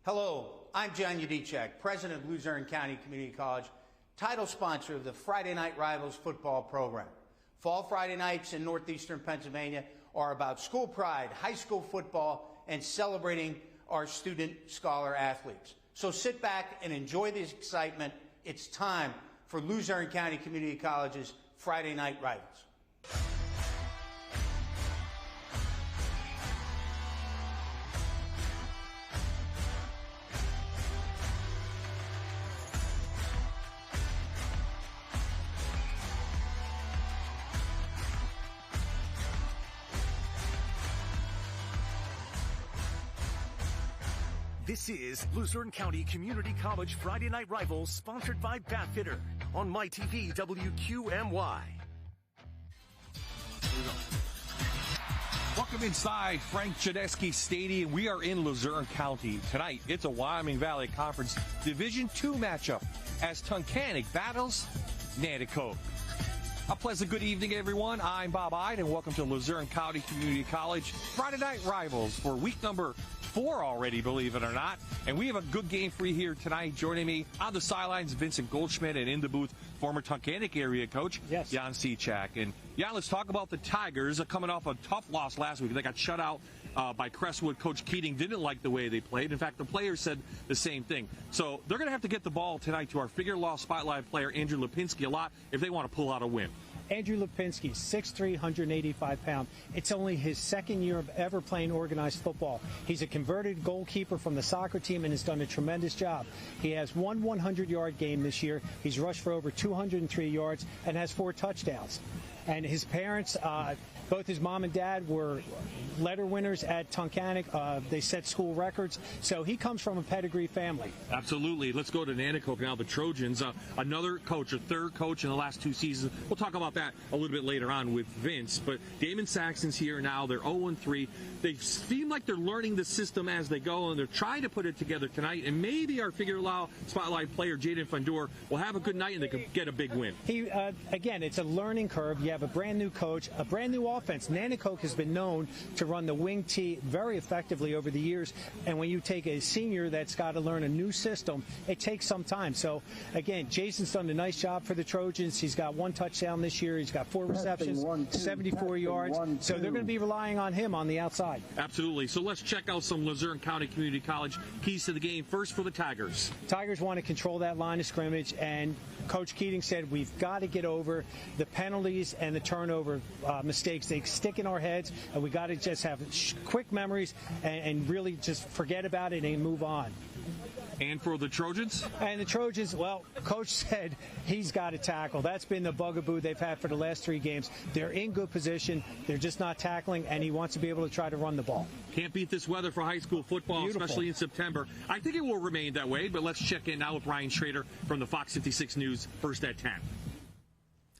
Hello, I'm John Udicek, President of Luzerne County Community College, title sponsor of the Friday Night Rivals football program. Fall Friday nights in northeastern Pennsylvania are about school pride, high school football, and celebrating our student scholar athletes. So sit back and enjoy the excitement. It's time for Luzerne County Community College's Friday Night Rivals. This is Luzerne County Community College Friday Night Rivals, sponsored by Batfitter on MyTV WQMY. Welcome inside Frank Janeski Stadium. We are in Luzerne County. Tonight, it's a Wyoming Valley Conference Division II matchup as Tunkhannock battles Nanticoke. A pleasant good evening, everyone. I'm Bob Ide, and welcome to Luzerne County Community College Friday Night Rivals for week number 4 already, believe it or not. And we have a good game for you here tonight. Joining me on the sidelines, Vincent Goldschmidt, and in the booth, former Tunkhannock area coach, Jan Secak. And yeah, let's talk about the Tigers coming off a tough loss last week. They got shut out by Crestwood. Coach Keating didn't like the way they played. In fact, the players said the same thing. So they're going to have to get the ball tonight to our figure law spotlight player, Andrew Lipinski, a lot if they want to pull out a win. Andrew Lipinski, 6'3", 185 pounds. It's only his second year of ever playing organized football. He's a converted goalkeeper from the soccer team and has done a tremendous job. He has one 100-yard game this year. He's rushed for over 203 yards and has 4 touchdowns. And his parents, both his mom and dad, were letter winners at Tunkhannock. They set school records. So he comes from a pedigree family. Absolutely. Let's go to Nanticoke now. The Trojans, another coach, a third coach in the last 2 seasons. We'll talk about that a little bit later on with Vince. But Damon Saxon's here now. They're 0-3. They seem like they're learning the system as they go, and they're trying to put it together tonight. And maybe our figure law spotlight player, Jaden Fundor, will have a good night and they could get a big win. Again, it's a learning curve. You have a brand new coach, a brand new offense. Nanticoke has been known to run the wing tee very effectively over the years. And when you take a senior that's got to learn a new system, it takes some time. So, again, Jason's done a nice job for the Trojans. He's got 1 touchdown this year. He's got 4 receptions, 74 yards. So they're going to be relying on him on the outside. Absolutely. So let's check out some Luzerne County Community College keys to the game. First for the Tigers. Tigers want to control that line of scrimmage, and Coach Keating said we've got to get over the penalties and the turnover mistakes. They stick in our heads, and we got to just have quick memories and really just forget about it and move on. And for the Trojans? And the Trojans, well, Coach said he's got to tackle. That's been the bugaboo they've had for the last 3 games. They're in good position. They're just not tackling, and he wants to be able to try to run the ball. Can't beat this weather for high school football, Beautiful. Especially in September. I think it will remain that way, but let's check in now with Ryan Schrader from the Fox 56 News, first at 10.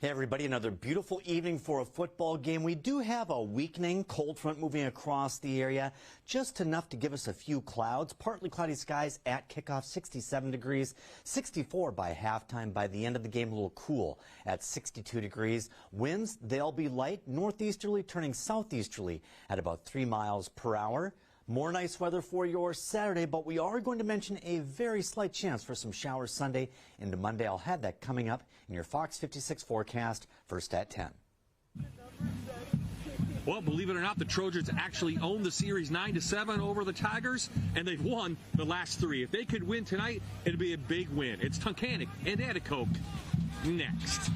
Hey everybody, another beautiful evening for a football game. We do have a weakening cold front moving across the area, just enough to give us a few clouds. Partly cloudy skies at kickoff, 67 degrees, 64 by halftime. By the end of the game, a little cool at 62 degrees. Winds, they'll be light, northeasterly turning southeasterly at about 3 miles per hour. More nice weather for your Saturday, but we are going to mention a very slight chance for some showers Sunday into Monday. I'll have that coming up in your Fox 56 forecast, first at 10. Well, believe it or not, the Trojans actually own the series 9-7 over the Tigers, and they've won the last 3. If they could win tonight, it'd be a big win. It's Tunkhannock and Nanticoke next.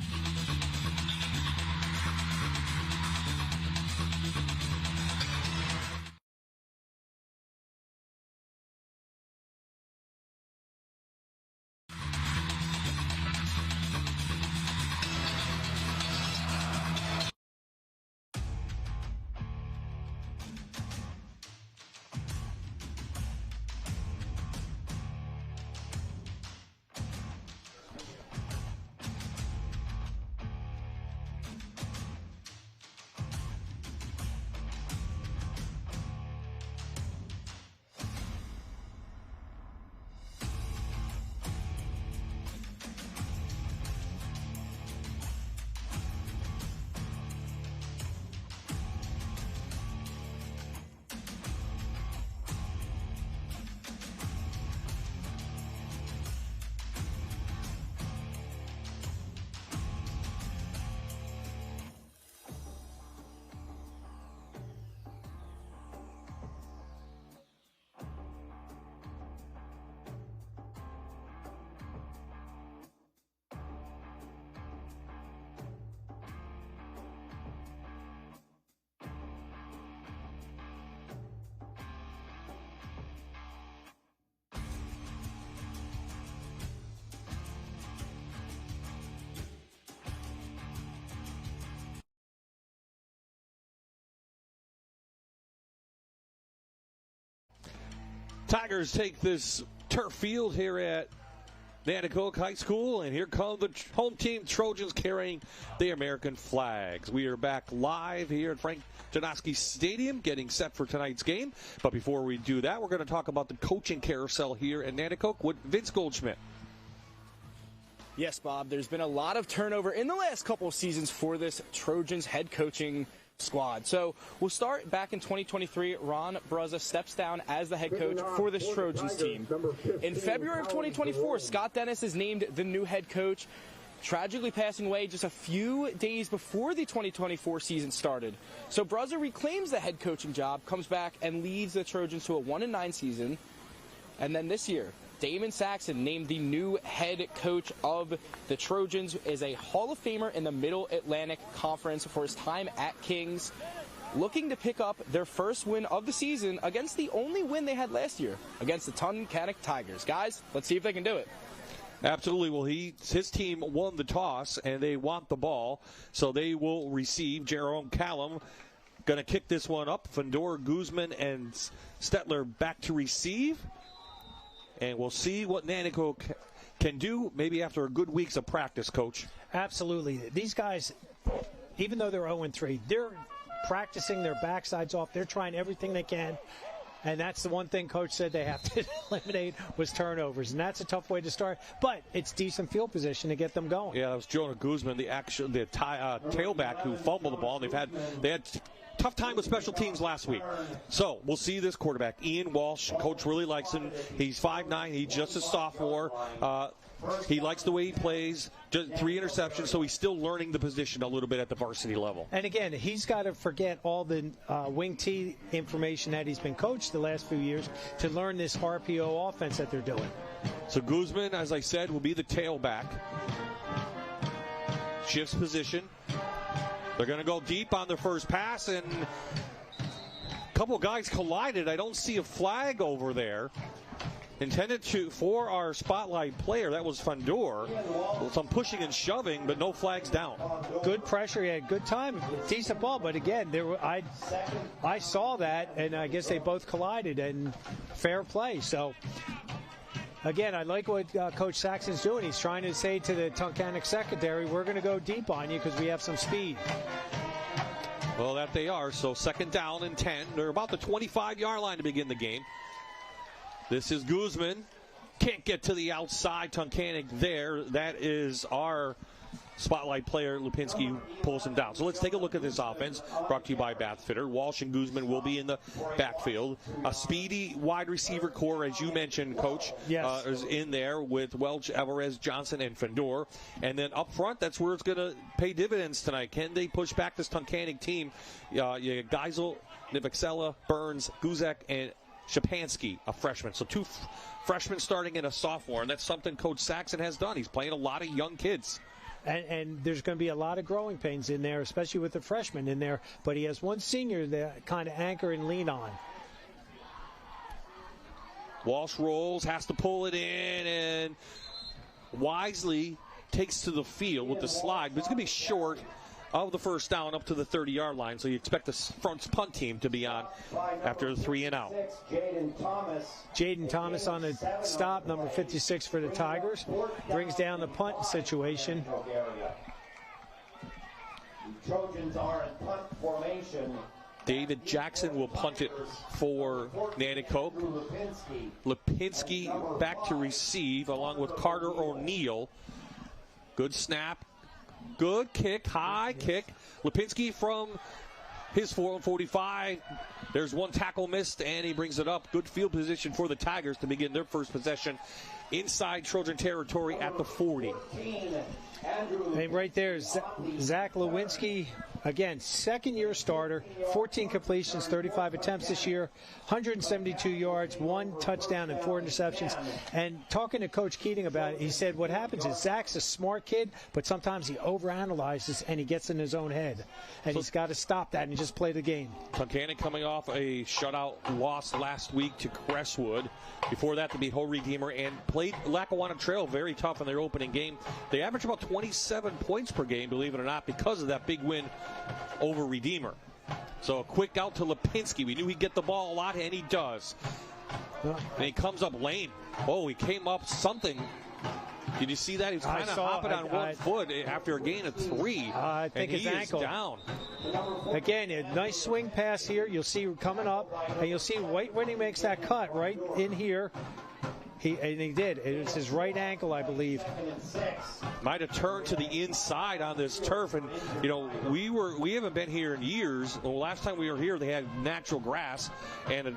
Tigers take this turf field here at Nanticoke High School, and here come the home team Trojans carrying the American flags. We are back live here at Frank Janoski Stadium, getting set for tonight's game. But before we do that, we're going to talk about the coaching carousel here at Nanticoke with Vince Goldschmidt. Yes, Bob, there's been a lot of turnover in the last couple of seasons for this Trojans head coaching squad. So we'll start back in 2023. Ron Bruzza steps down as the head coach for this Trojans team. In February of 2024, Scott Dennis is named the new head coach, tragically passing away just a few days before the 2024 season started. So Bruzza reclaims the head coaching job, comes back and leads the Trojans to a 1-9 season. And then this year, Damon Saxon, named the new head coach of the Trojans, is a Hall of Famer in the Middle Atlantic Conference for his time at Kings, looking to pick up their first win of the season against the only win they had last year, against the Tunkhannock Tigers. Guys, let's see if they can do it. Absolutely. Well, his team won the toss, and they want the ball, so they will receive. Jerome Callum going to kick this one up. Fandor, Guzman, and Stetler back to receive. And we'll see what Nanticoke can do maybe after a good weeks of practice, Coach. Absolutely. These guys, even though they're 0-3, they're practicing their backsides off. They're trying everything they can. And that's the one thing Coach said they have to eliminate was turnovers. And that's a tough way to start. But it's decent field position to get them going. Yeah, that was Jonah Guzman, the tailback who fumbled the ball. They had tough time with special teams last week. So we'll see this quarterback, Ian Walsh. Coach really likes him. He's 5'9". He's just a sophomore. He likes the way he plays. Just 3 interceptions, so he's still learning the position a little bit at the varsity level. And again, he's got to forget all the wing T information that he's been coached the last few years to learn this RPO offense that they're doing. So Guzman, as I said, will be the tailback. Shifts position. They're going to go deep on their first pass, and a couple of guys collided. I don't see a flag over there. Intended for our spotlight player, that was Fandor. Some pushing and shoving, but no flags down. Good pressure, he had good time, decent ball, but again, I saw that, and I guess they both collided, and fair play. So, again, I like what Coach Saxon's doing. He's trying to say to the Tunkhannock secondary, we're going to go deep on you because we have some speed. Well, that they are. So 2nd down and 10. They're about the 25-yard line to begin the game. This is Guzman. Can't get to the outside. Tunkhannock there. That is our spotlight player, Lipinski, pulls him down. So let's take a look at this offense, brought to you by Bath Fitter. Walsh and Guzman will be in the backfield. A speedy wide receiver core, as you mentioned, Coach, yes. Is in there with Welch, Alvarez, Johnson, and Fandor. And then up front, that's where it's going to pay dividends tonight. Can they push back this Tunkhannock team? Geisel, Nivexella, Burns, Guzek, and Shapansky, a freshman. So 2 freshmen starting and a sophomore, and that's something Coach Saxon has done. He's playing a lot of young kids. And there's going to be a lot of growing pains in there, especially with the freshmen in there. But he has one senior that kind of anchor and lean on. Walsh rolls, has to pull it in, and wisely takes to the field with the slide. But it's going to be short of the first down up to the 30-yard line. So you expect the front punt team to be on after the 3 and out. Jaden Thomas on the stop, number 56 for the Tigers. Brings down the punt situation. Trojans are in punt formation. David Jackson will punt it for Nanticoke. Lipinski back to receive along with Carter O'Neill. Good snap. Good kick, high kick. Lipinski from his 45. There's one tackle missed, and he brings it up. Good field position for the Tigers to begin their first possession inside Trojan territory at the 40. And right there, Zach Lewinsky, again, 2nd-year starter, 14 completions, 35 attempts this year, 172 yards, 1 touchdown, and 4 interceptions. And talking to Coach Keating about it, he said what happens is Zach's a smart kid, but sometimes he overanalyzes and he gets in his own head. And he's got to stop that and just play the game. Tunkhannock coming off a shutout loss last week to Crestwood. Before that, to beat Ho Redeemer, and played Lackawanna Trail very tough in their opening game. They averaged about 27 points per game, believe it or not, because of that big win over Redeemer. So a quick out to Lipinski. We knew he'd get the ball a lot, and he does. And he comes up lame. Oh, he came up something. Did you see that? He was kind of hopping on one foot after a gain of 3. I think his ankle. Is down. Again, a nice swing pass here. You'll see coming up, and you'll see right when he makes that cut right in here. He did. It was his right ankle, I believe. Might have turned to the inside on this turf, and we haven't been here in years. Well, last time we were here, they had natural grass and a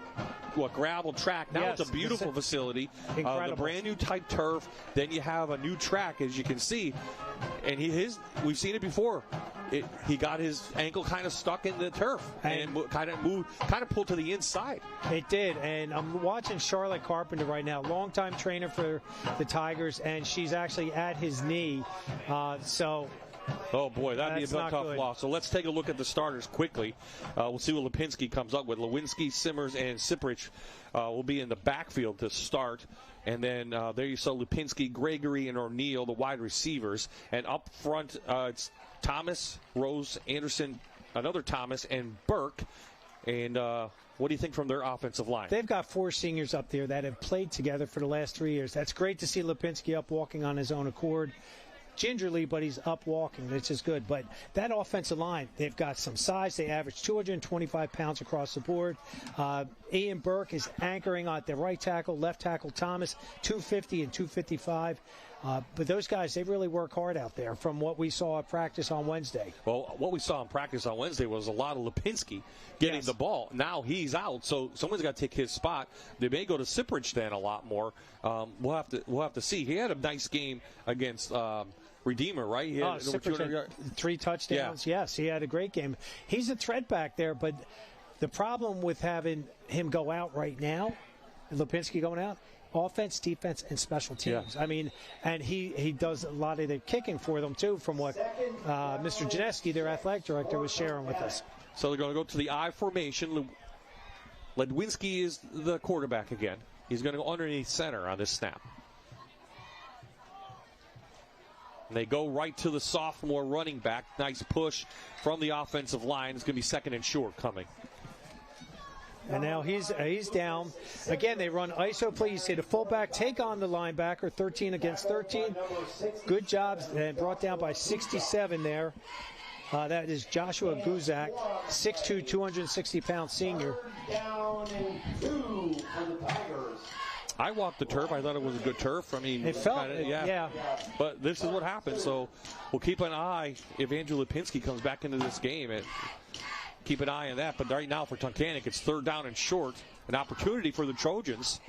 gravel track. Now it's a beautiful facility. The brand new type turf. Then you have a new track, as you can see, and we've seen it before. He got his ankle kind of stuck in the turf and kind of pulled to the inside. It did, and I'm watching Charlotte Carpenter right now, longtime trainer for the Tigers, and she's actually at his knee. Oh, boy, that'd be a tough loss. So let's take a look at the starters quickly. We'll see what Lipinski comes up with. Lewinsky, Simmers, and Siprich will be in the backfield to start. And then there you saw Lipinski, Gregory, and O'Neill, the wide receivers. And up front, it's Thomas, Rose, Anderson, another Thomas, and Burke. And what do you think from their offensive line? They've got 4 seniors up there that have played together for the last 3 years. That's great to see Lipinski up walking on his own accord. Gingerly, but he's up walking, which is good. But that offensive line, they've got some size. They average 225 pounds across the board. Ian Burke is anchoring on the right tackle, left tackle Thomas, 250 and 255. But those guys, they really work hard out there from what we saw at practice on Wednesday. Well, what we saw in practice on Wednesday was a lot of Lipinski getting the ball. Now he's out, so someone's got to take his spot. They may go to Siprich then a lot more. We'll have to see. He had a nice game against Redeemer, right? He had 3 touchdowns. Yeah. Yes, he had a great game. He's a threat back there, but the problem with having him go out right now, Lipinski going out, offense, defense, and special teams. Yeah. I mean, and he does a lot of the kicking for them, too, from what Mr. Janeski, their athletic director, was sharing with us. So they're going to go to the I formation. Ledwinski is the quarterback again. He's going to go underneath center on this snap. And they go right to the sophomore running back. Nice push from the offensive line. It's going to be 2nd and short coming. And now he's down. Again, they run ISO play. You see the fullback take on the linebacker, 13 against 13. Good job, and brought down by 67 there. That is Joshua Guzak, 6'2", 260-pound senior. Down and 2 for the Tigers. I walked the turf. I thought it was a good turf. I mean, it felt, yeah. But this is what happens. So we'll keep an eye if Andrew Lipinski comes back into this game. Keep an eye on that. But right now for Tunkhannock, it's 3rd down and short. An opportunity for the Trojans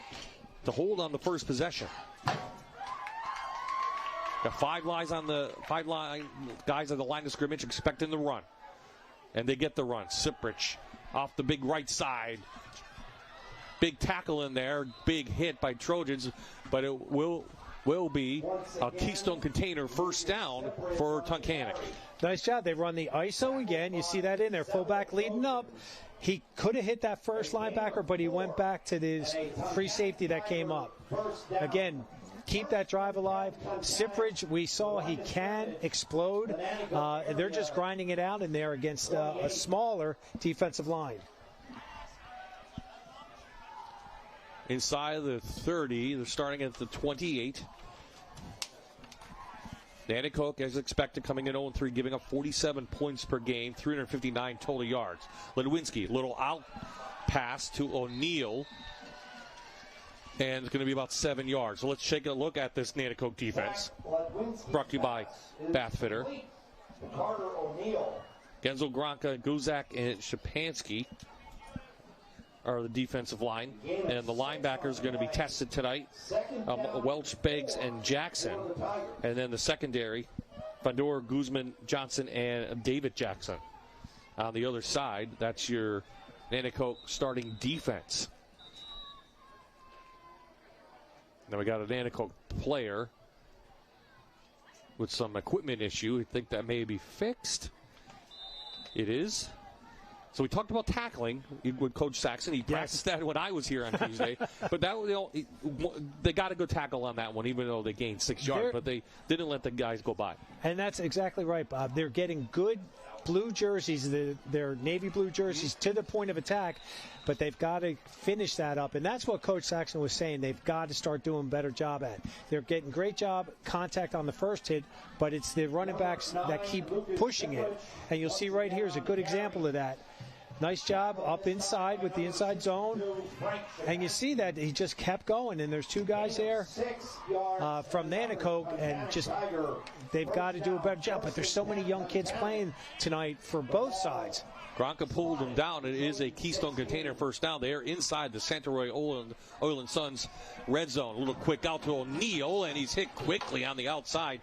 to hold on the first possession. Got 5 guys on the line of scrimmage expecting the run. And they get the run. Siprich off the big right side. Big tackle in there, big hit by Trojans, but it will be a Keystone Container first down for Tunkhannock. Nice job. They run the ISO again. You see that in there. Fullback leading up. He could have hit that first linebacker, but he went back to this free safety that came up. Again, keep that drive alive. Siprich, we saw he can explode. They're just grinding it out in there against a smaller defensive line. Inside of the 30, they're starting at the 28. Nanticoke, as expected, coming in 0-3, giving up 47 points per game, 359 total yards. Ledwinski, little out pass to O'Neill, and it's going to be about 7 yards. So let's take a look at this Nanticoke defense. Brought to you by Bathfitter. Genzel, Gronka, Guzak, and Shapansky are the defensive line, and the linebackers are going to be tested tonight. Welch, Beggs, and Jackson, and then the secondary, Fandor, Guzman, Johnson, and David Jackson. On the other side, that's your Nanticoke starting defense. Now we got a Nanticoke player with some equipment issue. I think that may be fixed. It is. So we talked about tackling with Coach Saxon. He practiced that when I was here on Tuesday. But they got a good tackle on that one, even though they gained 6 yards. But they didn't let the guys go by. And that's exactly right, Bob. They're getting good blue jerseys, their navy blue jerseys, to the point of attack, but they've got to finish that up. And that's what Coach Saxon was saying. They've got to start doing a better job at. They're getting great job contact on the first hit, but it's the running backs that keep pushing it. And you'll see right here is a good example of that. Nice job up inside with the inside zone. And you see that he just kept going. And there's two guys there from Nanticoke, and just they've got to do a better job. But there's so many young kids playing tonight for both sides. Gronka pulled him down. It is a Keystone Container first down there inside the Santa Roy Oil and Sons red zone. A little quick out to O'Neal, and he's hit quickly on the outside.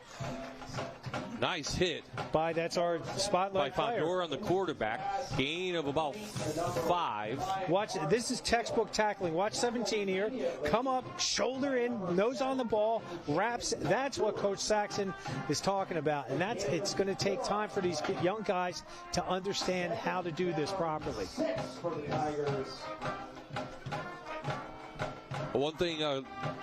Nice hit. That's our spotlight by Fondor on the quarterback. Gain of about 5. Watch, this is textbook tackling. Watch 17 here. Come up, shoulder in, nose on the ball, wraps. That's what Coach Saxon is talking about. And it's going to take time for these young guys to understand how to do this properly. One thing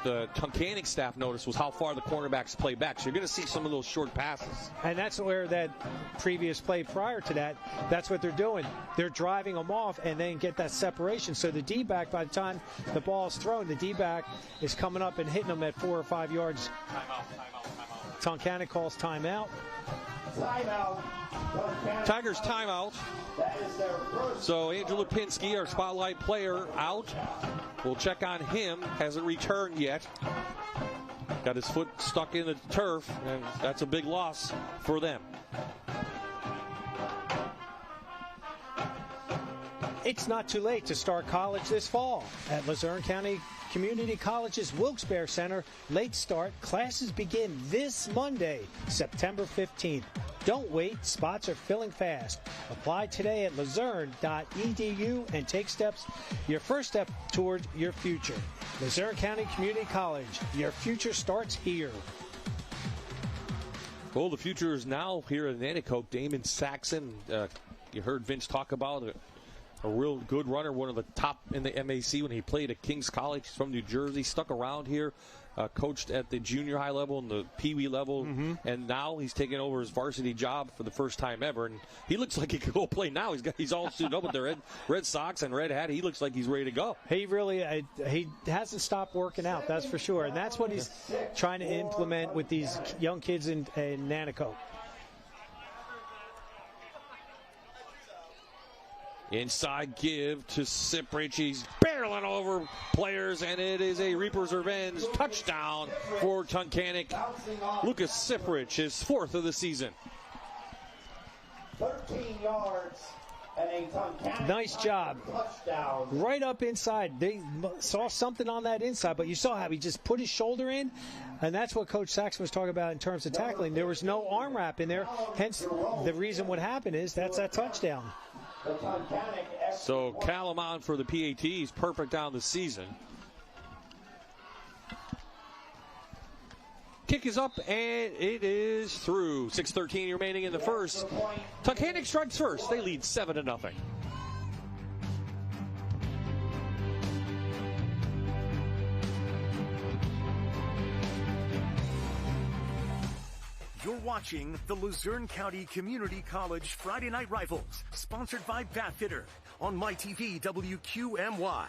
the Tunkhannock staff noticed was how far the cornerbacks play back. So you're going to see some of those short passes. And that's where that previous play prior to that, that's what they're doing. They're driving them off and then get that separation. So the D-back, by the time the ball is thrown, the D-back is coming up and hitting them at 4 or 5 yards. Tunkhannock calls timeout. Tigers timeout. So Andrew Lipinski, our spotlight player, out. We'll check on him. Hasn't returned yet. Got his foot stuck in the turf, and that's a big loss for them. It's not too late to start college this fall at Luzerne County Community College's Wilkes-Barre Center. Late start. Classes begin this Monday, September 15th. Don't wait. Spots are filling fast. Apply today at luzerne.edu and take your first step toward your future. Luzerne County Community College. Your future starts here. Well, the future is now here at Nanticoke. Damon Saxon, you heard Vince talk about it. A real good runner, one of the top in the MAC when he played at King's College. He's from New Jersey, stuck around here, coached at the junior high level and the Pee Wee level, and now he's taking over his varsity job for the first time ever. And he looks like he could go play now. He's all suited up with the red socks and red hat. He looks like he's ready to go. He really he hasn't stopped working out, that's for sure. And that's what he's trying to implement with these young kids in Nanticoke. Inside give to Siprich. He's barreling over players, and it is a Reaper's Revenge touchdown for Tunkhannock. Lucas Siprich, his 4th of the season. 13 yards and a Tunkhannock nice job. Touchdown. Right up inside. They saw something on that inside, but you saw how he just put his shoulder in, and that's what Coach Saxon was talking about in terms of tackling. There was no arm wrap in there, hence the reason what happened is that's that touchdown. So Callum on for the PAT. He's perfect down the season. Kick is up, and it is through. 6:13 remaining in the first. Tunkhannock strikes first. They lead 7-0. You're watching the Luzerne County Community College Friday Night Rivals, sponsored by Bathfitter on MyTV WQMY.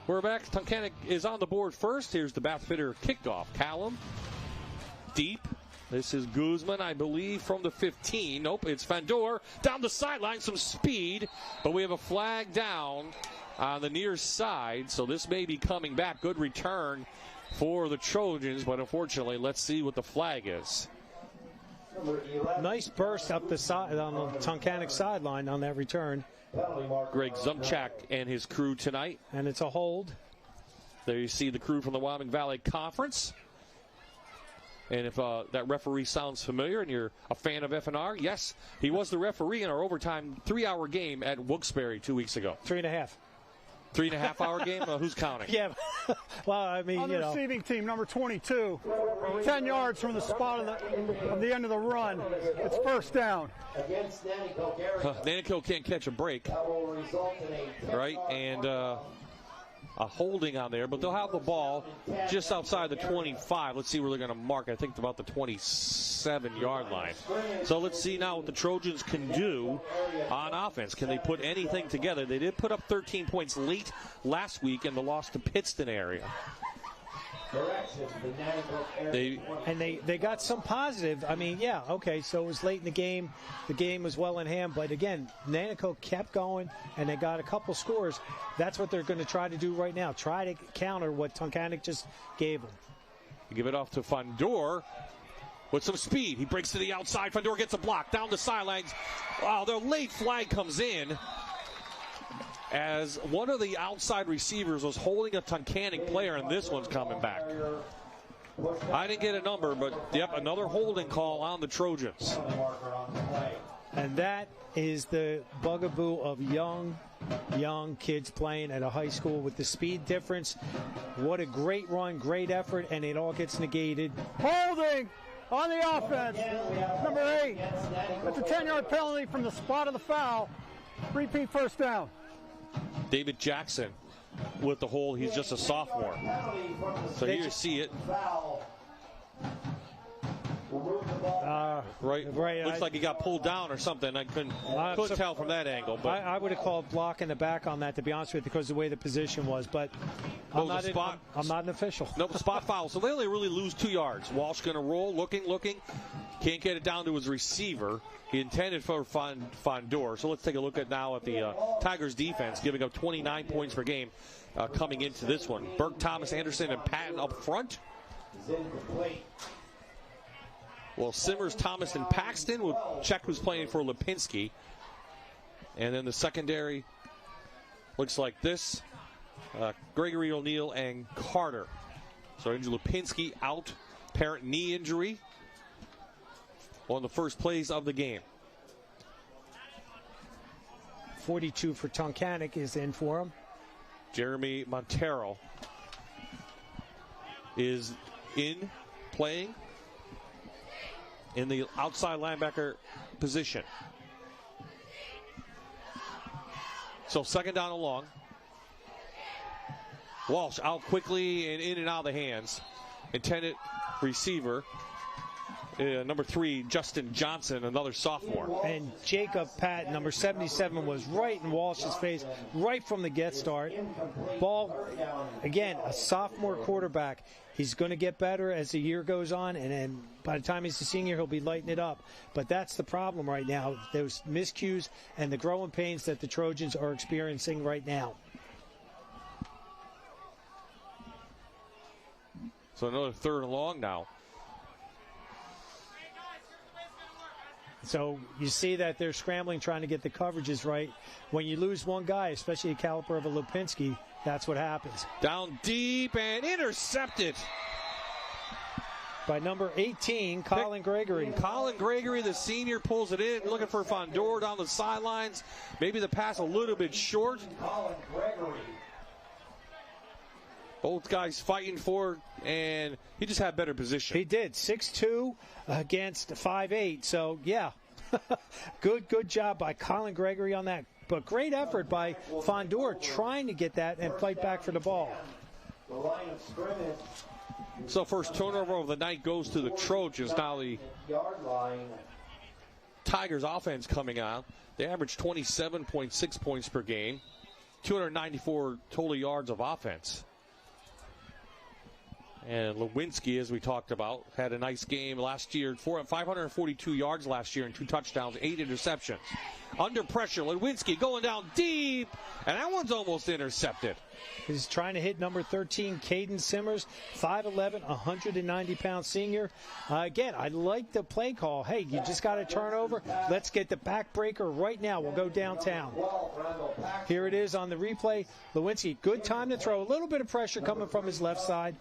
We're back. Tunkhannock is on the board first. Here's the Bathfitter kickoff. Callum, deep, This is Guzman, I believe, from the 15. Nope, it's Fandor. Down the sideline, some speed. But we have a flag down on the near side. So this may be coming back. Good return for the Trojans. But unfortunately, let's see what the flag is. Nice burst up the side on the Tunkhannock sideline on that return. Greg Zumchak and his crew tonight. And it's a hold. There you see the crew from the Wyoming Valley Conference. And if that referee sounds familiar and you're a fan of FNR, yes, he was the referee in our overtime 3-hour game at Wilkes-Barre 2 weeks ago. 3.5. 3.5-hour game? Who's counting? Yeah. Well, I mean, on the receiving team, number 22, 10 yards from the spot of the end of the run. It's first down. Against Nanticoke area. Nanticoke can't catch a break. That will result in a right, and a holding on there, but they'll have the ball just outside the 25. Let's see where they're going to mark. I think about the 27-yard line. So let's see now what the Trojans can do on offense. Can they put anything together? They did put up 13 points late last week in the loss to Pittston area. They got some positive. I mean, yeah, okay, so it was late in the game. The game was well in hand. But, again, Nanticoke kept going, and they got a couple scores. That's what they're going to try to do right now, try to counter what Tunkhannock just gave them. You give it off to Fandor with some speed. He breaks to the outside. Fandor gets a block down the sidelines. Wow, the late flag comes in as one of the outside receivers was holding a Tunkhannock player, and this one's coming back. I didn't get a number, but, yep, another holding call on the Trojans. And that is the bugaboo of young kids playing at a high school with the speed difference. What a great run, great effort, and it all gets negated. Holding on the offense, number 8. That's a 10-yard penalty from the spot of the foul. Repeat first down. David Jackson with the hold. He's just a sophomore. So here you see it. Right. Looks like he got pulled down or something. I couldn't tell from that angle. But I would have called block in the back on that, to be honest with you, because of the way the position was. But I'm not an official. No, spot foul. So they only really lose 2 yards. Walsh going to roll, looking. Can't get it down to his receiver. He intended for Fandor. So let's take a look at the Tigers defense, giving up 29 points per game coming into this one. Burke, Thomas, Anderson, and Patton up front. Well, Simmers, Thomas, and Paxton. We'll check who's playing for Lipinski. And then the secondary looks like this. Gregory O'Neill and Carter. So Andrew Lipinski out, apparent knee injury on the first plays of the game. 42 for Tunkhannock is in for him. Jeremy Montero is in, playing in the outside linebacker position. So second down and long. Walsh out quickly and in and out of the hands. Intended receiver, number 3, Justin Johnson, another sophomore. And Jacob Patton, number 77, was right in Walsh's face, right from the get start. Ball, again, a sophomore quarterback. He's going to get better as the year goes on, and then by the time he's a senior, he'll be lighting it up. But that's the problem right now, those miscues and the growing pains that the Trojans are experiencing right now. So another third and long now. So you see that they're scrambling, trying to get the coverages right. When you lose one guy, especially a caliber of a Lipinski, that's what happens. Down deep and intercepted by number 18, Colin Gregory. Colin Gregory, the senior, pulls it in, looking for Fandor down the sidelines. Maybe the pass a little bit short. Colin Gregory. Both guys fighting for, and he just had better position. He did. 6'2" against 5'8". So, yeah, good job by Colin Gregory on that. But great effort by Fandor trying to get that and fight back for the ball. The line of scrimmage. So first turnover of the night goes to the Trojans. Now the yard line. Tigers offense coming on. They average 27.6 points per game, 294 total yards of offense. And Lewinsky, as we talked about, had a nice game last year. 542 yards last year and 2 touchdowns, 8 interceptions. Under pressure, Lewinsky going down deep, and that one's almost intercepted. He's trying to hit number 13, Caden Simmers, 5'11", 190-pound senior. Again, I like the play call. Hey, you just got a turnover. Let's get the backbreaker right now. We'll go downtown. Here it is on the replay. Lewinsky, good time to throw. A little bit of pressure coming from his left side.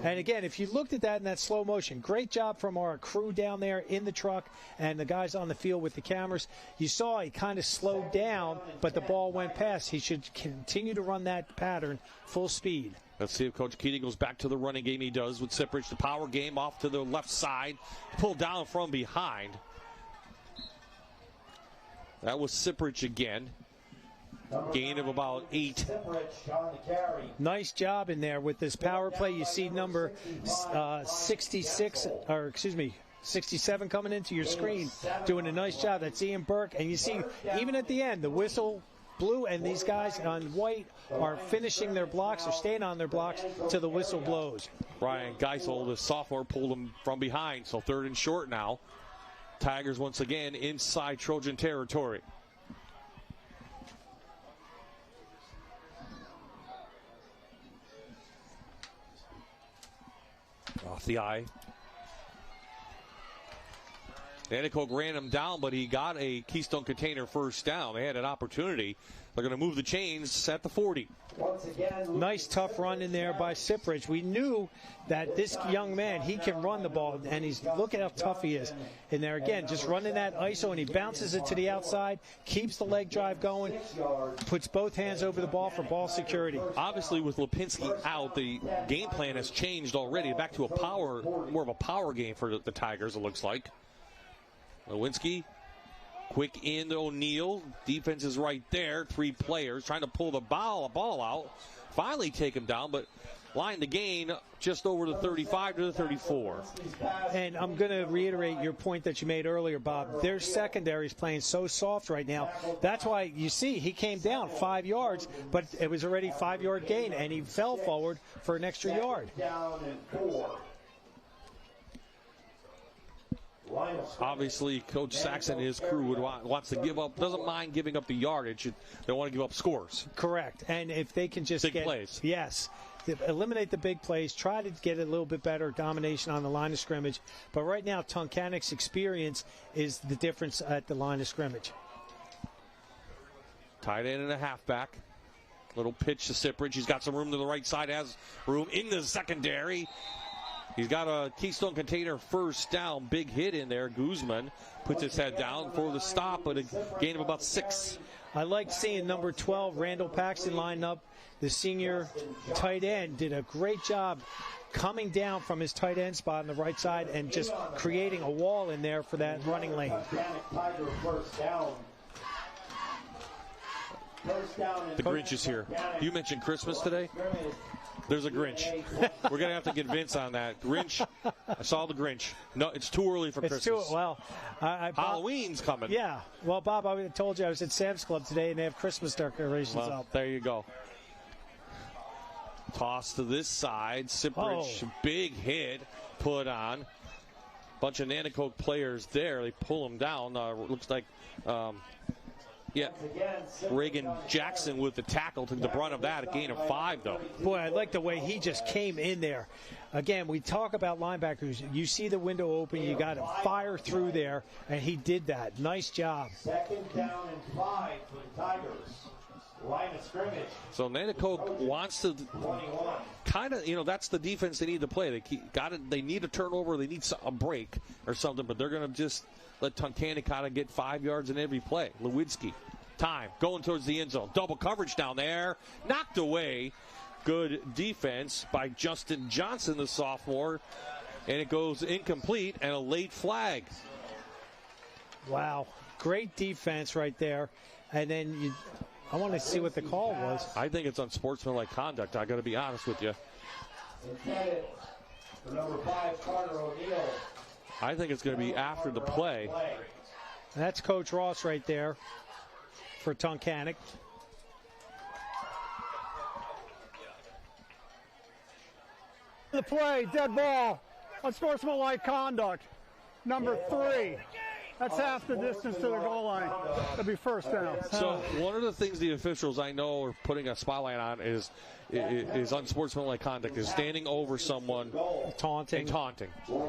And again, if you looked at that in that slow motion, great job from our crew down there in the truck and the guys on the field with the cameras. You saw he kind of slowed down, but the ball went past. He should continue to run that pattern full speed. Let's see if Coach Keating goes back to the running game he does with Siprich. The power game off to the left side. Pulled down from behind. That was Siprich again. Gain of about 8. Nice job in there with this power play. You see number 67 coming into your screen, doing a nice job. That's Ian Burke. And you see, even at the end, the whistle blew, and these guys on white are finishing their blocks or staying on their blocks till the whistle blows. Brian Geisel, the sophomore, pulled him from behind, so 3rd and short now. Tigers once again inside Trojan territory. Off the eye. Nanticoke ran him down, but he got a Keystone Container first down. They had an opportunity. They're going to move the chains at the 40. Nice tough run in there by Siprich. We knew that this young man, he can run the ball, and look at how tough he is in there. Again, just running that ISO, and he bounces it to the outside, keeps the leg drive going, puts both hands over the ball for ball security. Obviously, with Lipinski out, the game plan has changed already. Back to more of a power game for the Tigers, it looks like. Lewinsky, quick in to O'Neal. Defense is right there. 3 players trying to pull the ball out. Finally take him down, but line the gain just over the 35 to the 34. And I'm going to reiterate your point that you made earlier, Bob. Their secondary is playing so soft right now. That's why you see he came down 5 yards, but it was already 5-yard gain, and he fell forward for an extra yard. Obviously, Coach Saxon and his crew wants to give up, doesn't mind giving up the yardage. They want to give up scores. Correct. And if they can just big plays. Yes. Eliminate the big plays, try to get a little bit better domination on the line of scrimmage. But right now, Tunkhannock's experience is the difference at the line of scrimmage. Tight end and a halfback. Little pitch to Siprich. He's got some room to the right side, has room in the secondary. He's got a Keystone Container first down. Big hit in there. Guzman puts his head down for the stop, but a gain of about 6. I like seeing number 12, Randall Paxton, line up. The senior tight end did a great job coming down from his tight end spot on the right side and just creating a wall in there for that running lane. The Grinch is here. You mentioned Christmas today? There's a Grinch. We're going to have to get Vince on that. Grinch. I saw the Grinch. No, it's too early for Christmas. Halloween's coming. Yeah. Well, Bob, I told you I was at Sam's Club today, and they have Christmas decorations up. There you go. Toss to this side. Siprich, big hit put on. Bunch of Nanticoke players there. They pull him down. Looks like... Reagan Jackson with the tackle took the brunt of that, a gain of 5, though. Boy, I like the way he just came in there. Again, we talk about linebackers. You see the window open, you got to fire through there, and he did that. Nice job. 2nd down and 5 for the Tigers. Line of scrimmage. So Nanticoke wants to kind of, that's the defense they need to play. They need a turnover, they need a break or something, but they're going to just let Tunkhannock kind of get 5 yards in every play. Lewinsky, time, going towards the end zone. Double coverage down there. Knocked away. Good defense by Justin Johnson, the sophomore. And it goes incomplete and a late flag. Wow. Great defense right there. And then I want to see what the call was. I think it's unsportsmanlike conduct. I got to be honest with you. Intended for number 5, Carter O'Neal. I think it's going to be after the play. That's Coach Ross right there for Tunkhannock. The play, dead ball, unsportsmanlike conduct, number 3. That's half the distance to the goal line. That'll be first down. So one of the things the officials I know are putting a spotlight on is unsportsmanlike conduct, is standing over someone taunting,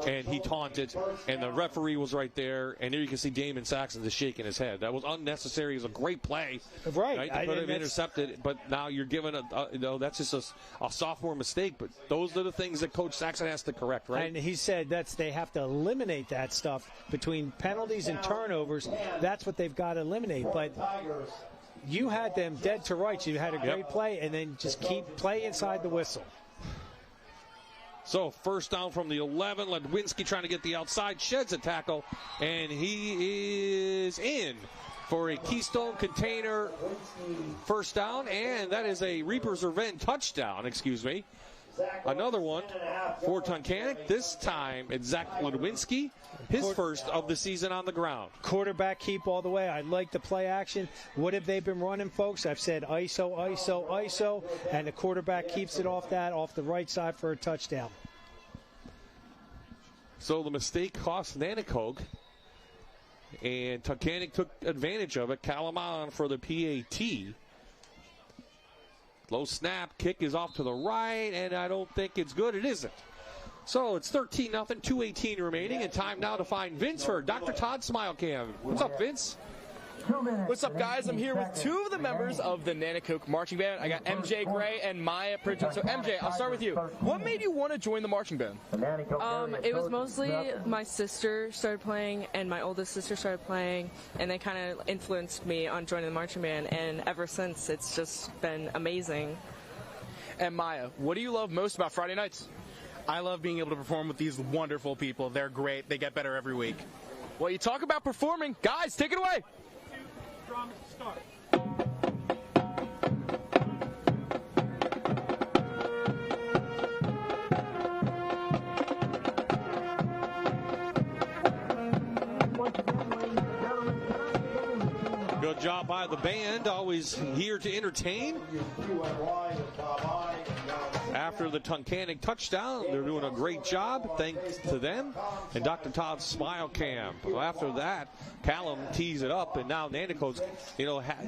and he taunted, and the referee was right there, and there you can see Damon Saxon just shaking his head. That was unnecessary. It was a great play, right? They could have intercepted, but now you're given that's just a sophomore mistake. But those are the things that Coach Saxon has to correct, right? And he said they have to eliminate that stuff between penalties and turnovers. That's what they've got to eliminate. But you had them dead to rights. You had a great play, and then just keep play inside the whistle. So first down from the 11. Ledwinski trying to get the outside, sheds a tackle, and he is in for a Keystone Container first down, and that is a Reaper's Revenge touchdown, Another one for Tunkhannock. This time it's Zach Ledwinski, his first of the season on the ground. Quarterback keep all the way. I like the play action. What have they been running, folks? I've said ISO, ISO, ISO, and the quarterback keeps it off the right side for a touchdown. So the mistake cost Nanticoke, and Tunkhannock took advantage of it. Calamon for the PAT. Low snap, kick is off to the right, and I don't think it's good. It isn't. So it's 13-0, 2:18 remaining, and time now to find Vince for Dr. Todd Smilecam. What's up, Vince? What's up, guys? I'm here with 2 of the members of the Nanticoke marching band. I got MJ Gray and Maya Pritchard. So MJ, I'll start with you. What made you want to join the marching band? It was mostly my sister started playing and my oldest sister started playing, and they kind of influenced me on joining the marching band, and ever since it's just been amazing. And Maya, what do you love most about Friday nights? I love being able to perform with these wonderful people. They're great. They get better every week. Well, you talk about performing. Guys, take it away. Drums start. Good job by the band, always here to entertain. After the Tunkhannock touchdown, they're doing a great job. Thanks to them and Dr. Todd's Smile Cam. Well, after that, Callum tees it up, and now Nanticoke's,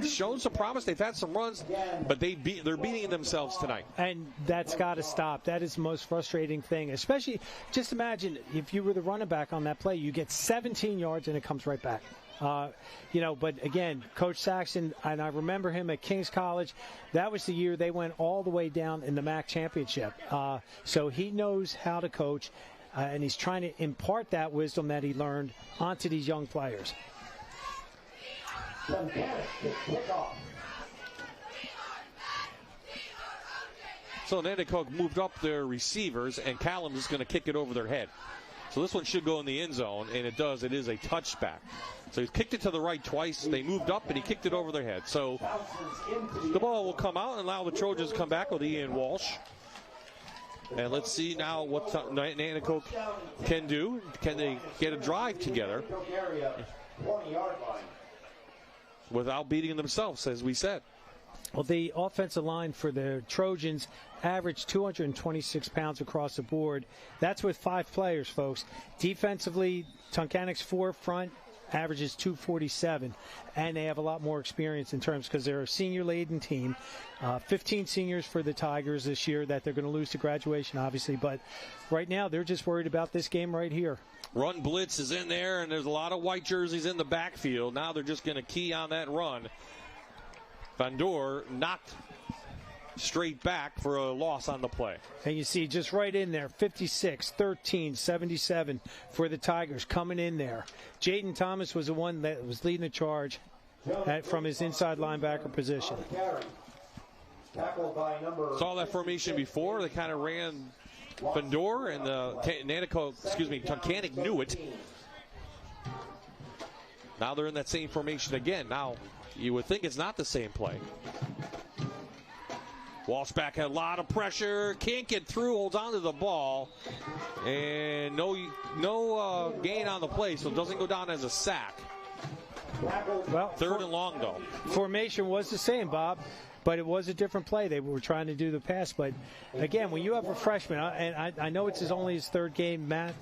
shown some promise. They've had some runs, but they're beating themselves tonight. And that's got to stop. That is the most frustrating thing. Especially, just imagine if you were the running back on that play, you get 17 yards and it comes right back. But again, Coach Saxon, and I remember him at King's College, that was the year they went all the way down in the MAC championship. So he knows how to coach, and he's trying to impart that wisdom that he learned onto these young players. So Nanticoke moved up their receivers, and Callum is going to kick it over their head. So this one should go in the end zone, and it does. It is a touchback. So he's kicked it to the right twice. They moved up, and he kicked it over their head. So the ball will come out and allow the Trojans to come back with Ian Walsh. And let's see now what Nanticoke can do. Can they get a drive together without beating themselves, as we said? Well, the offensive line for the Trojans averaged 226 pounds across the board. That's with 5 players, folks. Defensively, Tunkhannock's forefront averages 247, and they have a lot more experience in terms because they're a senior-laden team. 15 seniors for the Tigers this year that they're going to lose to graduation, obviously. But right now, they're just worried about this game right here. Run blitz is in there, and there's a lot of white jerseys in the backfield. Now they're just going to key on that run. Van Door knocked straight back for a loss on the play. And you see just right in there, 56, 13, 77 for the Tigers coming in there. Jaden Thomas was the one that was leading the charge from his inside linebacker position. Saw that formation before. They kind of ran Van Door, and Tunkhannock knew it. Now they're in that same formation again. Now, you would think it's not the same play. Walsh back had a lot of pressure. Can't get through. Holds on to the ball. And no gain on the play, so it doesn't go down as a sack. Well, third and long, though. Formation was the same, Bob. but it was a different play. They were trying to do the pass. But, again, when you have a freshman, and I know it's only his third game, Matt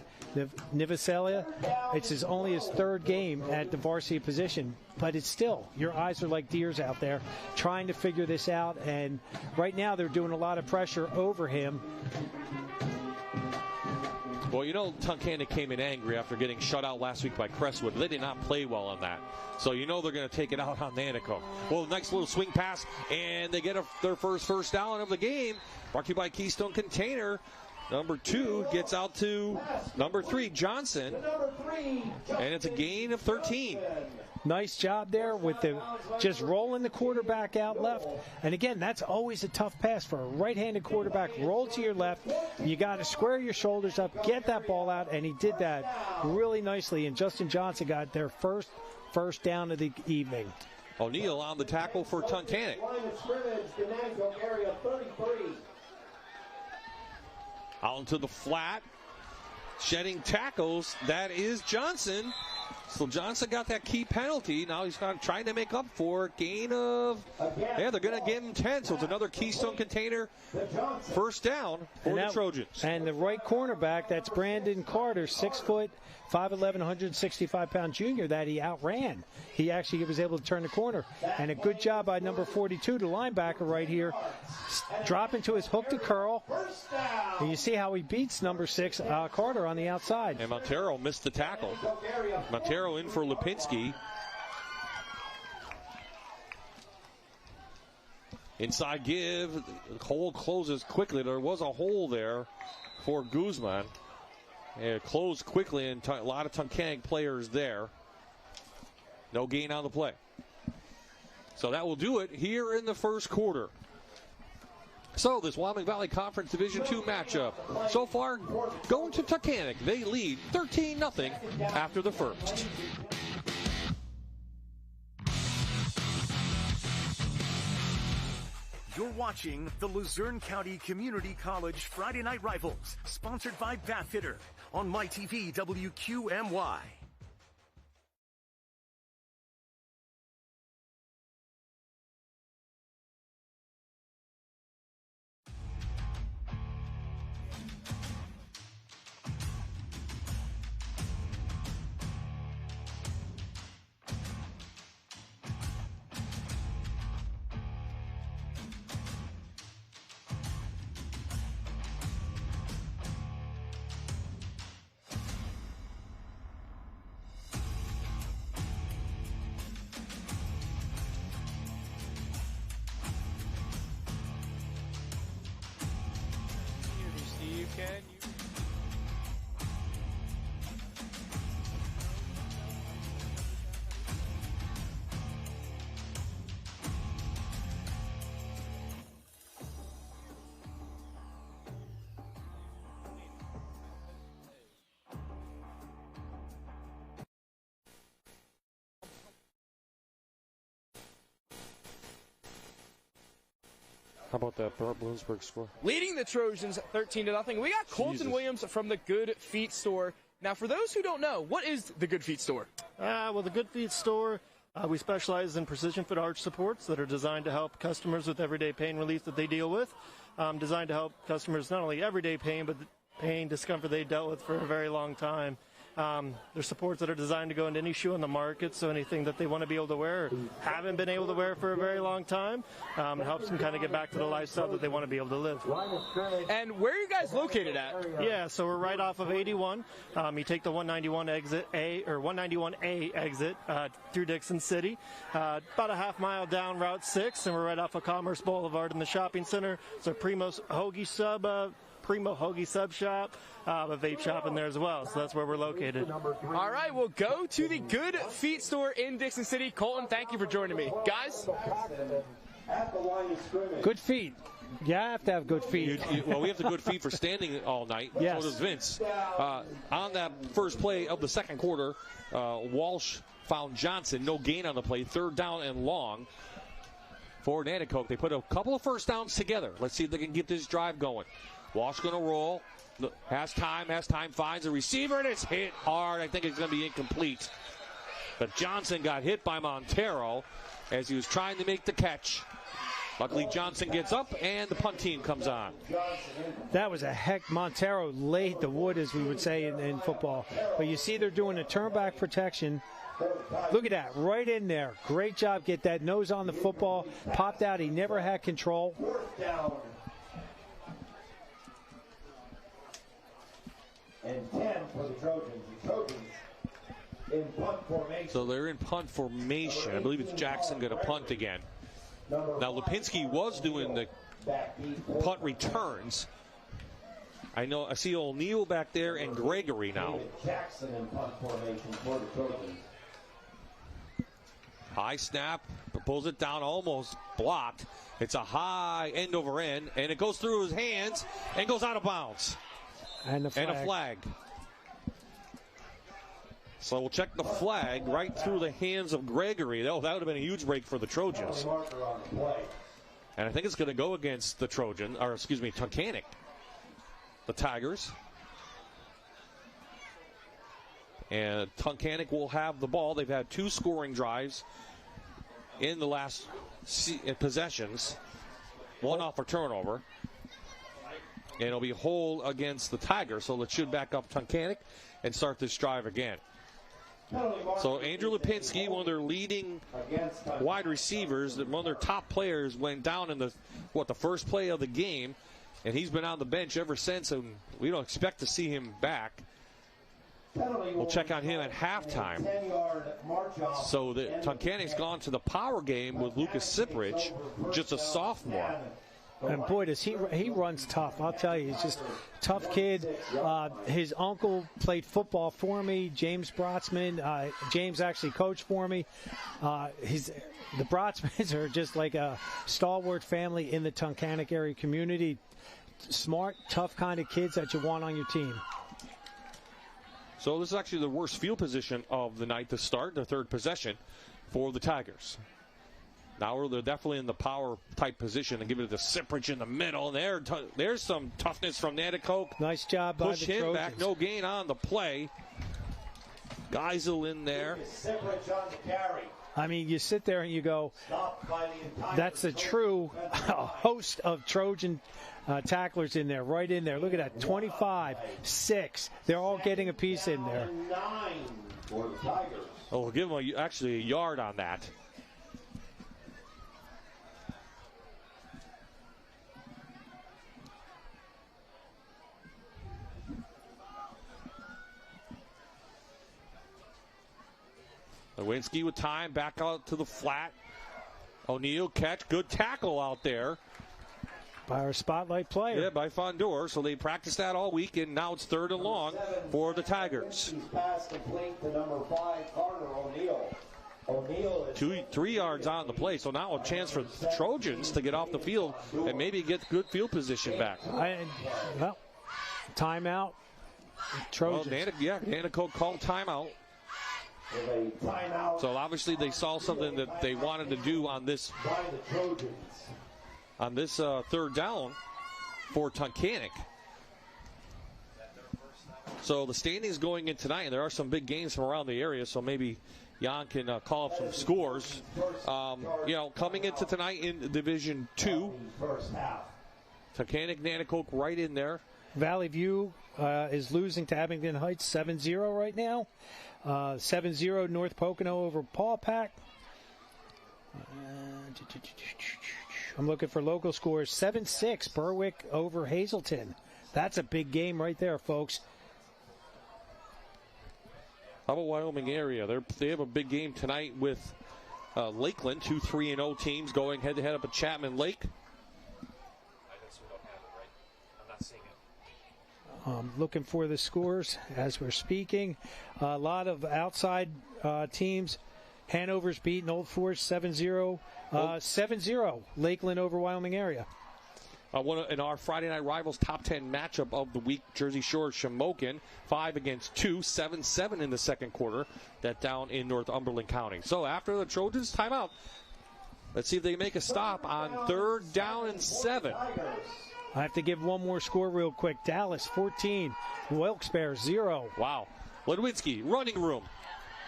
Nivasalia, it's only his third game at the varsity position, but it's still, your eyes are like deers out there trying to figure this out, and right now they're doing a lot of pressure over him. Well, you know, Tunkhannock came in angry after getting shut out last week by Crestwood. They did not play well on that. So you know they're going to take it out on Nanticoke. Well, nice little swing pass, and they get their first down of the game. Brought to you by Keystone Container. Number 2 gets out to number 3, Johnson. And it's a gain of 13. Nice job there with just rolling the quarterback out left. And again, that's always a tough pass for a right-handed quarterback. Roll to your left. You got to square your shoulders up, get that ball out, and he did that really nicely. And Justin Johnson got their first down of the evening. O'Neal on the tackle for Tunkhannock. Out into the flat, shedding tackles. That is Johnson. So Johnson got that key penalty. Now he's trying to make up for gain of, they're going to give him 10. So it's another Keystone Container first down for the Trojans. And the right cornerback, that's Brandon Carter, 6 foot, 5'11", 165-pound junior that he outran. He actually was able to turn the corner. And a good job by number 42, the linebacker right here, drop into his hook to curl. And you see how he beats number 6, Carter, on the outside. And Montero missed the tackle. Montero in for Lipinski. Inside give. The hole closes quickly. There was a hole there for Guzman. It closed quickly, and a lot of Tunkhannock players there. No gain on the play. So that will do it here in the first quarter. So this Wyoming Valley Conference Division II matchup, so far going to Tunkhannock. They lead 13-0 after the first. You're watching the Luzerne County Community College Friday Night Rivals, sponsored by Bathfitter on MyTV WQMY. How about that Bloomsburg score? Leading the Trojans 13-0. We got Colton Williams from the Good Feet Store. Now, for those who don't know, what is the Good Feet Store? Well, the Good Feet Store, we specialize in precision fit arch supports that are designed to help customers with everyday pain relief that they deal with. Designed to help customers not only everyday pain, but the pain, discomfort they dealt with for a very long time. They're supports that are designed to go into any shoe on the market, so anything that they want to be able to wear or haven't been able to wear for a very long time. It helps them kind of get back to the lifestyle that they want to be able to live. And where are you guys located at? Yeah, so we're right off of 81. You take the 191 exit A or 191A exit through Dixon City, about a half mile down Route 6, and we're right off of Commerce Boulevard in the shopping center. It's a Primo Hoagie Sub Shop, a vape shop in there as well. So that's where we're located. All right, we'll go to the Good Feet Store in Dixon City. Colton, thank you for joining me. Guys? Good feet. You have to have good feet. Well, we have the good feet for standing all night. Yes. So does Vince. On that first play of the second quarter, Walsh found Johnson. No gain on the play. 3rd down and long for Nanticoke. They put a couple of first downs together. Let's see if they can get this drive going. Walsh going to roll. Has time, finds a receiver, and it's hit hard. I think it's going to be incomplete. But Johnson got hit by Montero as he was trying to make the catch. Luckily, Johnson gets up, and the punt team comes on. That was a heck. Montero laid the wood, as we would say in football. But you see they're doing a turn-back protection. Look at that, right in there. Great job. Get that nose on the football. Popped out. He never had control. And 10 for the Trojans. The Trojans in punt formation. So they're in punt formation. I believe it's Jackson going to punt again. Now, Lipinski was doing the punt returns. I see O'Neill back there and Gregory now. Jackson in punt formation for the Trojans. High snap, pulls it down, almost blocked. It's a high end over end, and it goes through his hands and goes out of bounds. And a flag. So we'll check the flag right through the hands of Gregory. That would have been a huge break for the Trojans. And I think it's going to go against the Tunkhannock. The Tigers. And Tunkhannock will have the ball. They've had 2 scoring drives in the last possessions. 1 off a turnover. And it'll be whole against the Tigers. So let's shoot back up Tunkhannock and start this drive again. So Andrew Lipinski, one of their leading wide receivers, one of their top players, went down in the first play of the game, and he's been on the bench ever since, and we don't expect to see him back. We'll check on him at halftime. So the Tunkhannock's gone to the power game with Lucas Siprich, just a sophomore. And boy, does he runs tough. I'll tell you, he's just a tough kid. His uncle played football for me, James Brotzman. James actually coached for me. The Brotzmans are just like a stalwart family in the Tunkhannock area community. Smart, tough kind of kids that you want on your team. So this is actually the worst field position of the night to start, the third possession for the Tigers. Now they're definitely in the power type position and give it to Siprich in the middle. And there's some toughness from Nanticoke. Nice job by the Trojans. Push him back, no gain on the play. Geisel in there. Siprich on the carry. I mean, you sit there and you go, that's a true host of Trojan tacklers in there, right in there. Look at that, 25, 6. They're all getting a piece in there. 9 for the Tigers. Oh, we'll give them actually a yard on that. Lewinsky with time, back out to the flat. O'Neill catch, good tackle out there. By our spotlight player. Yeah, by Fondor. So they practiced that all week, and now it's 3rd and long for the Tigers. Pass complete to number 5, Carter O'Neill. O'Neill is 3 yards on the play, so now a chance for the Trojans to get off the field and maybe get good field position back. Timeout. Trojans. Well, Nanticoke called timeout. So obviously they saw something that they wanted to do on this 3rd down for Tunkhannock. So the standings going in tonight, and there are some big games from around the area, so maybe Jan can call up some scores. Coming into tonight in Division 2, Tunkhannock, Nanticoke right in there. Valley View is losing to Abingdon Heights 7-0 right now. 7-0 North Pocono over Paul Pack. I'm looking for local scores. 7-6 Berwick over Hazleton. That's a big game right there, folks. How about Wyoming area? They have a big game tonight with Lakeland, 2 3-0 teams going head-to-head up at Chapman Lake. Looking for the scores as we're speaking. A lot of outside teams. Hanover's beating Old Forest 7-0. 7-0 Lakeland over Wyoming area. In our Friday Night Rivals top 10 matchup of the week, Jersey Shore Shamokin 5-2, 7-7 in the second quarter. That down in Northumberland County. So after the Trojans timeout, let's see if they make a stop on 3rd down and 7. I have to give one more score real quick. Dallas 14, Wilkes-Barre 0. Wow. Ledwinski, running room.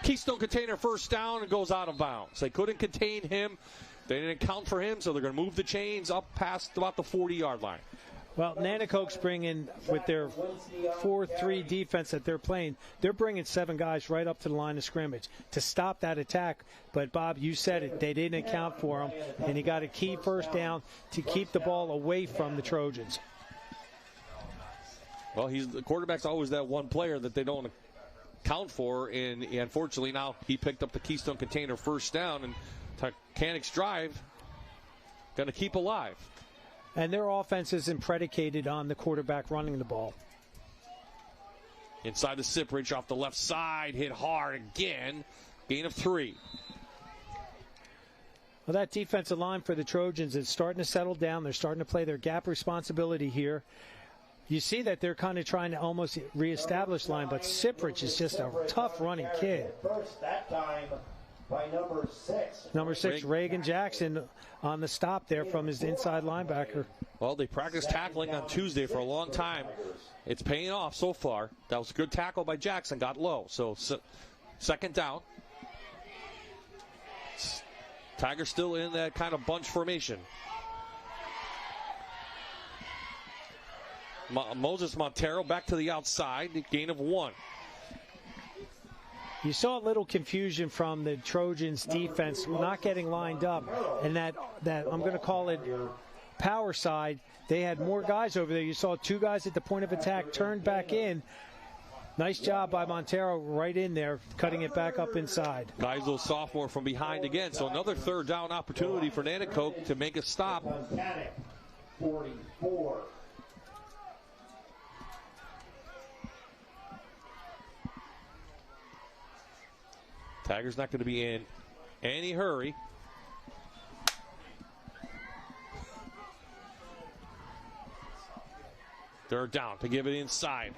Keystone Container first down and goes out of bounds. They couldn't contain him. They didn't account for him, so they're going to move the chains up past about the 40-yard line. Well, Nanticoke's bringing, with their 4-3 defense that they're playing, they're bringing 7 guys right up to the line of scrimmage to stop that attack. But, Bob, you said it. They didn't account for them, and he got a key first down to keep the ball away from the Trojans. Well, the quarterback's always that one player that they don't account for, and unfortunately now he picked up the Keystone Container first down, and Tunkhannock's drive going to keep alive. And their offense isn't predicated on the quarterback running the ball. Inside the Sipridge off the left side, hit hard again. Gain of 3. Well, that defensive line for the Trojans is starting to settle down. They're starting to play their gap responsibility here. You see that they're kind of trying to almost reestablish line, but Sipridge is just a tough running kid. First that time by number 6. Number 6, Reagan Jackson on the stop there from his inside linebacker. Well, they practiced tackling on Tuesday for a long time. It's paying off so far. That was a good tackle by Jackson, got low. So second down. Tigers still in that kind of bunch formation. Moses Montero back to the outside, gain of 1. You saw a little confusion from the Trojans defense not getting lined up, and that I'm going to call it power side. They had more guys over there. You saw 2 guys at the point of attack turned back in. Nice job by Montero right in there, cutting it back up inside. Geisel, sophomore, from behind again. So another third down opportunity for Nanticoke to make a stop. 44. Tigers not going to be in any hurry. Third down to give it inside.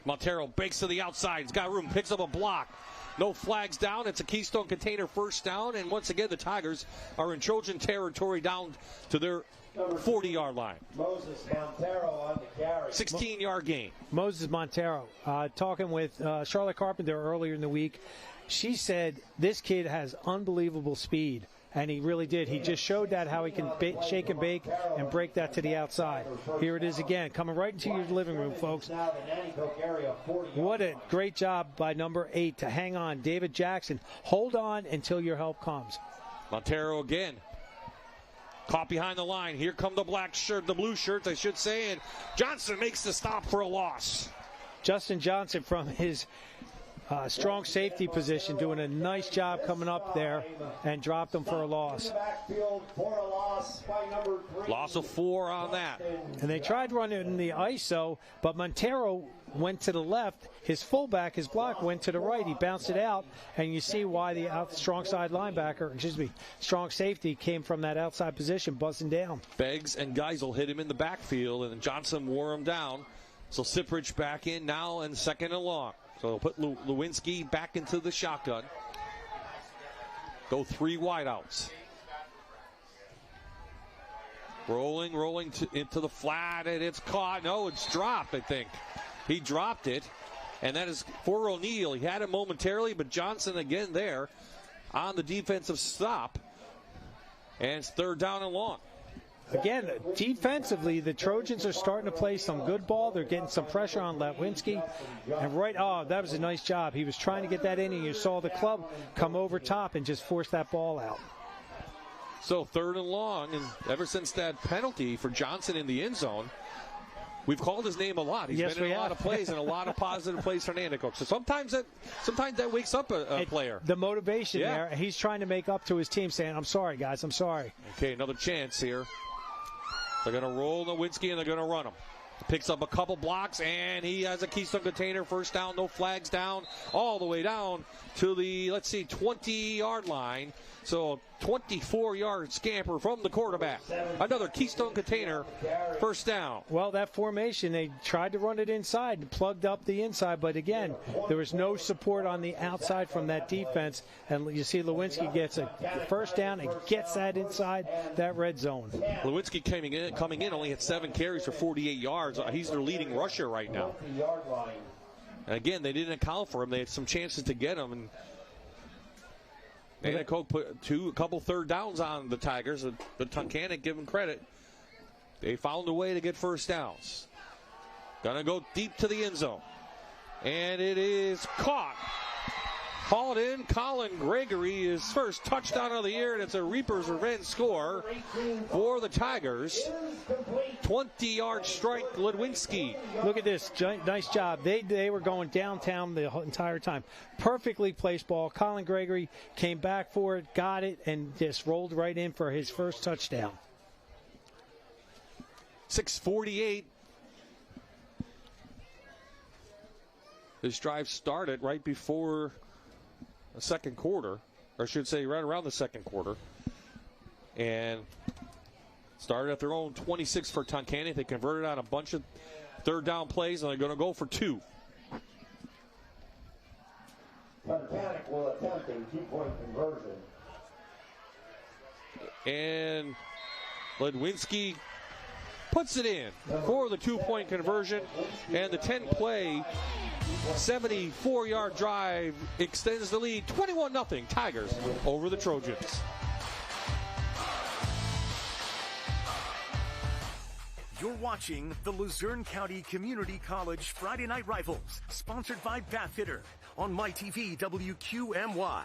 Montero bakes to the outside. He's got room, picks up a block. No flags down. It's a Keystone Container first down. And once again, the Tigers are in Trojan territory down to their 40-yard line. Moses Montero on the carry. 16-yard gain. Moses Montero, talking with Charlotte Carpenter earlier in the week, she said this kid has unbelievable speed, and he really did. He just showed that how he can shake and bake and break that to the outside. Here it is again, coming right into your living room, folks. What a great job by number 8 to hang on. David Jackson, hold on until your help comes. Montero again. Caught behind the line. Here come the blue shirts, I should say, and Johnson makes the stop for a loss. Justin Johnson from his strong safety position, doing a nice job coming up there, and dropped him for a loss. Loss of 4 on that. And they tried running the ISO, but Montero went to the left. His fullback, his block, went to the right. He bounced it out, and you see why the strong safety came from that outside position, buzzing down. Beggs and Geisel hit him in the backfield, and Johnson wore him down. So Sipridge back in now, and second and long. So they'll put Lewinsky back into the shotgun. Go 3 wideouts. Rolling into the flat, and it's caught. No, it's dropped, I think. He dropped it, and that is for O'Neal. He had it momentarily, but Johnson again there on the defensive stop. And it's third down and long. Again, defensively, the Trojans are starting to play some good ball. They're getting some pressure on Lewinsky. And that was a nice job. He was trying to get that in, and you saw the club come over top and just force that ball out. So third and long, and ever since that penalty for Johnson in the end zone, we've called his name a lot. He's been in a lot of plays and a lot of positive plays for Nanticoke. So sometimes that wakes up a player. The motivation there, and he's trying to make up to his team, saying, I'm sorry, guys, I'm sorry. Okay, another chance here. They're going to roll Lewinsky, and they're going to run him. Picks up a couple blocks, and he has a Keystone Container. First down, no flags down, all the way down to the, 20-yard line. So 24-yard scamper from the quarterback. Another Keystone Container, first down. Well, that formation, they tried to run it inside and plugged up the inside, but again, there was no support on the outside from that defense. And you see Lewinsky gets a first down and gets that inside that red zone. Lewinsky coming in only had 7 carries for 48 yards. He's their leading rusher right now. And again, they didn't account for him. They had some chances to get him, and Nanticoke put a couple third downs on the Tigers. The Tunkhannock, give them credit. They found a way to get first downs. Gonna go deep to the end zone. And it is caught. Hauled in. Colin Gregory, his first touchdown of the year, and it's a Reaper's Revenge score for the Tigers. 20-yard strike, Ludwinski. Look at this. Nice job. They were going downtown the entire time. Perfectly placed ball. Colin Gregory came back for it, got it, and just rolled right in for his first touchdown. 6:48. This drive started right before the second quarter, or I should say right around the second quarter, and started at their own 26 for Tunkhannock. They converted on a bunch of third down plays, and they're going to go for 2. Tunkhannock will attempt a 2-point conversion. And Ludwinski puts it in for the 2-point conversion, and the 10-play 74-yard drive extends the lead 21-0 Tigers over the Trojans. You're watching the Luzerne County Community College Friday Night Rivals, sponsored by Bathfitter on MyTV WQMY.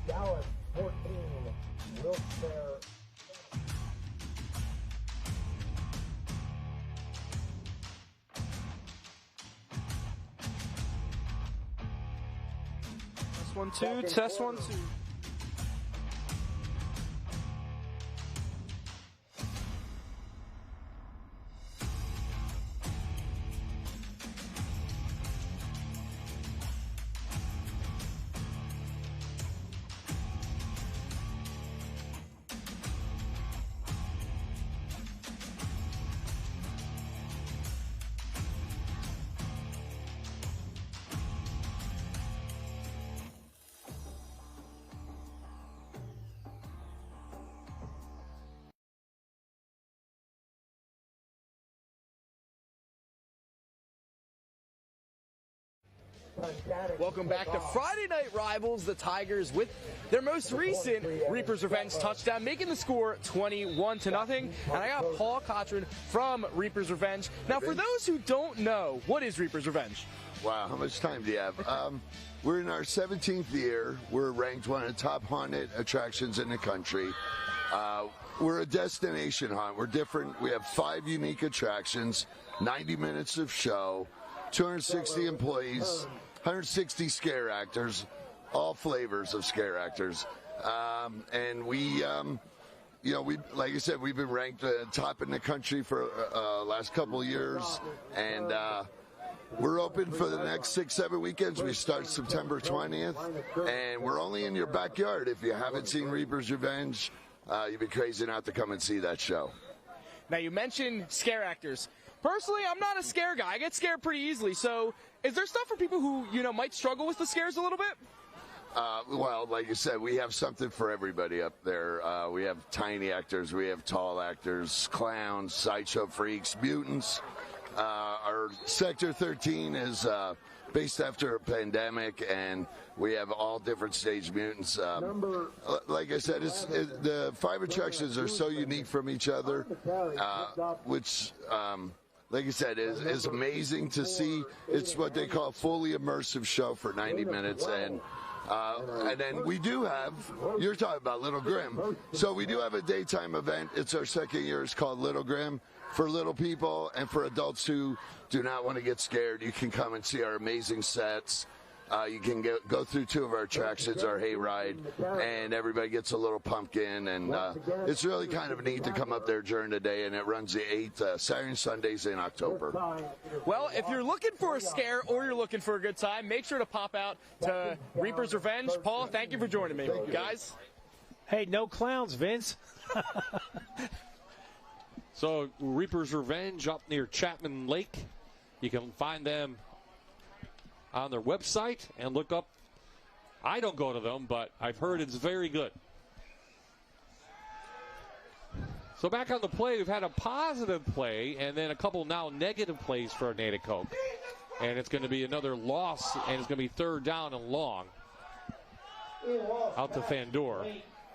Dallas 14, Wilkes-barre. Test 1, 2. Test 1, 2. Welcome back to Friday Night Rivals. The Tigers with their most recent Reaper's Revenge touchdown, making the score 21-0. And I got Paul Cochran from Reaper's Revenge. Now, for those who don't know, what is Reaper's Revenge? Wow, how much time do you have? We're in our 17th year. We're ranked one of the top haunted attractions in the country. We're a destination haunt. We're different. We have 5 unique attractions, 90 minutes of show, 260 employees, 160 scare actors, all flavors of scare actors. And we, like I said, we've been ranked top in the country for last couple of years. And we're open for the next 6-7 weekends. We start September 20th. And we're only in your backyard. If you haven't seen Reaper's Revenge, you'd be crazy not to come and see that show. Now, you mentioned scare actors. Personally, I'm not a scare guy. I get scared pretty easily. So is there stuff for people who, might struggle with the scares a little bit? Well, like you said, we have something for everybody up there. We have tiny actors. We have tall actors, clowns, sideshow freaks, mutants. Our Sector 13 is based after a pandemic, and we have all different stage mutants. Like I said, the 5 attractions are so unique from each other, which... like I said, is amazing to see. It's what they call a fully immersive show for 90 minutes. And then we do have, you're talking about Little Grimm. So we do have a daytime event. It's our second year. It's called Little Grimm. For little people and for adults who do not want to get scared, you can come and see our amazing sets. You can go through 2 of our attractions, our hayride, and everybody gets a little pumpkin. And it's really kind of neat to come up there during the day, and it runs the 8 Saturday and Sundays in October. Well, if you're looking for a scare or you're looking for a good time, make sure to pop out to Reaper's Revenge. Paul, thank you for joining me. Guys? Hey, no clowns, Vince. So, Reaper's Revenge up near Chapman Lake. You can find them on their website and look up. I don't go to them, but I've heard it's very good. So back on the play, we've had a positive play and then a couple now negative plays for Nanticoke. And it's going to be another loss, and it's going to be 3rd down and long. Out to Fandor.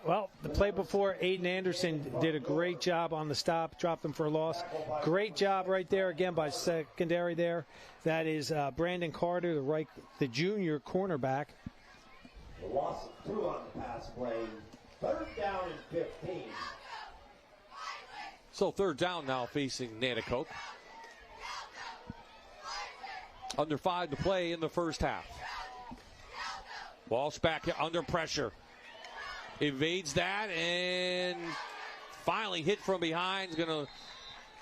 Well, the play before, Aiden Anderson did a great job on the stop, dropped him for a loss. Great job right there again by secondary there. That is Brandon Carter, the junior cornerback. The loss of 2 on the pass play. 3rd down and 15. So 3rd down now facing Nanticoke. Under 5 to play in the first half. Walsh back under pressure. Evades that and finally hit from behind. Is gonna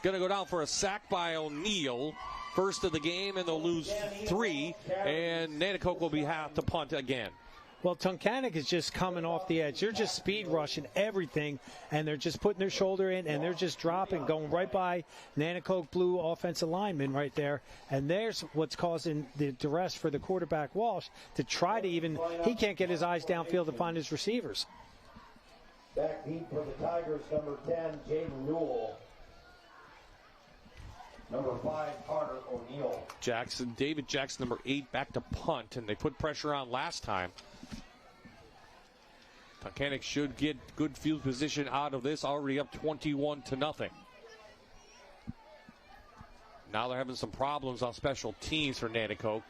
go down for a sack by O'Neal. First of the game, and they'll lose 3. And Nanticoke will have to punt again. Well, Tunkhannock is just coming off the edge. They're just speed rushing everything, and they're just putting their shoulder in, and they're just dropping, going right by Nanticoke blue offensive lineman right there. And there's what's causing the duress for the quarterback, Walsh, to try to he can't get his eyes downfield to find his receivers. Back deep for the Tigers, number 10, Jaden Newell. Number 5, Carter O'Neal. David Jackson, number 8, back to punt, and they put pressure on last time. Tunkhannock should get good field position out of this, already up 21-0. Now they're having some problems on special teams for Nanticoke.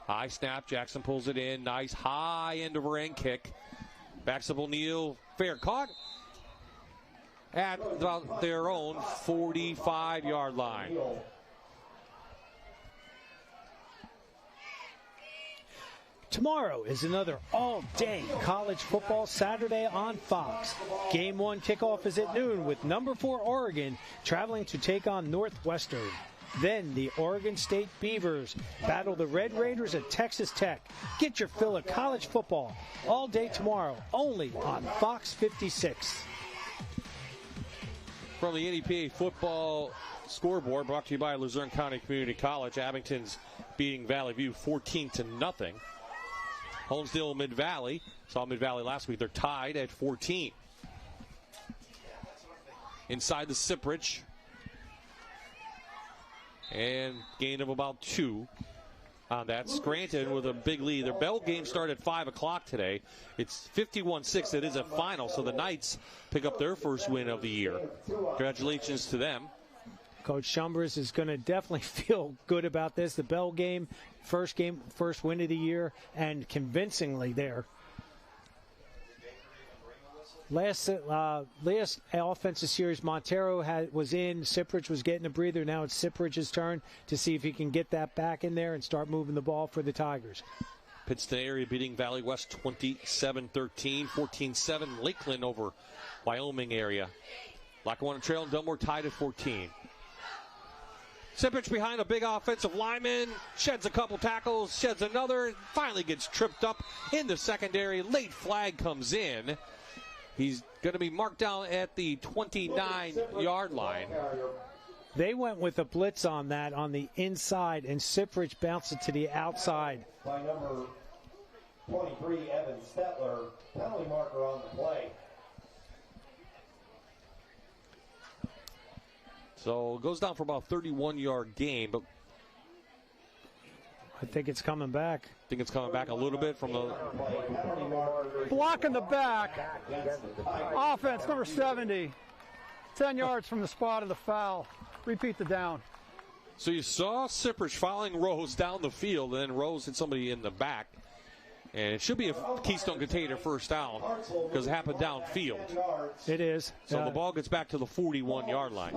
High snap, Jackson pulls it in, nice high end over end kick. Backs up O'Neal, fair caught at about their own 45-yard line. Tomorrow is another all-day college football Saturday on Fox. Game 1 kickoff is at noon with number 4 Oregon traveling to take on Northwestern. Then the Oregon State Beavers battle the Red Raiders at Texas Tech. Get your fill of college football all day tomorrow, only on Fox 56. From the NEPA football scoreboard, brought to you by Luzerne County Community College. Abington's beating Valley View 14-0. Holmesdale Mid-Valley. Saw Mid-Valley last week. They're tied at 14. Inside the Cyprich. And gain of about 2 on that. Scranton with a big lead. Their bell game started at 5 o'clock today. It's 51-6. It is a final, so the Knights pick up their first win of the year. Congratulations to them. Coach Chumbers is going to definitely feel good about this. The bell game, first win of the year, and convincingly there. Last offensive series, Montero was in. Cyprich was getting a breather. Now it's Cyprich's turn to see if he can get that back in there and start moving the ball for the Tigers. Pittston area beating Valley West 27-13, 14-7. Lakeland over Wyoming area. Lackawanna Trail and Dunmore tied at 14. Cyprich behind a big offensive lineman, sheds a couple tackles, sheds another, finally gets tripped up in the secondary. Late flag comes in. He's going to be marked down at the 29-yard line. They went with a blitz on that on the inside, and Cyprich bounced it to the outside. By number 23, Evan Stetler, penalty marker on the play. So it goes down for about a 31-yard gain, but I think it's coming back. I think it's coming back a little bit from the... Block in the back. Offense, number 70. 10 yards from the spot of the foul. Repeat the down. So you saw Cyprich following Rose down the field, and then Rose hit somebody in the back. And it should be a Keystone Container first down because it happened downfield. It is. So the ball gets back to the 41-yard line.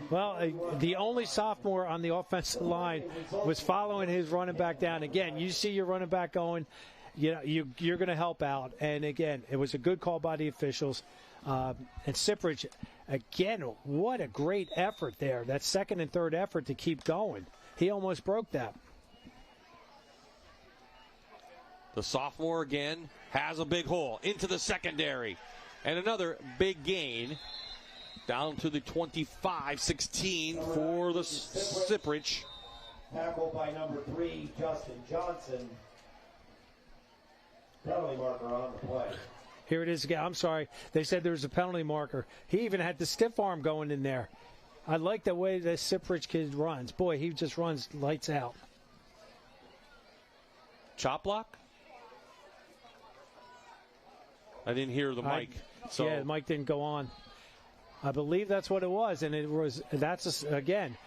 Well, the only sophomore on the offensive line was following his running back down. Again, you see your running back going, you're going to help out. And, again, it was a good call by the officials. And Cyprich, again, what a great effort there. That second and third effort to keep going. He almost broke that. The sophomore again has a big hole into the secondary. And another big gain down to the 25-16 for the Cyprich. Tackled by number 3, Justin Johnson. Penalty marker on the play. Here it is again. I'm sorry. They said there was a penalty marker. He even had the stiff arm going in there. I like the way this Cyprich kid runs. Boy, he just runs lights out. Chop block? I didn't hear the mic. Yeah, the mic didn't go on. I believe that's what it was, and again,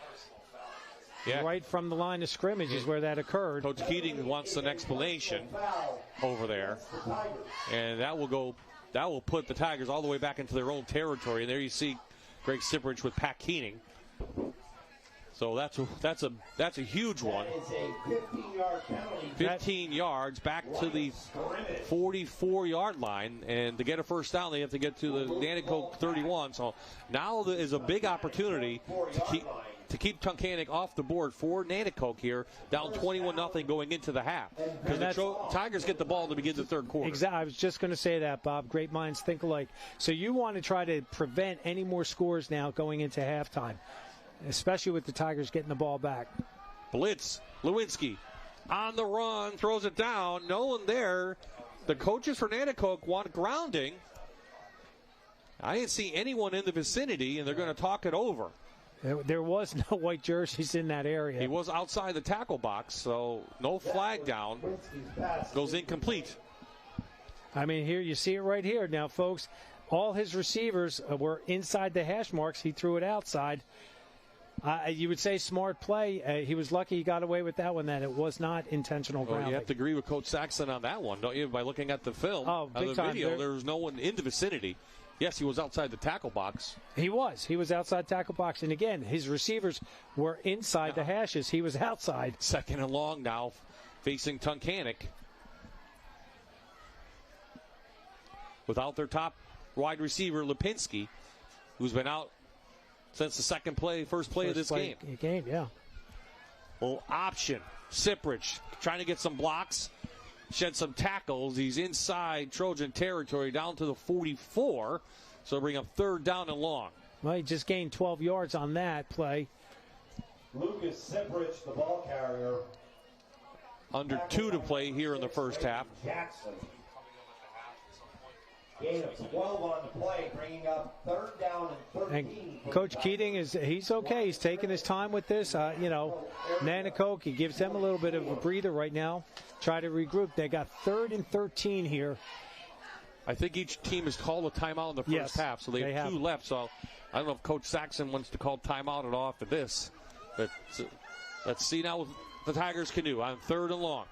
right from the line of scrimmage is where that occurred. Coach Keating wants an explanation over there, and that will put the Tigers all the way back into their own territory. And there you see Greg Cyprich with Pat Keating. So that's a huge one. 15 yards back to the 44-yard line, and to get a first down, they have to get to the Nanticoke 31. So now there is a big opportunity to keep Tunkhannock off the board for Nanticoke here, down 21-0 going into the half. Because the Tigers get the ball to begin the third quarter. Exactly. I was just going to say that, Bob. Great minds think alike. So you want to try to prevent any more scores now going into halftime, especially with the Tigers getting the ball back. Blitz. Lewinsky on the run, throws it down. No one there. The coaches for Nanticoke want grounding. I didn't see anyone in the vicinity, and they're going to talk it over. There was no white jerseys in that area. He was outside the tackle box, so no flag down. Goes incomplete. I mean, here you see it right here. Now, folks, all his receivers were inside the hash marks. He threw it outside. You would say smart play. He was lucky he got away with that one, that it was not intentional grounding. You have to agree with Coach Saxon on that one, don't you? By looking at the film, big the time. video, there was no one in the vicinity. Yes, he was outside the tackle box. He was outside tackle box. And again, his receivers were inside the hashes. He was outside. Second and long now, facing Tunkhannock. Without their top wide receiver, Lipinski, who's been out since the first play of this game. Yeah. Well, option. Cyprich trying to get some blocks, shed some tackles. He's inside Trojan territory down to the 44. So bring up third down and long. Well, he just gained 12 yards on that play. Lucas Cyprich, the ball carrier. Under 2 to play here in the first half. Jackson. Gain of 12 on the play, bringing up third down and 13. And Coach Keating he's okay. He's taking his time with this. Nanticoke, he gives them a little bit of a breather right now. Try to regroup. They got 3rd and 13 here. I think each team has called a timeout in the first half, so they have 2 left. So I don't know if Coach Saxon wants to call timeout at all after this. But let's see now what the Tigers can do on 3rd and long.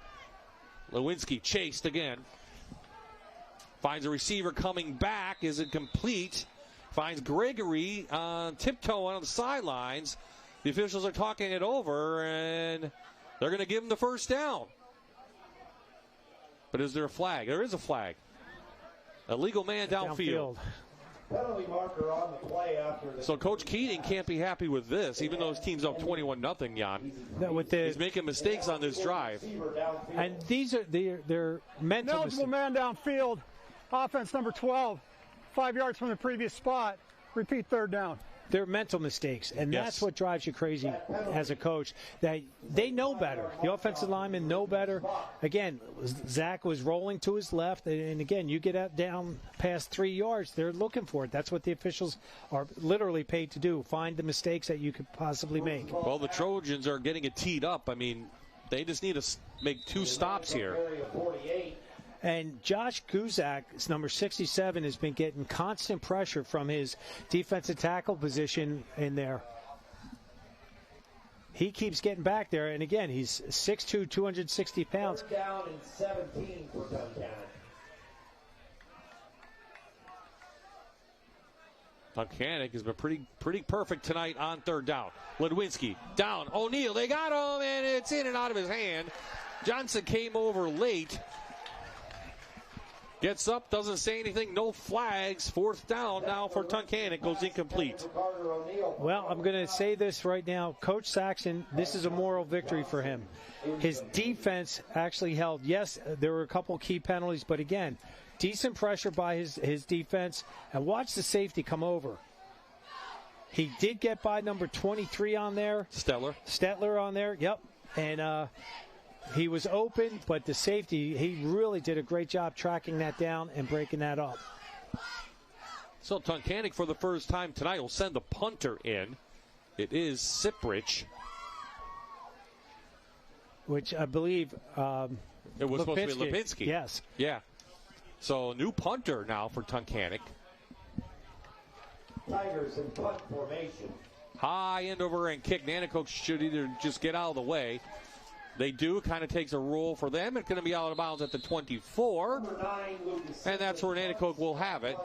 Lewinsky chased again. Finds a receiver coming back. Is it complete? Finds Gregory on tiptoe on the sidelines. The officials are talking it over, and they're going to give him the first down. But is there a flag? There is a flag. A legal man downfield. Penalty marker on the play after So Coach Keating can't be happy with this, even though his team's up 21-0, Jan. He's making mistakes on this drive. And these are they're mental Eligible man downfield. Offense number 12, 5 yards from the previous spot. Repeat, third down. They're mental mistakes, and that's what drives you crazy as a coach. That they know better. The offensive linemen know better. Again, Zach was rolling to his left, and again, you get out down past 3 yards, they're looking for it. That's what the officials are literally paid to do, find the mistakes that you could possibly make. Well, the Trojans are getting it teed up. I mean, they just need to make 2 stops here. And Josh Guzak, number 67, has been getting constant pressure from his defensive tackle position in there. He keeps getting back there, and again, he's 6'2", 260 pounds. Third down and 17 for Tunkhannock. Tunkhannock has been pretty perfect tonight on third down. Ledwinski down. O'Neal, they got him, and it's in and out of his hand. Johnson came over late. Gets up, doesn't say anything, no flags. Fourth down now for Tunkhannock, goes incomplete. Well, I'm going to say this right now. Coach Saxon, this is a moral victory for him. His defense actually held. Yes, there were a couple key penalties, but again, decent pressure by his defense. And watch the safety come over. He did get by number 23 on there. Stetler on there, yep. And He was open, but the safety, he really did a great job tracking that down and breaking that up. So Tunkhannock for the first time tonight will send the punter in. It is Siprich. Which I believe it was supposed to be Lipinski. Yes. Yeah. So new punter now for Tunkhannock. Tigers in punt formation. High end over and kick. Nanticoke should either just get out of the way. They do. Kind of takes a roll for them. It's going to be out of bounds at the 24. And that's where Nanticoke will have it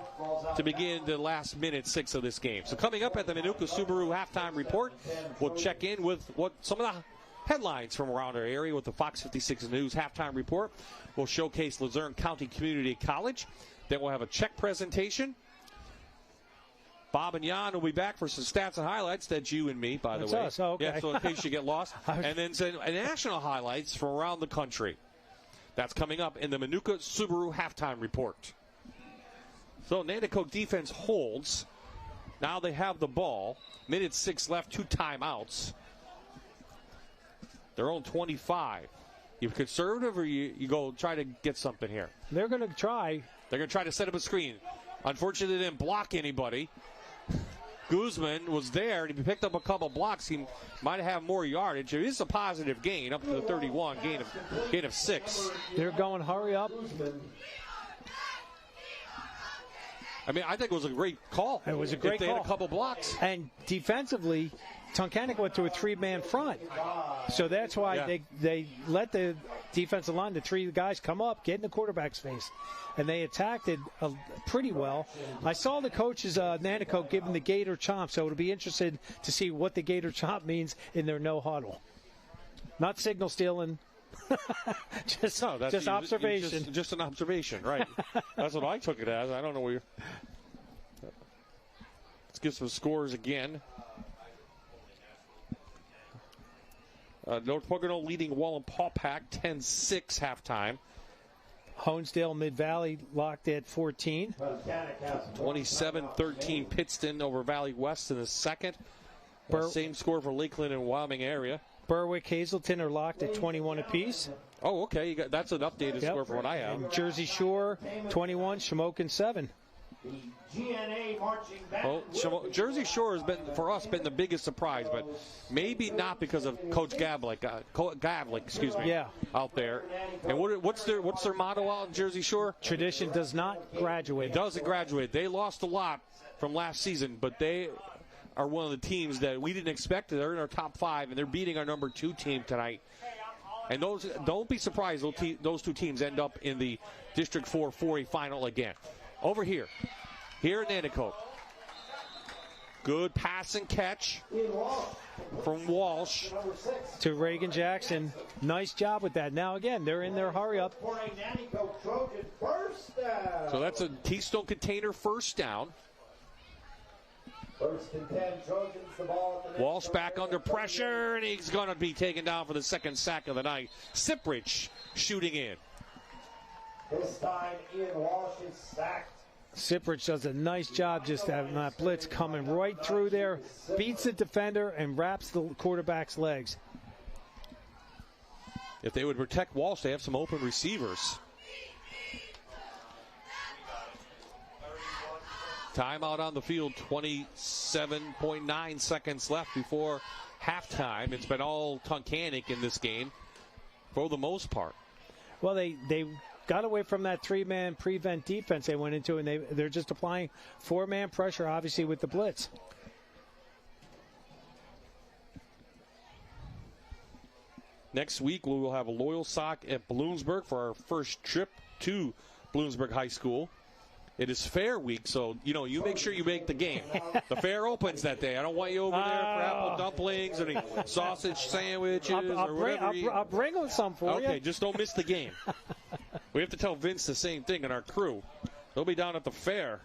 to begin the last minute 6 of this game. So coming up at the Manuka Subaru halftime report, we'll check in with what some of the headlines from around our area with the Fox 56 News halftime report. We'll showcase Luzerne County Community College. Then we'll have a check presentation. Bob and Jan will be back for some stats and highlights. That's you and me, by the way. Us. Oh, okay. Yeah, so in case you get lost. And then some national highlights from around the country. That's coming up in the Manuka Subaru halftime report. So Nanticoke defense holds. Now they have the ball. Minute 6 left, 2 timeouts. Their own 25. You conservative or you go try to get something here? They're going to try. They're going to try to set up a screen. Unfortunately, they didn't block anybody. Guzman was there. If he picked up a couple blocks, he might have more yardage. It is a positive gain up to the 31, gain of 6. They're going hurry up. I mean, I think it was a great call. It was a great call. They had a couple blocks. And defensively, Tunkhannock went to a 3-man front. So that's why they let the defensive line, the 3 guys, come up, get in the quarterback's face. And they attacked it pretty well. I saw the coaches, Nanticoke, give them the Gator Chomp, so it'll be interesting to see what the Gator Chomp means in their no huddle. Not signal stealing. just observation. Just an observation, right. That's what I took it as. I don't know where you're... Let's get some scores again. North Pocono leading Wallenpaupack 10-6 halftime. Honesdale Mid-Valley locked at 14. 27-13 Pittston over Valley West in the second. Same score for Lakeland and Wyoming area. Berwick Hazleton are locked at 21 apiece. Oh, okay. That's an updated score for what I have. And Jersey Shore 21, Shamokin 7. Well, Jersey Shore has been, for us, been the biggest surprise, but maybe not because of Coach Gavlik, out there. And what's their motto out in Jersey Shore? Tradition does not graduate. It doesn't graduate. They lost a lot from last season, but they are one of the teams that we didn't expect. They're in our top 5, and they're beating our number 2 team tonight. And don't be surprised those 2 teams end up in the District 4 4A final again. Over here in Nanticoke. Good pass and catch from Walsh to Reagan Jackson. Nice job with that. Now again, they're in their hurry up. So that's a Keystone Container first down. First and 10, Trojans, the ball at the Walsh back under pressure, and he's going to be taken down for the second sack of the night. Siprich shooting in. This time, Ian Walsh is sacked. Siprich does a nice job just having that blitz coming right through there, beats the defender, and wraps the quarterback's legs. If they would protect Walsh, they have some open receivers. Timeout on the field, 27.9 seconds left before halftime. It's been all Tunkhannock in this game for the most part. Well, they got away from that 3-man prevent defense they went into, and they're just applying 4-man pressure, obviously, with the blitz. Next week, we will have a Loyal Sock at Bloomsburg for our first trip to Bloomsburg High School. It is fair week, so, you make sure you make the game. The fair opens that day. I don't want you over there for apple dumplings or any sausage sandwiches or whatever. I'll bring them some for you. Okay, just don't miss the game. We have to tell Vince the same thing in our crew. They'll be down at the fair.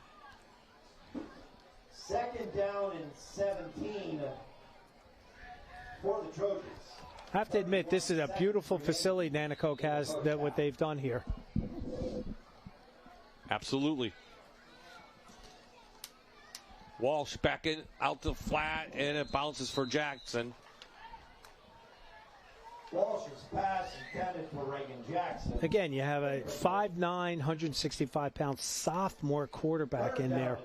Second down and 17 for the Trojans. I have to admit, this is a beautiful facility Nanticoke has, what they've done here. Absolutely. Walsh back in, out to flat, and it bounces for Jackson. Walsh's pass intended for Reagan Jackson. Again, you have a 5'9", 165-pound sophomore quarterback in there.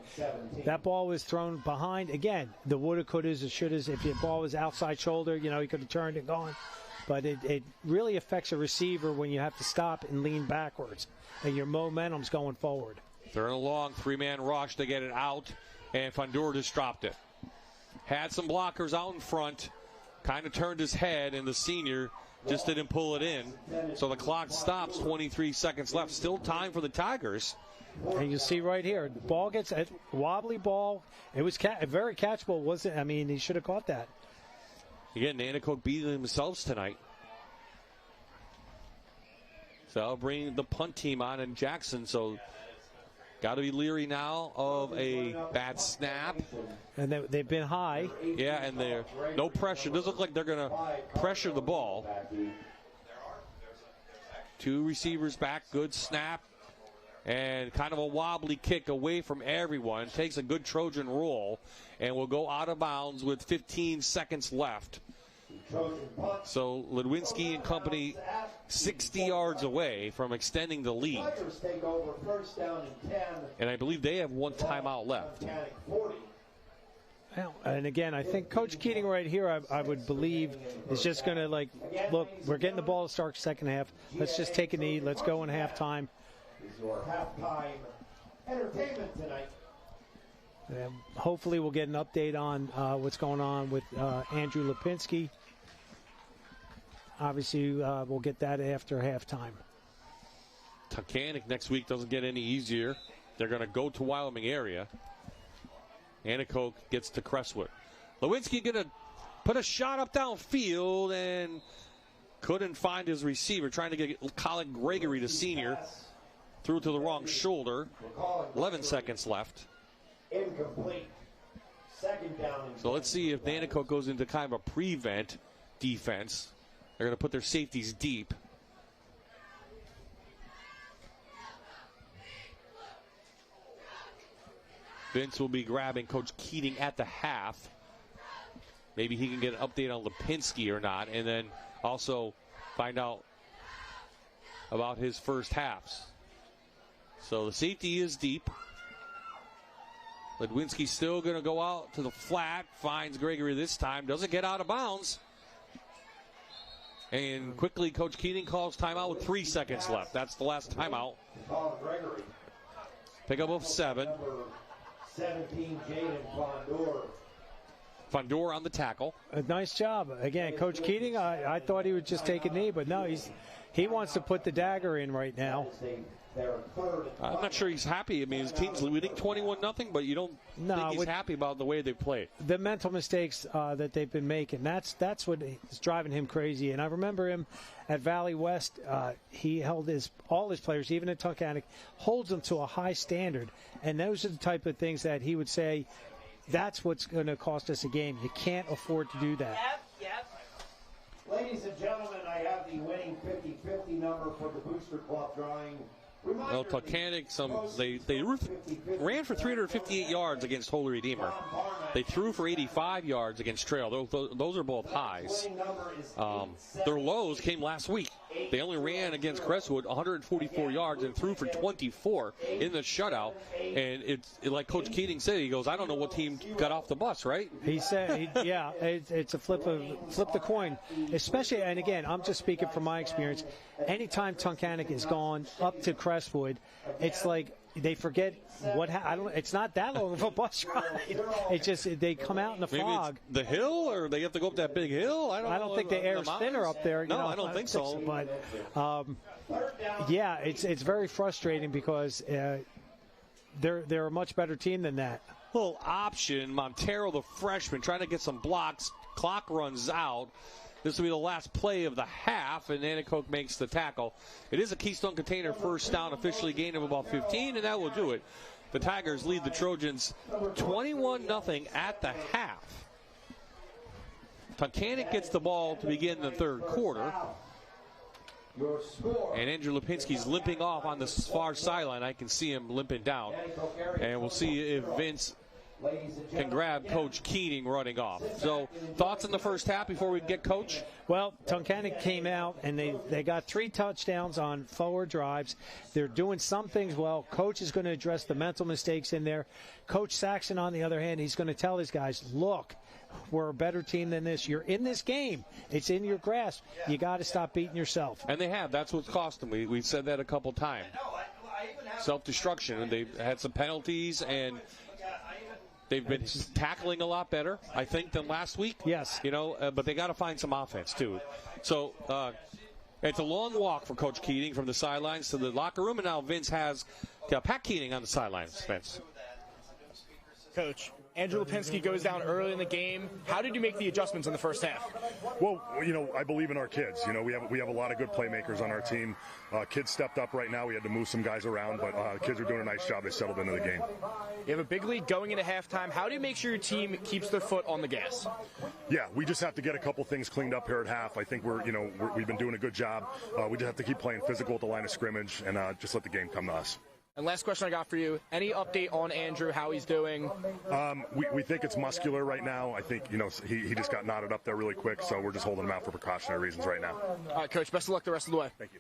That ball was thrown behind. Again, the woulda, couldas, or shouldas. If the ball was outside shoulder, you know, he could have turned and gone. But it really affects a receiver when you have to stop and lean backwards, and your momentum's going forward. Third and long, three-man rush to get it out, and Fandor just dropped it. Had some blockers out in front, kind of turned his head, and the senior just didn't pull it in. So the clock stops, 23 seconds left. Still time for the Tigers. And you see right here, the ball gets a wobbly ball. It was very catchable, wasn't it? I mean, he should have caught that. Again, Nanticoke beating themselves tonight. So I'll bring the punt team on in Jackson. So got to be leery now of a bad snap. And they've been high. Yeah, and they're no pressure. Doesn't look like they're going to pressure the ball. Two receivers back, good snap. And kind of a wobbly kick away from everyone. Takes a good Trojan roll and will go out of bounds with 15 seconds left. So Ludwinski and company 60 yards away from extending the lead. And I believe they have one timeout left. Well, and again, I think Coach Keating right here, I would believe, is just going to, like, look, we're getting the ball to start second half. Let's just take a knee. Let's go in halftime. Your halftime entertainment tonight. Hopefully we'll get an update on what's going on with Andrew Lipinski. Obviously, we'll get that after halftime. Tunkhannock next week doesn't get any easier. They're going to go to Wyoming area. Nanticoke gets to Crestwood. Lewinsky going to put a shot up downfield and couldn't find his receiver. Trying to get Colin Gregory, the senior. Threw to the wrong shoulder. 11 seconds left. Incomplete. Second down. So let's see if Nanticoke goes into kind of a prevent defense. They're going to put their safeties deep. Vince will be grabbing Coach Keating at the half. Maybe he can get an update on Lipinski or not, and then also find out about his first halves. So the safety is deep. Ludwinski still going to go out to the flat. Finds Gregory this time. Doesn't get out of bounds. And quickly, Coach Keating calls timeout with 3 seconds left. That's the last timeout. Pick up of 7. 17, Jaden Fandor. Fandor on the tackle. A nice job. Again, Coach Keating, I thought he would just take a knee, but no, he wants to put the dagger in right now. I'm not sure he's happy. I mean, his team's leading 21-0, but you don't think he's happy about the way they played. The mental mistakes that they've been making, that's what is driving him crazy. And I remember him at Valley West. He held all his players, even at Tunkhannock, holds them to a high standard. And those are the type of things that he would say, that's what's going to cost us a game. You can't afford to do that. Yep. Ladies and gentlemen, I have the winning 50-50 number for the Booster Club drawing. Well, Tunkhannock, they ran for 358 yards against Holy Redeemer. They threw for 85 yards against Trail. Those are both highs. Their lows came last week. They only ran against Crestwood 144 yards and threw for 24 in the shutout. And it's like Coach Keating said, he goes, I don't know what team got off the bus, right? He said, it's a flip the coin. Especially, and again, I'm just speaking from my experience, anytime Tunkhannock is gone up to Crestwood, it's like they forget it's not that long of a bus ride. It's just they come out in the fog. The hill, or they have to go up that big hill? I don't think the air's thinner up there. No, I don't think so. But it's very frustrating because they're a much better team than that. Little option, Montero, the freshman, trying to get some blocks. Clock runs out. This will be the last play of the half, and Nanticoke makes the tackle. It is a Keystone Container first down, officially gained of about 15, and that will do it. The Tigers lead the Trojans 21-0 at the half. Tunkhannock gets the ball to begin the third quarter. And Andrew Lipinski's limping off on the far sideline. I can see him limping down. And we'll see if Vince can grab Coach Keating running off. So thoughts in the first half before we get Coach? Well, Tunkhannock came out and they got 3 touchdowns on forward drives. They're doing some things well. Coach is going to address the mental mistakes in there. Coach Saxon, on the other hand, he's going to tell his guys, look, we're a better team than this. You're in this game. It's in your grasp. You got to stop beating yourself. And they have. That's what's cost them. We said that a couple times. Self-destruction. And they've had some penalties, and they've been tackling a lot better, I think, than last week. Yes. But they got to find some offense, too. So it's a long walk for Coach Keating from the sidelines to the locker room, and now Vince has Pat Keating on the sidelines. Vince. Coach, Andrew Lipinski goes down early in the game. How did you make the adjustments in the first half? Well, I believe in our kids. We have a lot of good playmakers on our team. Kids stepped up right now. We had to move some guys around, but kids are doing a nice job. They settled into the game. You have a big lead going into halftime. How do you make sure your team keeps their foot on the gas? Yeah, we just have to get a couple things cleaned up here at half. I think we've been doing a good job. We just have to keep playing physical at the line of scrimmage and just let the game come to us. And last question I got for you, any update on Andrew, how he's doing? We think it's muscular right now. I think, he just got knotted up there really quick, so we're just holding him out for precautionary reasons right now. All right, Coach, best of luck the rest of the way. Thank you.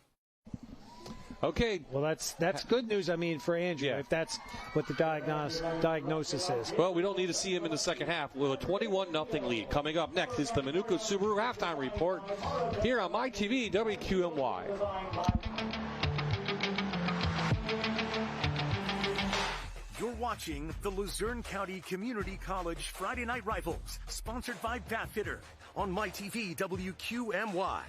Okay. Well, that's good news, for Andrew, if that's what the diagnosis is. Well, we don't need to see him in the second half with a 21-0 lead. Coming up next is the Manuka Subaru Halftime Report here on MyTV WQMY. You're watching the Luzerne County Community College Friday Night Rivals, sponsored by Bathfitter on MyTV WQMY.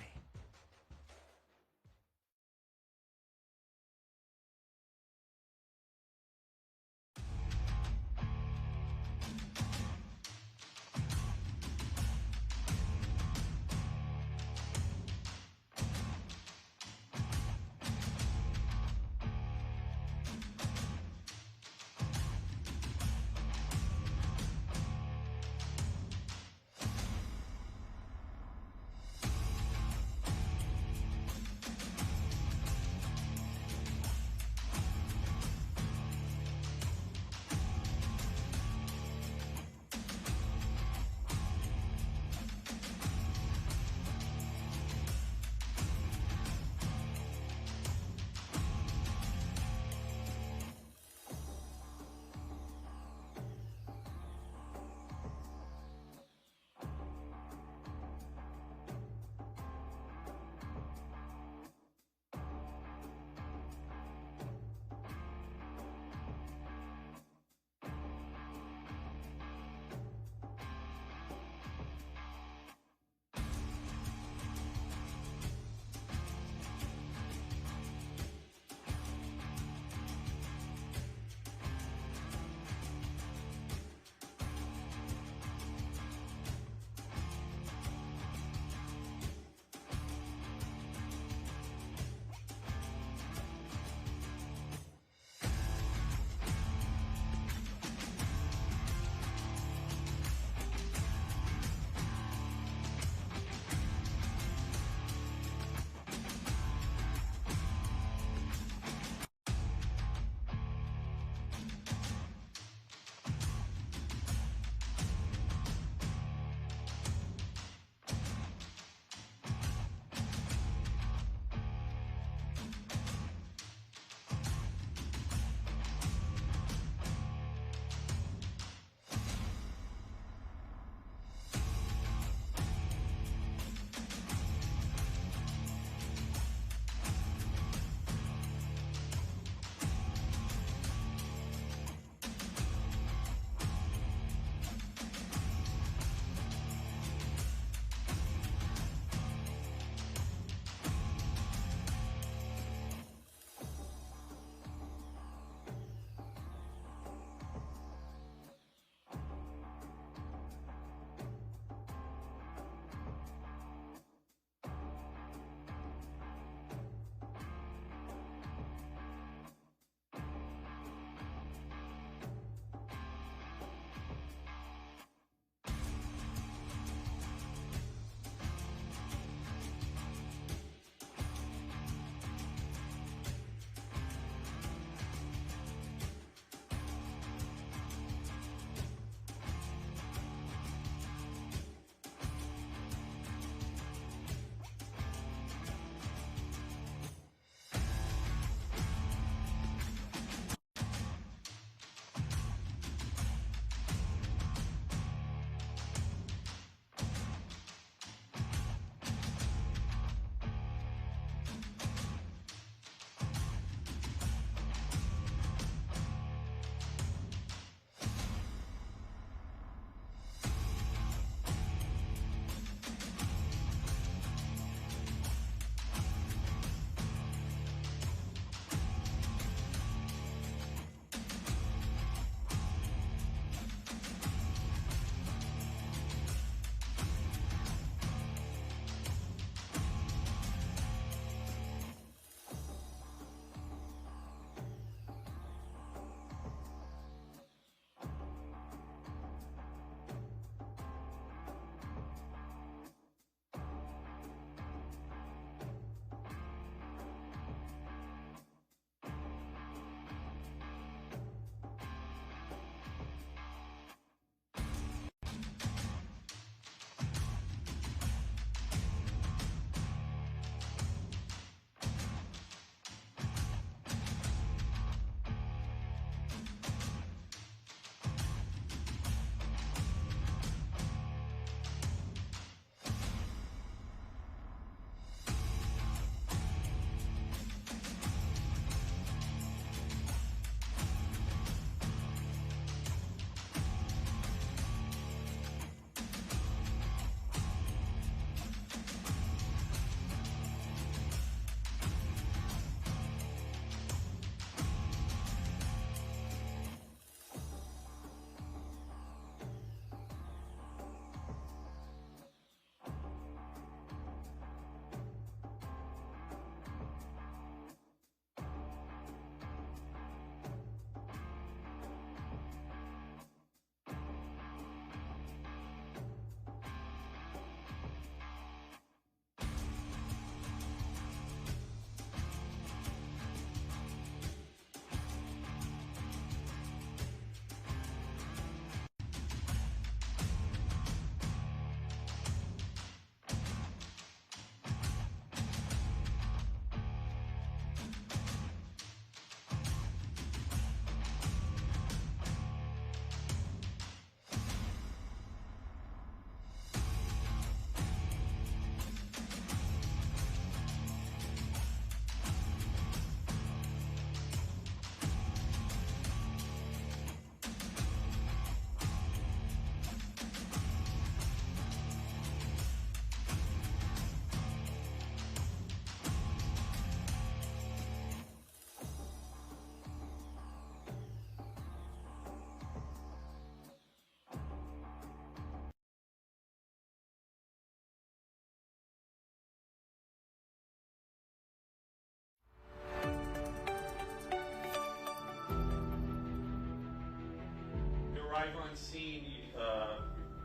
arrive on scene,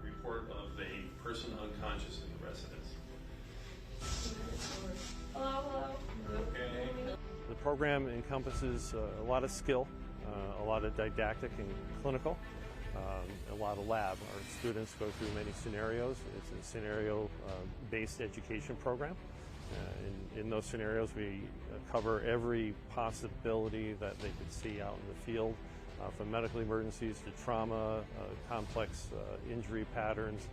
report of a person unconscious in the residence. Hello. Okay. The program encompasses a lot of skill, a lot of didactic and clinical, a lot of lab. Our students go through many scenarios. It's a scenario-based education program. In those scenarios, we cover every possibility that they could see out in the field, from medical emergencies to trauma, complex injury patterns,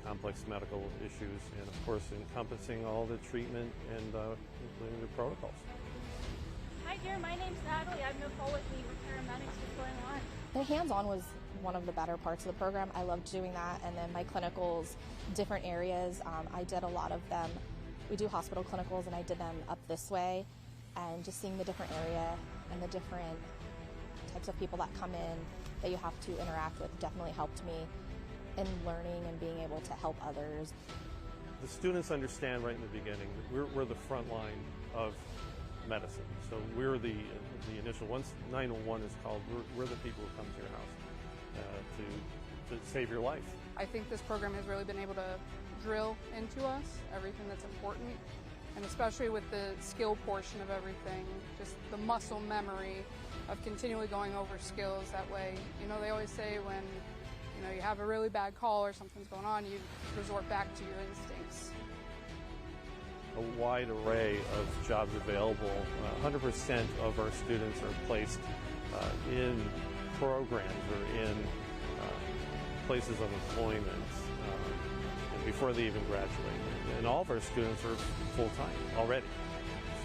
complex medical issues, and of course encompassing all the treatment and including the protocols. Hi dear, my name's Natalie. I have Nicole with me with Paramedic. What's going on? The hands-on was one of the better parts of the program. I loved doing that, and then my clinicals, different areas, I did a lot of them. We do hospital clinicals, and I did them up this way, and just seeing the different area and the different types of people that come in that you have to interact with definitely helped me in learning and being able to help others. The students understand right in the beginning that we're the front line of medicine. So we're the initial, once 911 is called, we're the people who come to your house to save your life. I think this program has really been able to drill into us everything that's important, and especially with the skill portion of everything, just the muscle memory of continually going over skills. That way, you know, they always say when you have a really bad call or something's going on, you resort back to your instincts. A wide array of jobs available. 100% of our students are placed in programs or in places of employment before they even graduate. And all of our students are full-time already.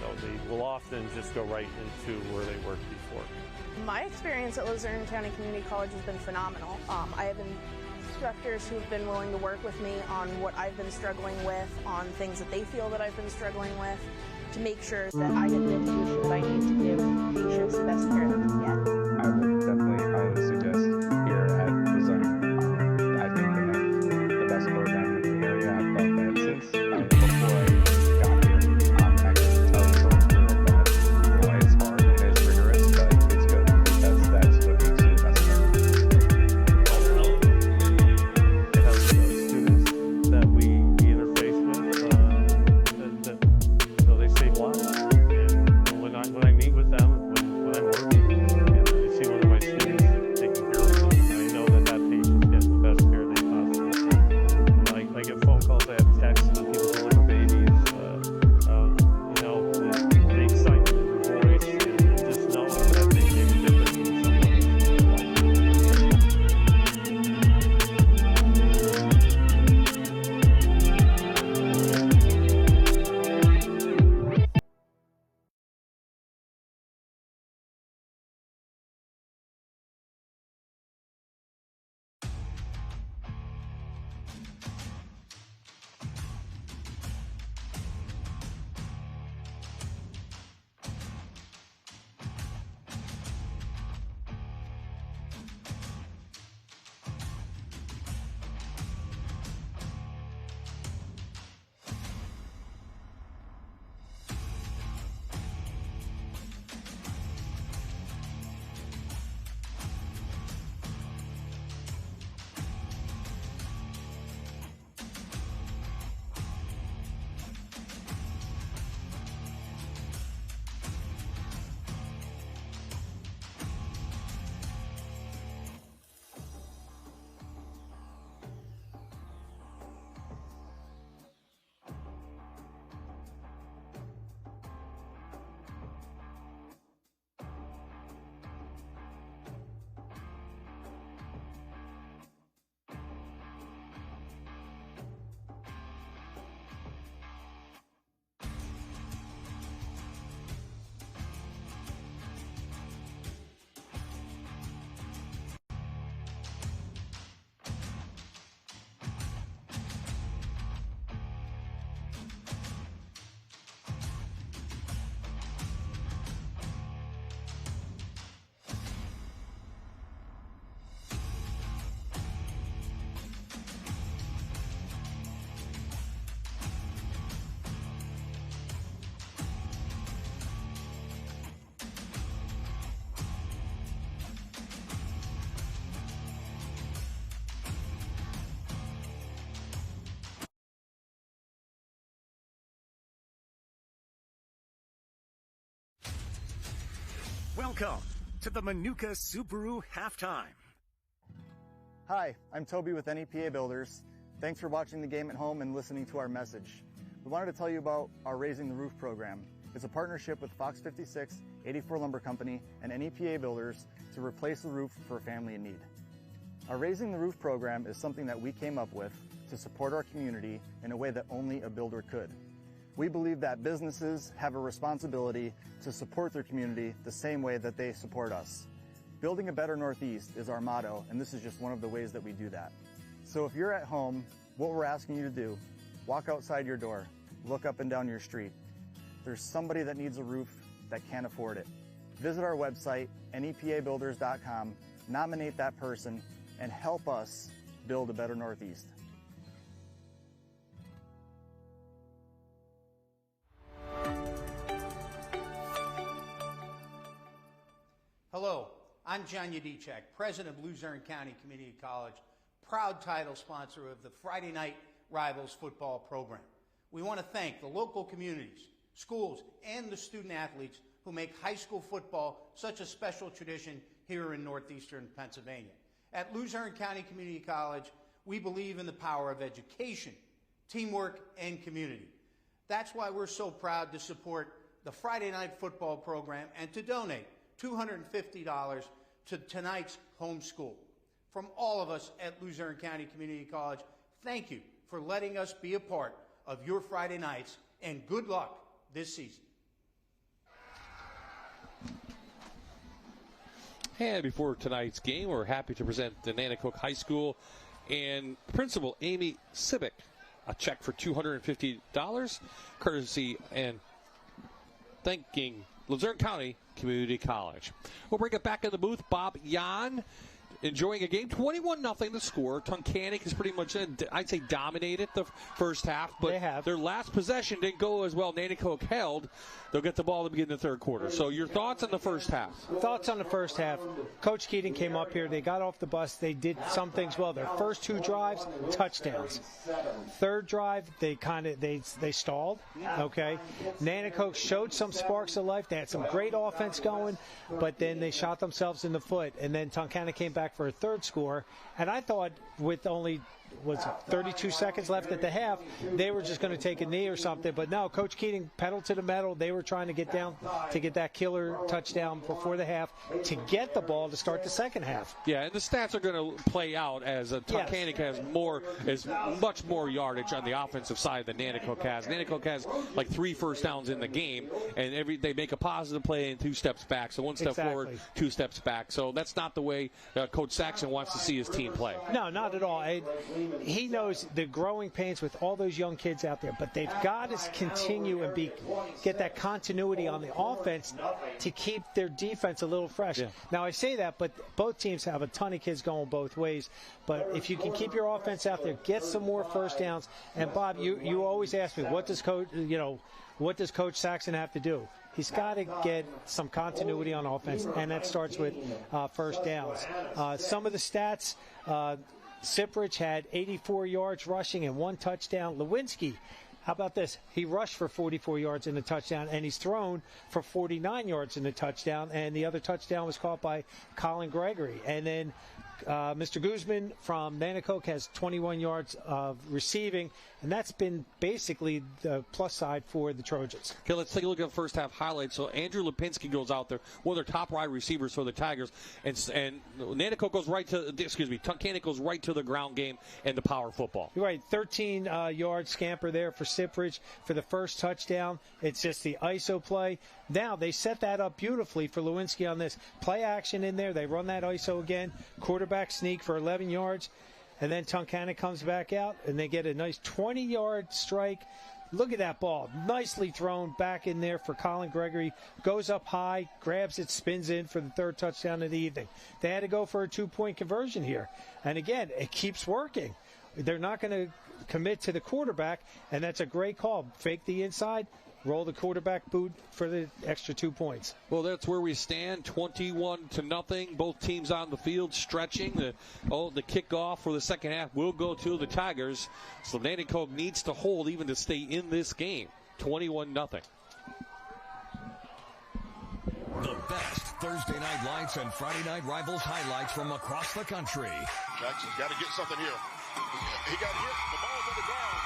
So they will often just go right into where they worked before. My experience at Luzerne County Community College has been phenomenal. I have instructors who have been willing to work with me on what I've been struggling with, on things that they feel that I've been struggling with, to make sure that I get the education that I need to give patients the best care that they can get. I would definitely highly suggest here at Luzerne. I think they have the best program in the area. I've felt that since before I got here. I can tell someone that it's hard and it's rigorous, but it's good because that's what makes you the best here. It has students that we interface with that they save lives. And when I meet with them, when I'm working, Welcome to the Manuka Subaru Halftime. Hi, I'm Toby with NEPA Builders. Thanks for watching the game at home and listening to our message. We wanted to tell you about our Raising the Roof program. It's a partnership with Fox 56, 84 Lumber Company, and NEPA Builders to replace the roof for a family in need. Our Raising the Roof program is something that we came up with to support our community in a way that only a builder could. We believe that businesses have a responsibility to support their community the same way that they support us. Building a better Northeast is our motto, and this is just one of the ways that we do that. So if you're at home, what we're asking you to do, walk outside your door, look up and down your street. There's somebody that needs a roof that can't afford it. Visit our website, nepabuilders.com, nominate that person, and help us build a better Northeast. Hello, I'm John Yudicek, president of Luzerne County Community College, proud title sponsor of the Friday Night Rivals football program. We want to thank the local communities, schools, and the student athletes who make high school football such a special tradition here in northeastern Pennsylvania. At Luzerne County Community College, we believe in the power of education, teamwork, and community. That's why we're so proud to support the Friday Night Football program and to donate $250 to tonight's home school. From all of us at Luzerne County Community College, thank you for letting us be a part of your Friday nights, and good luck this season. And before tonight's game, we're happy to present the Nanticoke High School and Principal Amy Sibick a check for $250, courtesy and thanking Luzerne County Community College. We'll bring it back in the booth. Bob Jan enjoying a game. 21-0 the score. Tunkhannock has pretty much, I'd say, dominated the first half, but their last possession didn't go as well. Nanticoke held. They'll get the ball to begin the third quarter. So your thoughts on the first half? Thoughts on the first half. Coach Keating came up here. They got off the bus. They did some things well. Their first two drives, touchdowns. Third drive, they stalled. Okay. Nanticoke showed some sparks of life. They had some great offense going, but then they shot themselves in the foot. And then Tunkhannock came back for a third score. And I thought with only 32 seconds left at the half, they were just going to take a knee or something. But no, Coach Keating pedaled to the metal. They were trying to get down to get that killer touchdown before the half to get the ball to start the second half. Yeah, and the stats are going to play out as Tunkhannock has much more yardage on the offensive side than Nanticoke has. Nanticoke has like 3 first downs in the game, and they make a positive play and 2 steps back. So 1 step forward, 2 steps back. So that's not the way Coach Saxon wants to see his team play. No, not at all. He knows the growing pains with all those young kids out there, but they've got to continue and get that continuity on the offense to keep their defense a little fresh. Yeah. Now, I say that, but both teams have a ton of kids going both ways. But if you can keep your offense out there, get some more first downs. And Bob, you always ask me, what does Coach Saxon have to do? He's got to get some continuity on offense, and that starts with first downs. Some of the stats. Siprich had 84 yards rushing and 1 touchdown. Lewinsky, how about this? He rushed for 44 yards in the touchdown, and he's thrown for 49 yards in the touchdown, and the other touchdown was caught by Colin Gregory. And then Mr. Guzman from Nanticoke has 21 yards of receiving, and that's been basically the plus side for the Trojans. Okay, let's take a look at the first half highlights. So Andrew Lipinski goes out there, one of their top wide receivers for the Tigers, and Nanticoke goes Tunkhannock goes right to the ground game and the power football. You're right, 13-yard scamper there for Siprich for the first touchdown. It's just the ISO play. Now they set that up beautifully for Lewinsky on this play action in there. They run that ISO again, quarterback sneak for 11 yards. And then Tunkhannock comes back out, and they get a nice 20-yard strike. Look at that ball. Nicely thrown back in there for Colin Gregory. Goes up high, grabs it, spins in for the third touchdown of the evening. They had to go for a 2-point conversion here. And again, it keeps working. They're not going to commit to the quarterback, and that's a great call. Fake the inside. Roll the quarterback boot for the extra 2 points. Well, that's where we stand, 21-0. Both teams on the field stretching. The kickoff for the second half will go to the Tigers. So Nanticoke needs to hold even to stay in this game. 21-0. The best Thursday night lights and Friday night rivals highlights from across the country. Jackson's got to get something here. He got hit. The ball's on the ground.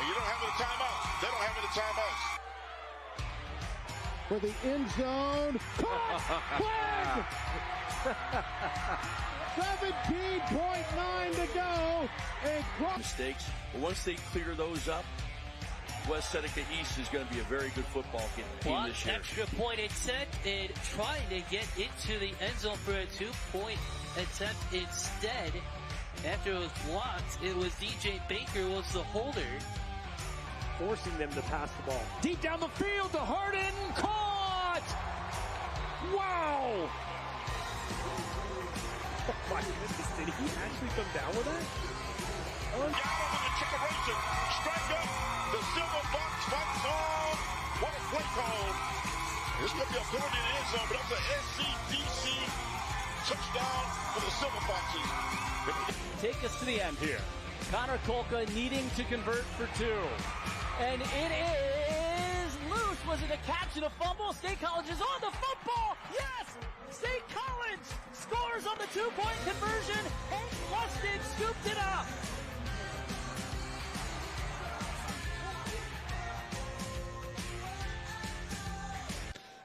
And you don't have any timeouts. They don't have any timeouts. For the end zone. Caught! 17.9 to go. Mistakes. But once they clear those up, West Seneca East is going to be a very good football team this year. Extra point attempt and trying to get into the end zone for a 2-point attempt instead. After it was blocked, it was DJ Baker was the holder. Forcing them to pass the ball. Deep down the field to Harden. Caught! Wow! Oh my goodness, did he actually come down with that? Down over the checkeration. Strike up. The Silver Fox fights on. What a play call. This could be a point in the end zone, but that's an SCDC touchdown for the Silver Foxes. Take us to the end here. Connor Kolka needing to convert for 2. And it is loose. Was it a catch and a fumble? State College is on the football. Yes! State College scores on the 2-point conversion. And Lustig scooped it up.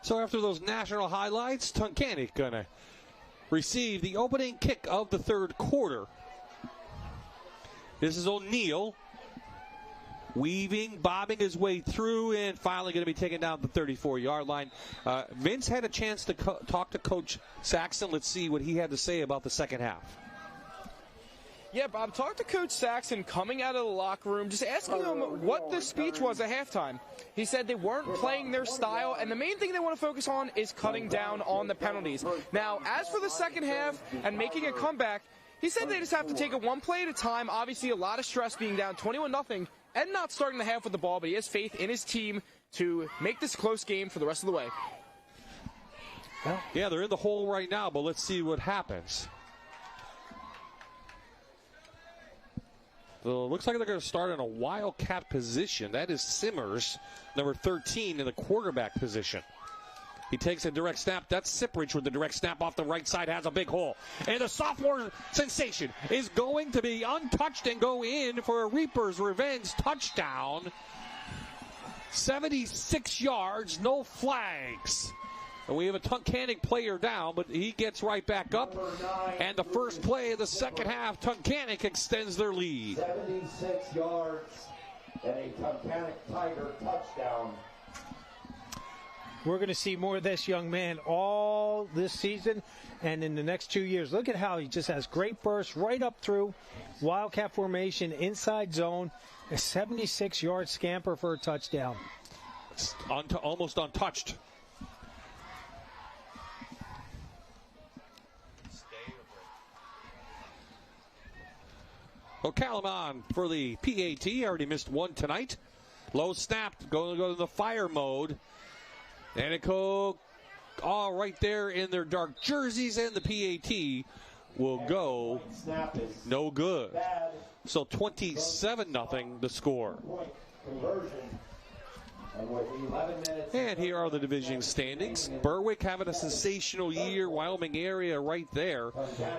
So after those national highlights, Tunkhannock gonna receive the opening kick of the third quarter. This is O'Neal weaving, bobbing his way through, and finally going to be taken down the 34-yard line. Vince had a chance to talk to Coach Saxon. Let's see what he had to say about the second half. Yeah, Bob, talked to Coach Saxon coming out of the locker room, just asking him what the speech was at halftime. He said they weren't playing their style, and the main thing they want to focus on is cutting down on the penalties. Now, as for the second half and making a comeback, he said they just have to take it one play at a time. Obviously, a lot of stress being down 21-0 and not starting the half with the ball, but he has faith in his team to make this a close game for the rest of the way. Yeah, they're in the hole right now, but let's see what happens. So it looks like they're going to start in a wildcat position. That is Simmers, number 13, in the quarterback position. He takes a direct snap. That's Siprich with the direct snap off the right side. Has a big hole. And the sophomore sensation is going to be untouched and go in for a Reaper's Revenge touchdown. 76 yards, no flags. And we have a Tunkhannock player down, but he gets right back up. And the first play of the second half, Tunkhannock extends their lead. 76 yards and a Tunkhannock Tiger touchdown. We're going to see more of this young man all this season and in the next 2 years. Look at how he just has great bursts right up through wildcat formation, inside zone, a 76-yard scamper for a touchdown. Almost untouched. O'Calamon for the PAT. Already missed one tonight. Low snap. Going to go to the fire mode. Nanticoke all right there in their dark jerseys, and the PAT will go no good. So 27-0 the score. And here are the division standings. Berwick having a sensational year. Wyoming area right there.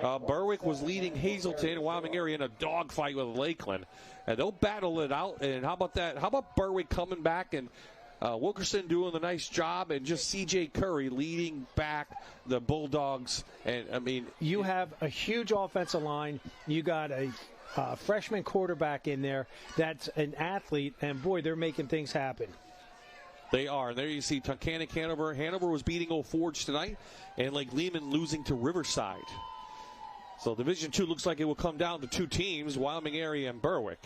Berwick was leading Hazleton, Wyoming area in a dogfight with Lakeland. And they'll battle it out. And how about that? How about Berwick coming back and Wilkerson doing a nice job, and just C.J. Curry leading back the Bulldogs. And, I mean, you have a huge offensive line. You got a freshman quarterback in there that's an athlete, and, boy, they're making things happen. They are. There you see Tunkhannock, Hanover. Hanover was beating Old Forge tonight, and Lake Lehman losing to Riverside. So Division II looks like it will come down to two teams, Wyoming area and Berwick,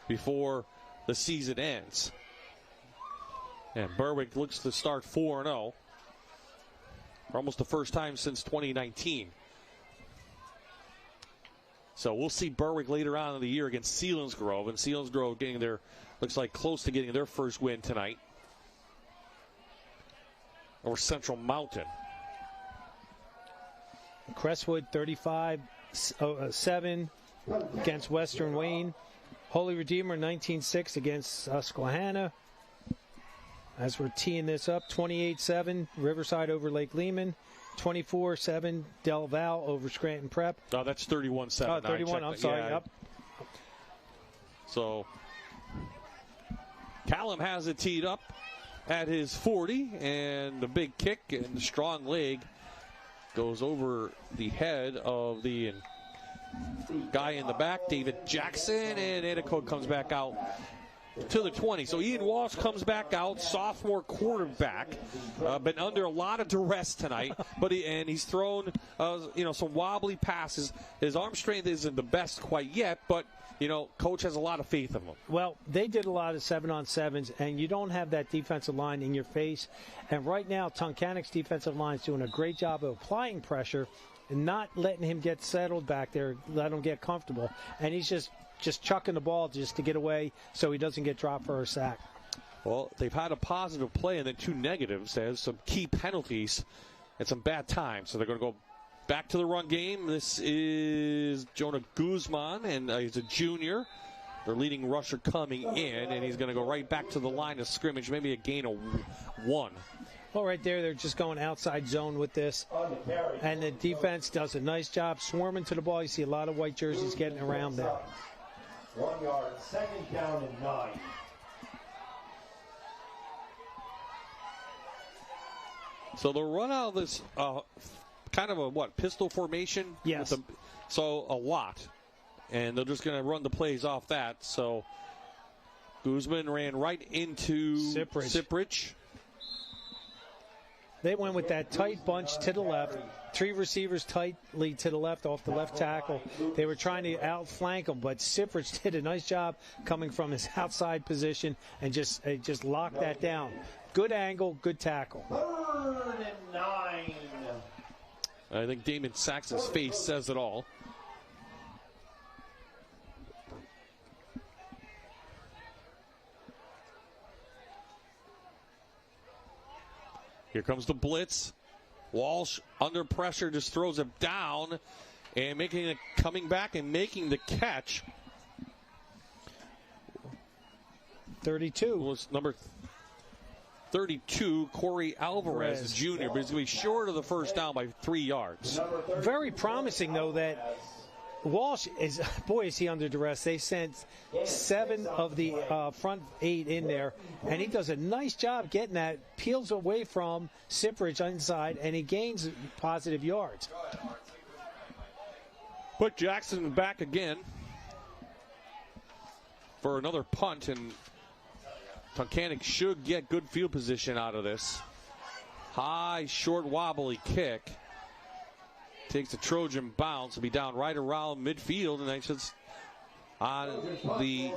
before the season ends. And Berwick looks to start 4-0. For almost the first time since 2019. So we'll see Berwick later on in the year against Selinsgrove. And Selinsgrove getting their, looks like close to getting their first win tonight over Central Mountain. Crestwood 35-7 against Western Wayne. Holy Redeemer 19-6 against Susquehanna. as we're teeing this up. 28-7, Riverside over Lake Lehman. 24-7, Del Val over Scranton Prep. Oh, that's 31-7. Oh, 31, I'm sorry, yeah. yep. So Callum has it teed up at his 40, and the big kick and the strong leg goes over the head of the guy in the back, David Jackson, and Nanticoke comes back out to the 20. So Ian Walsh comes back out, sophomore quarterback, been under a lot of duress tonight, but he's thrown some wobbly passes. His arm strength isn't the best quite yet, but Coach has a lot of faith in him. Well, they did a lot of 7-on-7s, and you don't have that defensive line in your face. And right now, Tunkhannock's defensive line is doing a great job of applying pressure and not letting him get settled back there, let him get comfortable. And he's just chucking the ball just to get away so he doesn't get dropped for a sack. Well, they've had a positive play and then 2 negatives. There's some key penalties and some bad times. So they're going to go back to the run game. This is Jonah Guzman, and he's a junior. Their leading rusher coming in, and he's going to go right back to the line of scrimmage, maybe a gain of 1. Well, right there, they're just going outside zone with this. And the defense does a nice job swarming to the ball. You see a lot of white jerseys getting around there. 1 yard, 2nd down and 9. So they'll run out of this kind of a, pistol formation? Yes. So a lot. And they're just going to run the plays off that. So Guzman ran right into Siprich. They went with that tight bunch to the left. 3 receivers tightly to the left off the left tackle. They were trying to outflank him, but Siprich did a nice job coming from his outside position and just locked that down. Good angle, good tackle. 3rd and 9. I think Damon Saxon's face says it all. Here comes the blitz. Walsh under pressure just throws it down and coming back and making the catch. 32 was number 32, Corey Alvarez, the junior, but he's going to be short of the first down by 3 yards. Very promising, though, that Walsh is, boy, is he under duress. They sent 7 of the front 8 in there, and he does a nice job getting that, peels away from Siprich inside, and he gains positive yards. Put Jackson back again for another punt, and Tunkhannock should get good field position out of this. High, short, wobbly kick. Takes a Trojan bounce. Will be down right around midfield, and that's just on the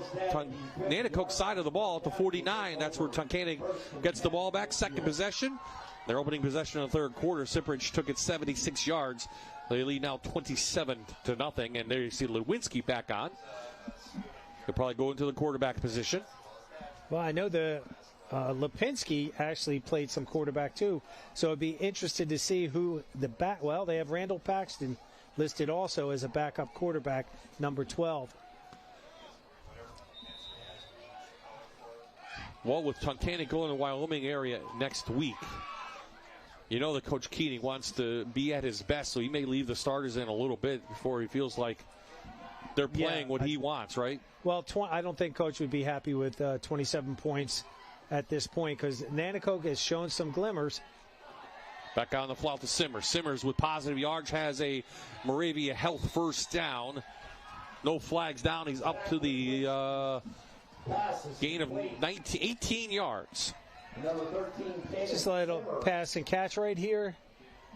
Nanticoke side of the ball at the 49. That's where Tunkhannock gets the ball back. Second possession. Their opening possession in the 3rd quarter. Siprich took it 76 yards. They lead now 27-0, and there you see Lewinsky back on. They'll probably go into the quarterback position. Well, I know the Lipinski actually played some quarterback too, so I'd be interested to see who the back. Well, they have Randall Paxton listed also as a backup quarterback, number 12. Well, with Tunkhannock going to the Wyoming area next week, you know that Coach Keating wants to be at his best, so he may leave the starters in a little bit before he feels like they're playing what he wants, right? Well, I don't think Coach would be happy with 27 points at this point because Nanticoke has shown some glimmers. Back on the flout to Simmers. Simmers with positive yards has a Moravia Health first down. No flags down. He's up to the gain of 18 yards. Just a little pass and catch right here.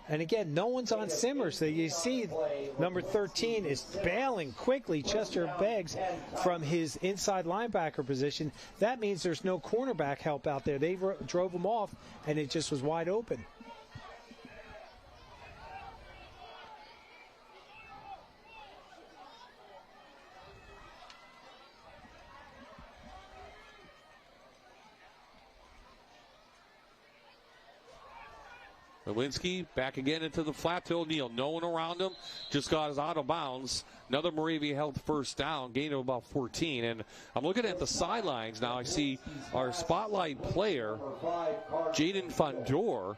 And again, no one's on Simmers. So you see number 13 is bailing quickly. Chester Beggs from his inside linebacker position. That means there's no cornerback help out there. They drove him off, and it just was wide open. Lewinsky back again into the flat to O'Neal. No one around him. Just got his out of bounds. Another Moravia held first down. Gain of about 14. And I'm looking at the sidelines now. I see our spotlight player, Jaden Fondor,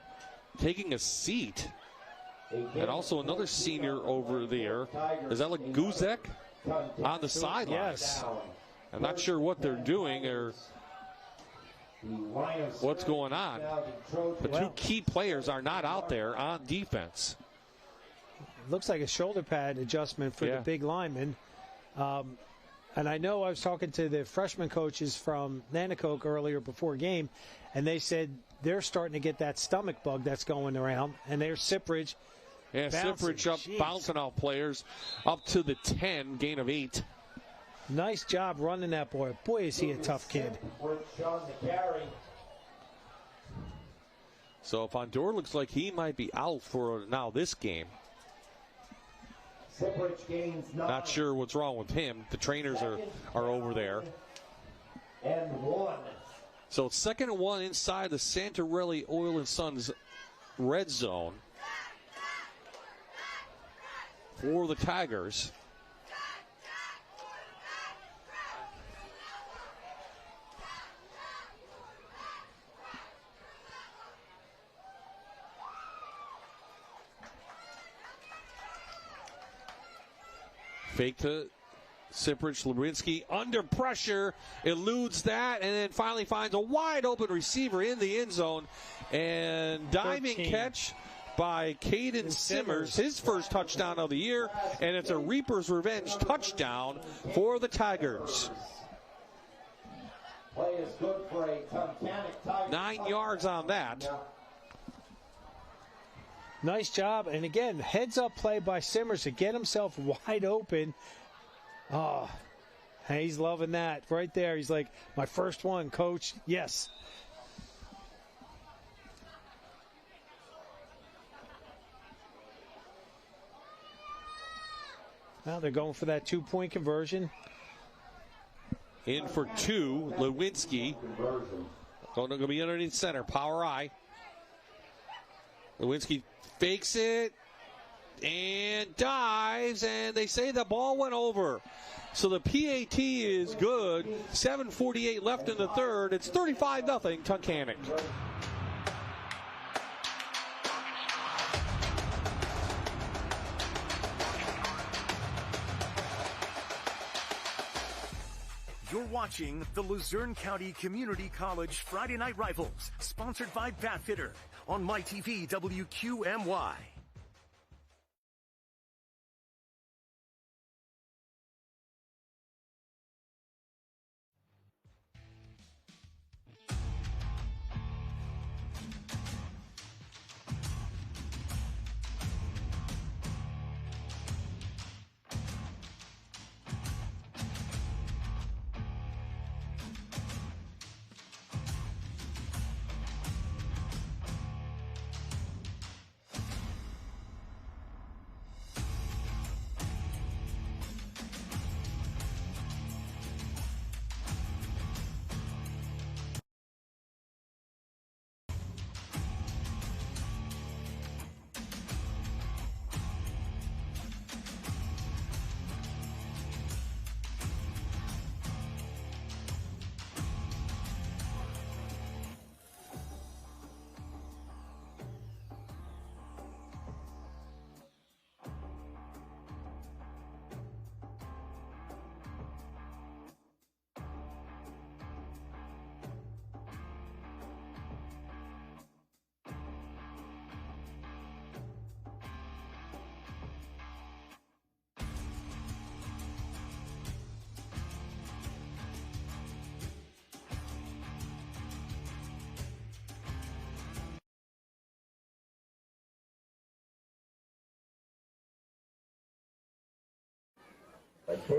taking a seat. And also another senior over there. Is that like Guzek on the sidelines? Yes. I'm not sure what they're doing or what's going on. The two key players are not out there on defense. Looks like a shoulder pad adjustment for the big lineman. And I know I was talking to the freshman coaches from Nanticoke earlier before game, and they said they're starting to get that stomach bug that's going around. And there's Cyprich. Yeah, Cyprich up, bouncing out players up to the 10, gain of 8. Nice job running that boy. Boy, is he a tough kid. So Fondor looks like he might be out for now this game. Not sure what's wrong with him. The trainers are over there. And 1. So it's 2nd and 1 inside the Santarelli Oil and Sons red zone for the Tigers. Fake to Cyprich. Lewinsky under pressure, eludes that, and then finally finds a wide open receiver in the end zone. And diving 13. catch by Caden Simmers, his first touchdown of the year, and it's a Reaper's Revenge touchdown for the Tigers. Play is good for a Tunkhannock Tigers. 9 yards on that. Nice job. And again, heads up play by Simmers to get himself wide open. Oh, he's loving that right there. He's like, my first one, coach. Yes. Now they're going for that 2-point conversion. In for 2, Lewinsky. Going to be underneath center. Power I. Lewinsky fakes it and dives, and they say the ball went over. So the PAT is good. 7:48 left in the third. It's 35-0 Tunkhannock. You're watching the Luzerne County Community College Friday Night Rivals, sponsored by Batfitter on MyTV WQMY.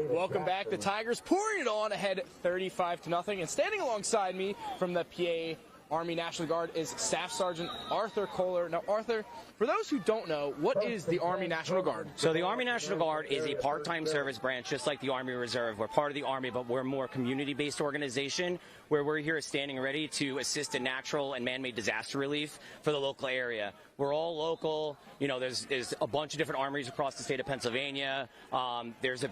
Welcome back. The Tigers pouring it on ahead 35-0. And standing alongside me from the PA Army National Guard is Staff Sergeant Arthur Kohler. Now, Arthur, for those who don't know, what is the Army National Guard? So the Army National Guard is a part-time service branch, just like the Army Reserve. We're part of the Army, but we're a more community-based organization where we're here standing ready to assist in natural and man-made disaster relief for the local area. We're all local. You know, there's a bunch of different armories across the state of Pennsylvania. There's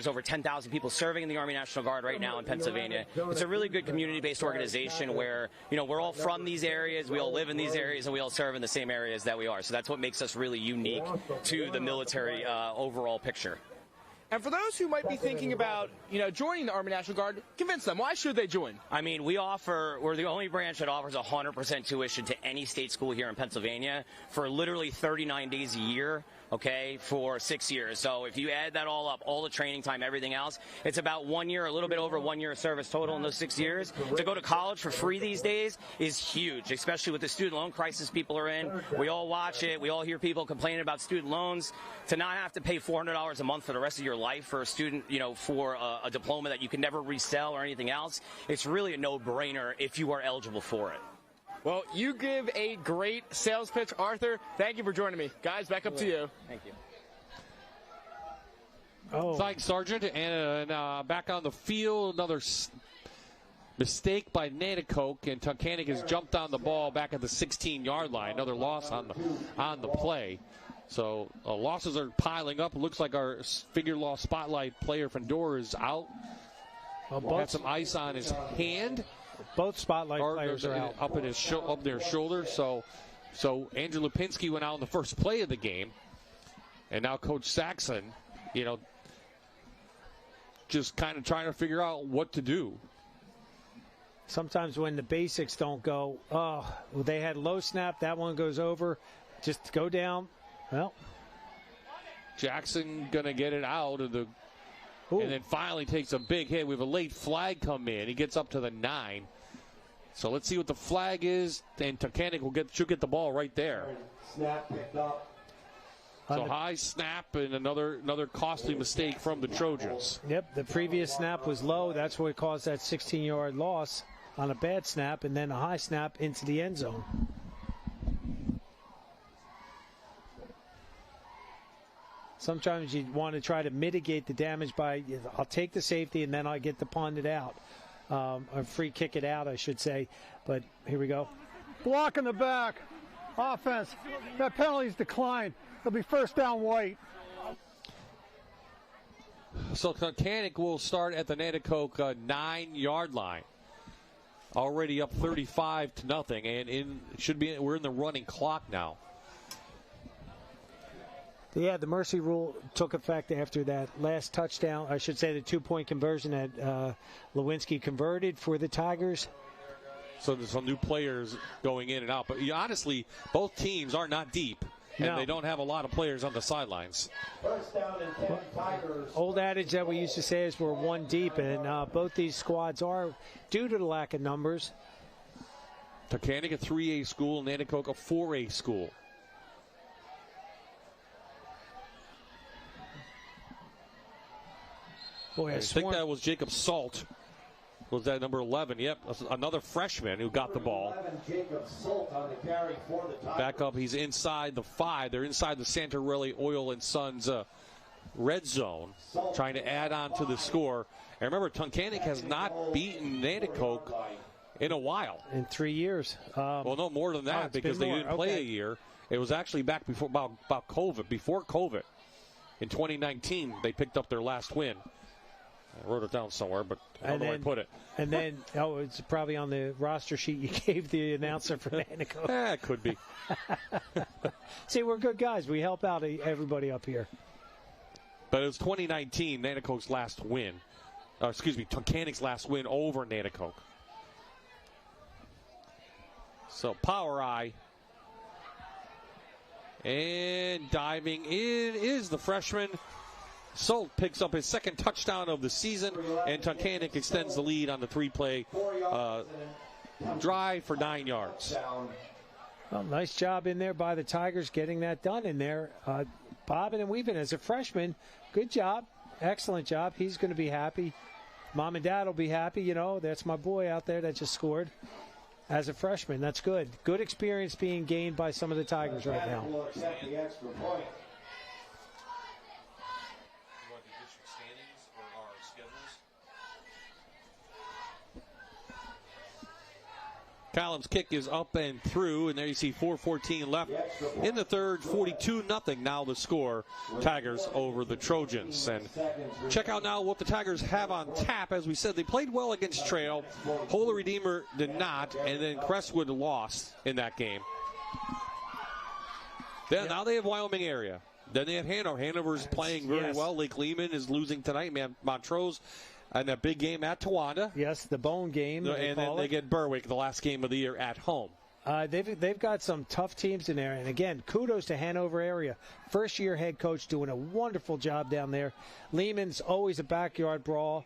over 10,000 people serving in the Army National Guard right now in Pennsylvania. It's a really good community-based organization where, you know, we're all from these areas, we all live in these areas, and we all serve in the same areas that we are. So that's what makes us really unique to the military overall picture. And for those who might be thinking about, you know, joining the Army National Guard, convince them. Why should they join? I mean, we're the only branch that offers 100% tuition to any state school here in Pennsylvania for literally 39 days a year, okay, for 6 years. So if you add that all up, all the training time, everything else, it's about 1 year, a little bit over 1 year of service total in those 6 years. To go to college for free these days is huge, especially with the student loan crisis people are in. We all watch it. We all hear people complaining about student loans. To not have to pay $400 a month for the rest of your life for a student, you know, for a diploma that you can never resell or anything else, it's really a no-brainer if you are eligible for it. Well, you give a great sales pitch, Arthur. Thank you for joining me. Guys, back up to you. Thank you. Thanks, Sergeant. And back on the field, another mistake by Nanticoke, and Tunkhannock has jumped on the ball back at the 16-yard line. Another loss on the play. So losses are piling up. It looks like our figure loss spotlight player Fandor is out. Had some ice on his hand. Both spotlight players are out. Up their shoulder. So Andrew Lipinski went out in the first play of the game. And now Coach Saxon, you know, just kind of trying to figure out what to do. Sometimes when the basics don't go, they had low snap, that one goes over. Just go down. Well, Jackson going to get it out of the, and then finally takes a big hit. We have a late flag come in. He gets up to the 9. So let's see what the flag is, and Tunkhannock should get the ball right there. Snap picked up. So high snap and another costly mistake from the Trojans. Yep, the previous snap was low. That's what caused that 16-yard loss on a bad snap, and then a high snap into the end zone. Sometimes you want to try to mitigate the damage by, I'll take the safety and then I get to punt it out. Or free kick it out, I should say. But here we go. Block in the back. Offense. That penalty's declined. It'll be first down white. So Tunkhannock will start at the Nanticoke 9-yard line. Already up 35-0, and we're in the running clock now. Yeah, the mercy rule took effect after that last touchdown. I should say the 2-point conversion that Lewinsky converted for the Tigers. So there's some new players going in and out. But honestly, both teams are not deep, and they don't have a lot of players on the sidelines. First down and 10 Tigers. Old adage that we used to say is we're one deep, and both these squads are due to the lack of numbers. Tunkhannock a 3A school, Nanticoke a 4A school. Boy, I think that was Jacob Salt. Was that number 11? Yep, another freshman who got the ball. 11, Jacob Salt on the carry for the Tigers. Back up, he's inside the 5. They're inside the Santarelli Oil and Sons red zone, trying to add on to the score. And remember, Tunkhannock has not beaten Nanticoke in a while. In 3 years. Well, no, more than that, because they didn't play a year. It was actually back before about COVID, before COVID. In 2019, they picked up their last win. I wrote it down somewhere, but I don't know where I put it. And then, it's probably on the roster sheet you gave the announcer for Nanticoke. It could be. See, we're good guys. We help out everybody up here. But it was 2019, Nanticoke's last win. Tunkhannock's last win over Nanticoke. So, power eye. And diving in is the freshman. Salt picks up his second touchdown of the season, and Tunkhannock extends the lead on the 3-play drive for 9 yards. Well, nice job in there by the Tigers getting that done in there. Bobbing and weaving as a freshman. Good job. Excellent job. He's going to be happy. Mom and Dad will be happy. You know, that's my boy out there that just scored as a freshman. That's good. Good experience being gained by some of the Tigers right now. Callum's kick is up and through, and there you see 4:14 left in the third. 42-0 now the score. Tigers over the Trojans. And check out now what the Tigers have on tap. As we said, they played well against Trail. Holy Redeemer did not, and then Crestwood lost in that game. Then, now they have Wyoming area. Then they have Hanover. Hanover's playing very well. Lake Lehman is losing tonight. Montrose in that big game at Towanda. Yes, the bone game. And then they get Berwick, the last game of the year, at home. They've got some tough teams in there. And, again, kudos to Hanover area. First-year head coach doing a wonderful job down there. Lehman's always a backyard brawl.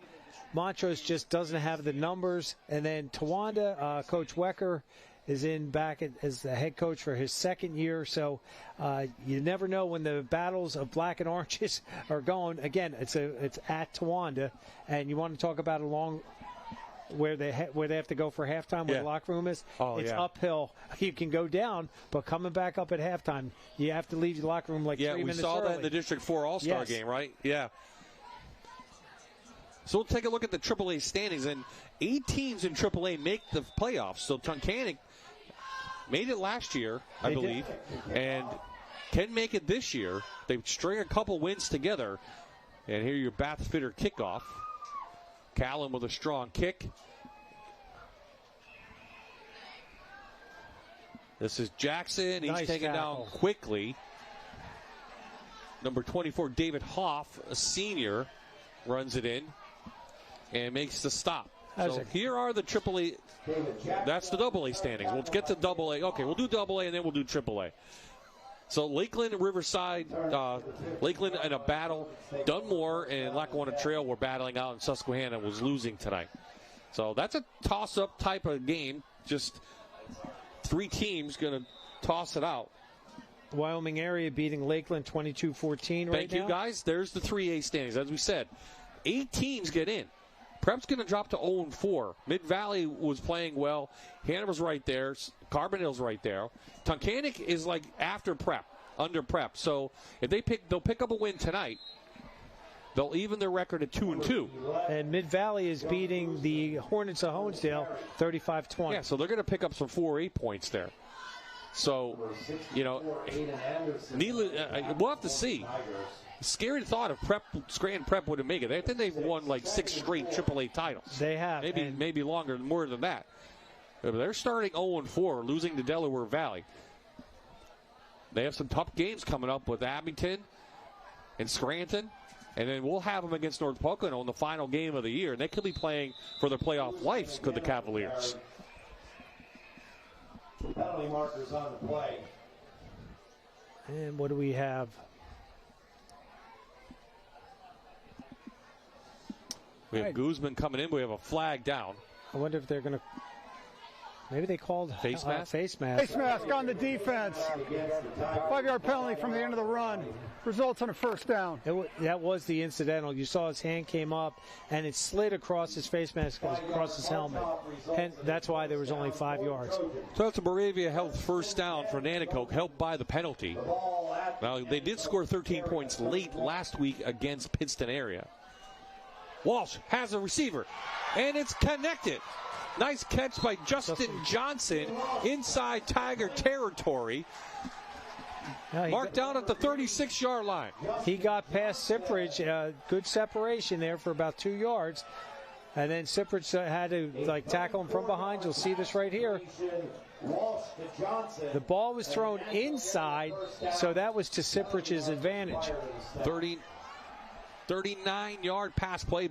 Montrose just doesn't have the numbers. And then Towanda, Coach Wecker is back as the head coach for his second year. So you never know when the battles of black and oranges are going. Again, it's at Towanda, and you want to talk about where they have to go for halftime, where the locker room is. It's uphill. You can go down, but coming back up at halftime, you have to leave the locker room 3 minutes early. Yeah, we saw that in the District 4 All-Star game, right? Yeah. So we'll take a look at the AAA standings, and 8 teams in AAA make the playoffs. So Tunkhannock made it last year, I believe, and can make it this year. They string a couple wins together. And here your Bath Fitter kickoff. Callum with a strong kick. This is Jackson. He's taken down quickly. Number 24, David Hoff, a senior, runs it in and makes the stop. So here are the AAA. That's the AA standings. We'll get to AA. Okay, we'll do AA and then we'll do AAA. So Lakeland, Riverside, Lakeland in a battle. Dunmore and Lackawanna Trail were battling out, and Susquehanna was losing tonight. So that's a toss-up type of game. Just 3 teams going to toss it out. Wyoming area beating Lakeland 22-14 right now. Thank you, guys. There's the 3A standings. As we said, 8 teams get in. Prep's going to drop to 0-4. Mid-Valley was playing well. Hanover's right there. Carbon Hill's right there. Tunkhannock is like after Prep, under Prep. So if they'll pick up a win tonight. They'll even their record at 2-2. And Mid-Valley is beating the Hornets of Honesdale 35-20. Yeah, so they're going to pick up some 4-8 points there. So, we'll have to see. Scary thought if Scranton Prep would have made it. I think they've won 6 straight AAA titles. They have. Maybe longer, more than that. But they're starting 0-4, losing to Delaware Valley. They have some tough games coming up with Abington and Scranton. And then we'll have them against North Pocono in the final game of the year. And they could be playing for their playoff lives, could the Cavaliers. Penalty markers on the play. And what do we have? We have Guzman coming in. We have a flag down. I wonder if they're going to. Maybe they called face mask. Face mask on the defense. 5-yard penalty from the end of the run. Results on a first down. That was the incidental. You saw his hand came up, and it slid across his face mask, across his helmet. And that's why there was only 5 yards. So it's a Moravia Health first down for Nanticoke, helped by the penalty. Now, they did score 13 points late last week against Pittston area. Walsh has a receiver, and it's connected. Nice catch by Justin Johnson inside Tiger territory. Marked down at the 36-yard line. He got past Sipridge. Good separation there for about 2 yards. And then Sipridge had to tackle him from behind. You'll see this right here. The ball was thrown inside, so that was to Sipridge's advantage. 39-yard pass play,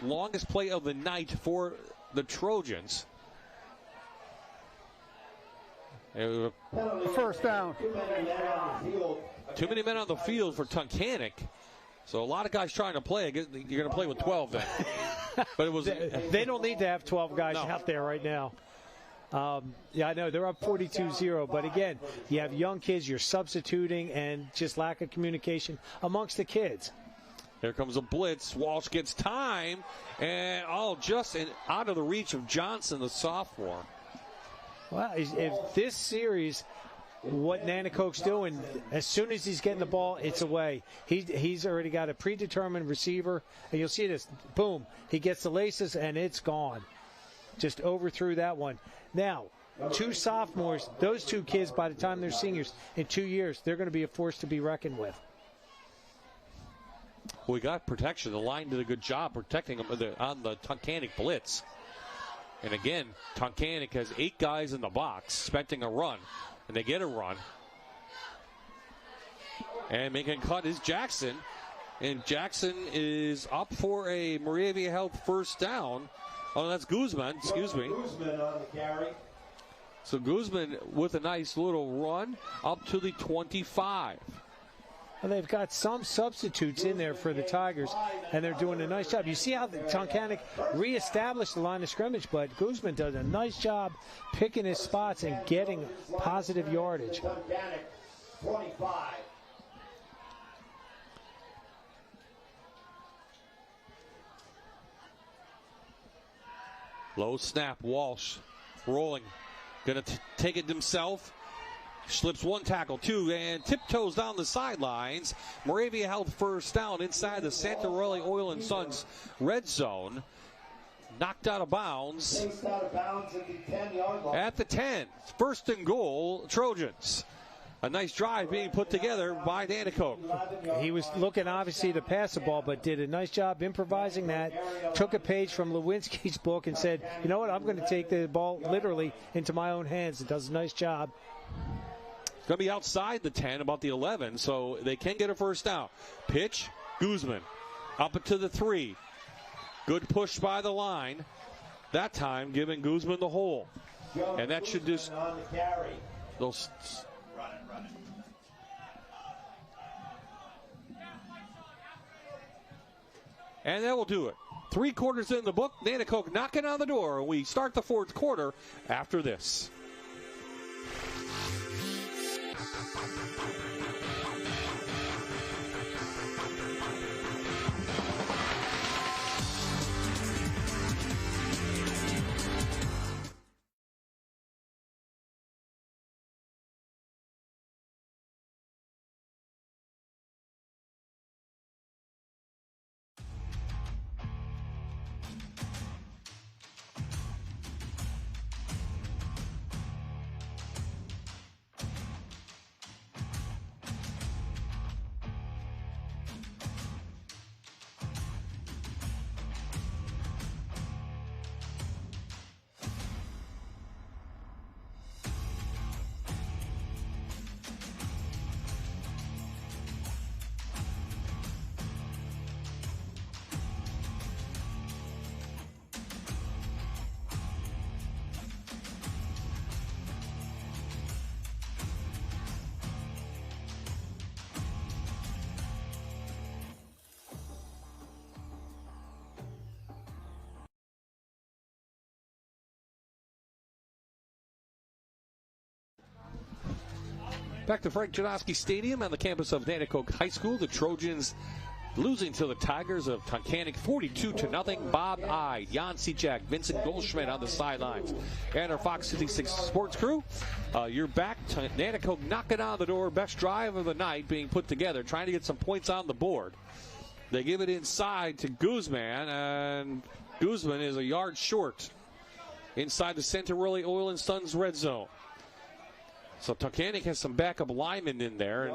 longest play of the night for the Trojans. First down. Too many men on the field for Tunkhannock. So a lot of guys trying to play. You're going to play with 12 then. But it was. They don't need to have 12 guys out there right now. I know they're up 42-0, but again, you have young kids. You're substituting, and just lack of communication amongst the kids. Here comes a blitz. Walsh gets time, and just out of the reach of Johnson, the sophomore. Well, if this series, what Nanticoke's doing, as soon as he's getting the ball, it's away. He's already got a predetermined receiver, and you'll see this. Boom. He gets the laces, and it's gone. just overthrew that one. Now, 2 sophomores, those 2 kids, by the time they're seniors, in 2 years, they're going to be a force to be reckoned with. We got protection. The line did a good job protecting them on the Tunkhannock blitz. And again, Tunkhannock has 8 guys in the box expecting a run, and they get a run. And making a cut is Jackson. And Jackson is up for a Moravia Health first down. Oh, that's Guzman. Excuse me. Guzman on the carry. So Guzman with a nice little run up to the 25. Well, they've got some substitutes in there for the Tigers, and they're doing a nice job. You see how the Tunkhannock reestablished the line of scrimmage, but Guzman does a nice job picking his spots and getting positive yardage. 25. Low snap, Walsh rolling. Going to take it himself. Slips 1 tackle, 2, and tiptoes down the sidelines. Moravia Health first down inside the Santarelli Oil and Sons red zone. Knocked out of bounds. Out of bounds at the 10-yard line. At the 10. First and goal, Trojans. A nice drive being put together by Nanticoke. He was looking, obviously, to pass the ball, but did a nice job improvising that. Took a page from Lewinsky's book and said, you know what, I'm going to take the ball literally into my own hands. It does a nice job. It's going to be outside the 10, about the 11, so they can get a first down. Pitch, Guzman. Up to the 3. Good push by the line. That time giving Guzman the hole. And that should just... Those. And that will do it. 3 quarters in the book. Nanticoke knocking on the door. We start the 4th quarter after this. Back to Frank Janoski Stadium on the campus of Nanticoke High School. The Trojans losing to the Tigers of Tunkhannock 42-0. Bob I, Jan Cicak, Vincent Goldschmidt on the sidelines. And our Fox 56 sports crew, you're back to Nanticoke knocking on the door. Best drive of the night being put together, trying to get some points on the board. They give it inside to Guzman, and Guzman is a yard short inside the Santarelli Oil and Sons red zone. So Tunkhannock has some backup linemen in there,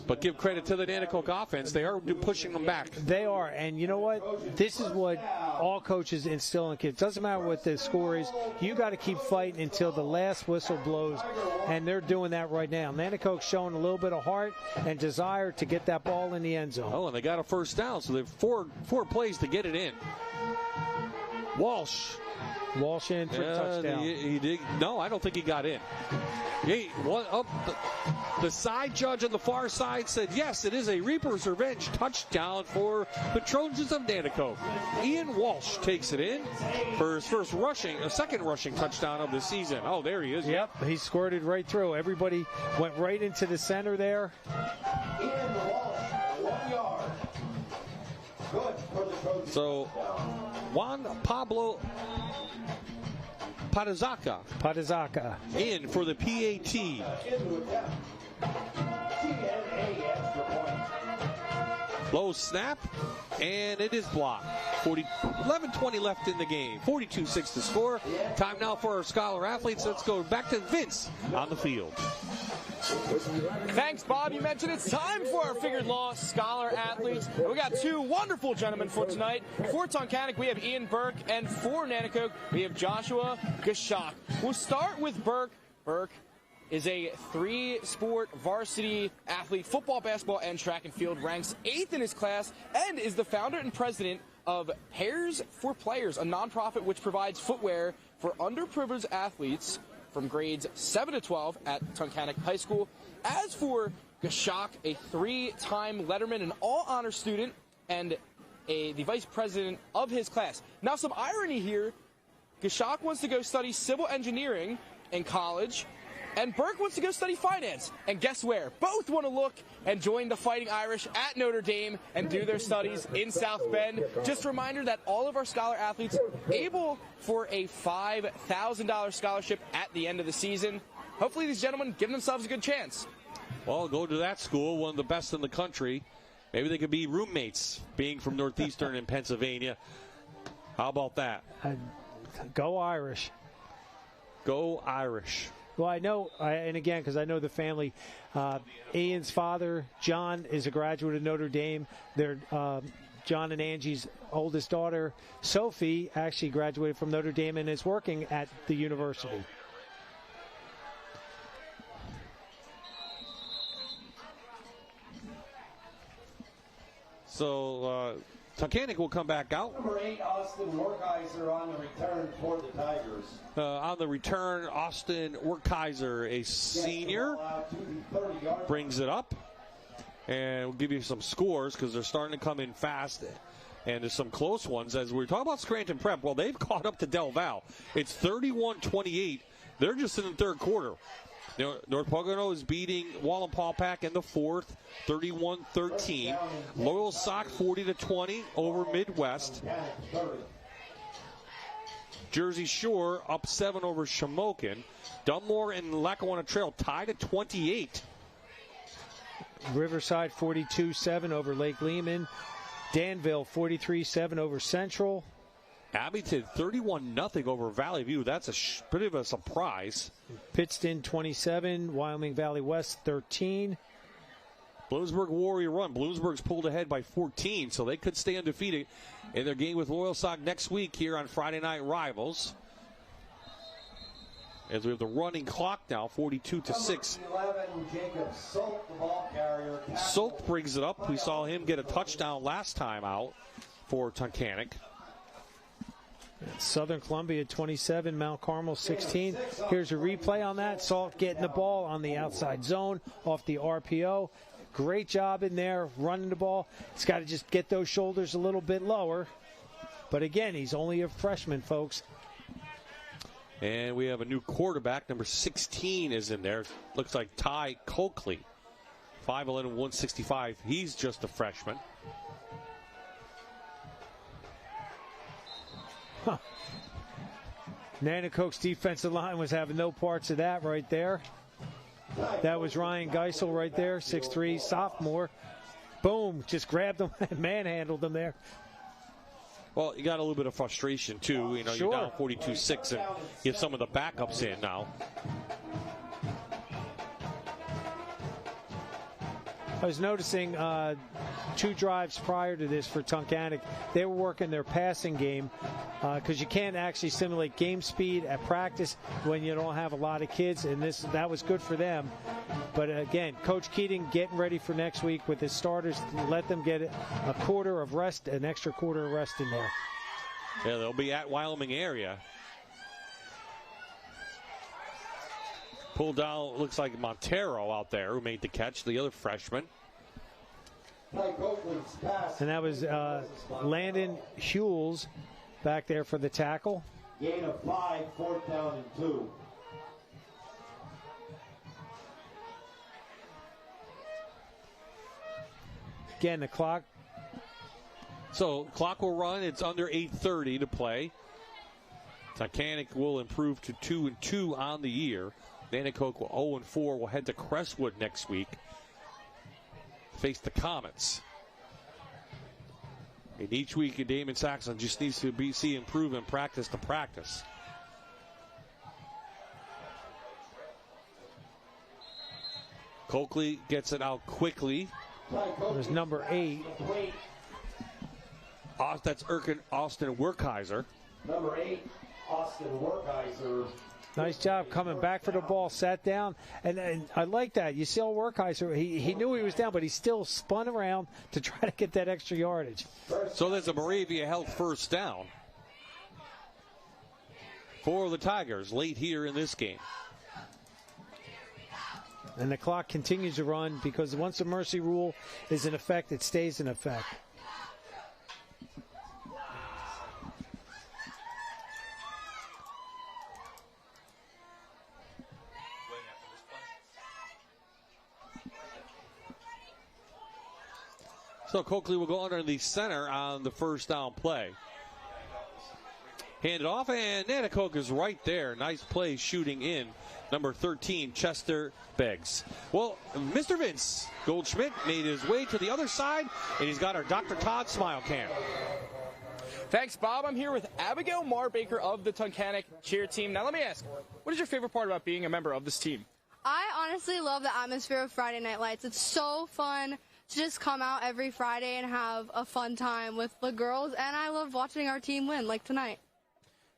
but give credit to the Nanticoke offense. They are pushing them back. They are, and you know what? This is what all coaches instill in kids. Doesn't matter what the score is. You got to keep fighting until the last whistle blows, and they're doing that right now. Nanticoke's showing a little bit of heart and desire to get that ball in the end zone. Oh, and they got a first down, so they have four plays to get it in. Walsh in for a touchdown. He did. No, I don't think he got in. The side judge on the far side said, yes, it is a Reaper's Revenge touchdown for the Trojans of Nanticoke. Ian Walsh takes it in for his second rushing touchdown of the season. Oh, there he is. Yep, he squirted right through. Everybody went right into the center there. Ian Walsh, 1 yard. Good for the Trojans. So, Juan Pablo Padazaka in for the PAT. Low snap, and it is blocked. 11:20 left in the game. 42-6 to score. Time now for our Scholar athletes. Let's go back to Vince on the field. Thanks, Bob. You mentioned it's time for our Figured Law Scholar athletes. And we got two wonderful gentlemen for tonight. For Tunkhannock, we have Ian Burke, and for Nanticoke, we have Joshua Gashak. We'll start with Burke. Burke is a 3-sport varsity athlete, football, basketball, and track and field, ranks 8th in his class, and is the founder and president of Pairs for Players, a nonprofit which provides footwear for underprivileged athletes from grades 7 to 12 at Tunkhannock High School. As for Gashak, a 3-time Letterman and all-honor student, and the vice president of his class. Now, some irony here. Gashak wants to go study civil engineering in college, and Burke wants to go study finance. And guess where? Both want to look and join the Fighting Irish at Notre Dame and do their studies in South Bend. Just a reminder that all of our Scholar athletes able for a $5,000 scholarship at the end of the season. Hopefully these gentlemen give themselves a good chance. Well, go to that school, one of the best in the country. Maybe they could be roommates, being from Northeastern in Pennsylvania. How about that? Go Irish. Go Irish. Well, I know, and again, because I know the family, Ian's father, John, is a graduate of Notre Dame. They're John and Angie's oldest daughter, Sophie, actually graduated from Notre Dame and is working at the university. So, Tunkhannock will come back out. Number 8, Austin Werkheiser on the return for the Tigers. On the return, Austin Werkheiser, a senior, brings it up. And we'll give you some scores because they're starting to come in fast. And there's some close ones. As we were talking about Scranton Prep, well, they've caught up to Del Val. It's 31-28. They're just in the third quarter. North Pocono is beating Wallenpaupack in the fourth, 31-13. Loyal Sock 40-20 over Midwest. Jersey Shore up 7 over Shamokin. Dunmore and Lackawanna Trail tied at 28. Riverside 42-7 over Lake Lehman. Danville 43-7 over Central. Abington 31-0 over Valley View. That's a bit of a surprise. Pittston 27, Wyoming Valley West 13. Bloomsburg Warrior Run. Bloomsburg's pulled ahead by 14, so they could stay undefeated in their game with Loyal Sock next week here on Friday Night Rivals. As we have the running clock now, 42-6. 11, Jacob Solt, the ball carrier. Solt brings it up. We saw him get a touchdown last time out for Tunkhannock. Southern Columbia 27, Mount Carmel 16. Here's a replay on that. Salt getting the ball on the outside zone off the RPO. Great job in there running the ball. He's got to just get those shoulders a little bit lower. But again, he's only a freshman, folks. And we have a new quarterback. Number 16 is in there. Looks like Ty Coakley. 5'11", 165. He's just a freshman. Huh. Nanticoke's defensive line was having no parts of that right there. That was Ryan Geisel right there, 6'3", sophomore. Boom, just grabbed him and manhandled him there. Well, you got a little bit of frustration, too. Sure. You're down 42-6, and you have some of the backups in now. I was noticing 2 drives prior to this for Tunkhannock. They were working their passing game because you can't actually simulate game speed at practice when you don't have a lot of kids, and that was good for them. But again, Coach Keating getting ready for next week with his starters. Let them get a quarter of rest, an extra quarter of rest in there. Yeah, they'll be at Wyoming area. Pulled down, looks like Montero out there who made the catch, the other freshman. And that was Landon Hewells back there for the tackle. Gain of 5, 4th down and 2. Again, the clock. So, clock will run. It's under 8:30 to play. Tunkhannock will improve to 2-2 on the year. Nanticoke will 0-4. Will head to Crestwood next week. Face the Comets. And each week, Damon Saxon just needs to see improvement practice to practice. Coakley gets it out quickly. There's number 8. That's Austin Werkheiser. Number 8, Austin Werkheiser. Nice job coming back for the ball, sat down, and I like that. You see all Werkheiser, he knew he was down, but he still spun around to try to get that extra yardage. So there's a Moravia Health first down for the Tigers late here in this game. And the clock continues to run because once the mercy rule is in effect, it stays in effect. So Coakley will go under the center on the first down play. Hand it off, and Nanticoke is right there. Nice play shooting in. Number 13, Chester Beggs. Well, Mr. Vince Goldschmidt made his way to the other side, and he's got our Dr. Todd Smile Cam. Thanks, Bob. I'm here with Abigail Marbaker of the Tunkhannock cheer team. Now, let me ask, what is your favorite part about being a member of this team? I honestly love the atmosphere of Friday Night Lights. It's so fun to just come out every Friday and have a fun time with the girls, and I love watching our team win, like tonight.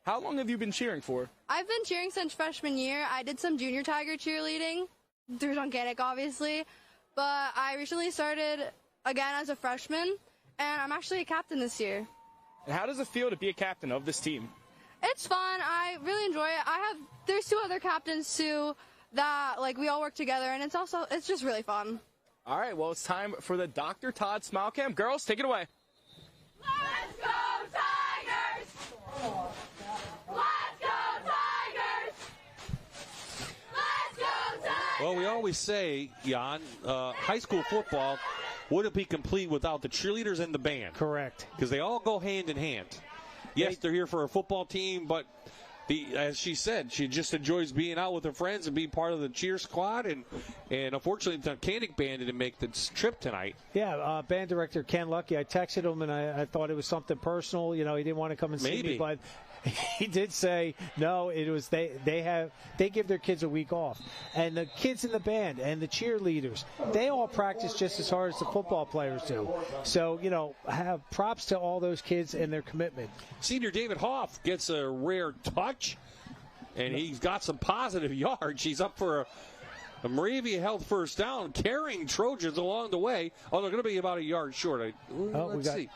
How long have you been cheering for? I've been cheering since freshman year. I did some junior Tiger cheerleading through Tunkhannock, obviously, but I recently started again as a freshman, and I'm actually a captain this year. And how does it feel to be a captain of this team? It's fun. I really enjoy it. There's 2 other captains too that we all work together, and it's just really fun. All right, well, it's time for the Dr. Todd Smile Cam. Girls, take it away. Let's go Tigers! Let's go Tigers! Let's go Tigers! Well, we always say, Jan, high school football wouldn't be complete without the cheerleaders and the band. Correct. Because they all go hand in hand. Yes, they're here for a football team, but as she said, she just enjoys being out with her friends and being part of the cheer squad. And unfortunately, the Tunkhannock band didn't make the trip tonight. Yeah, band director Ken Lucky, I texted him, and I thought it was something personal. You know, he didn't want to come and see me, but he did say no. It was they give their kids a week off, and the kids in the band and the cheerleaders, they all practice just as hard as the football players do. So have props to all those kids and their commitment. Senior David Hoff gets a rare touch, and he's got some positive yards. He's up for a Moravia Health first down, carrying Trojans along the way. Oh, they're going to be about a yard short. Let's see.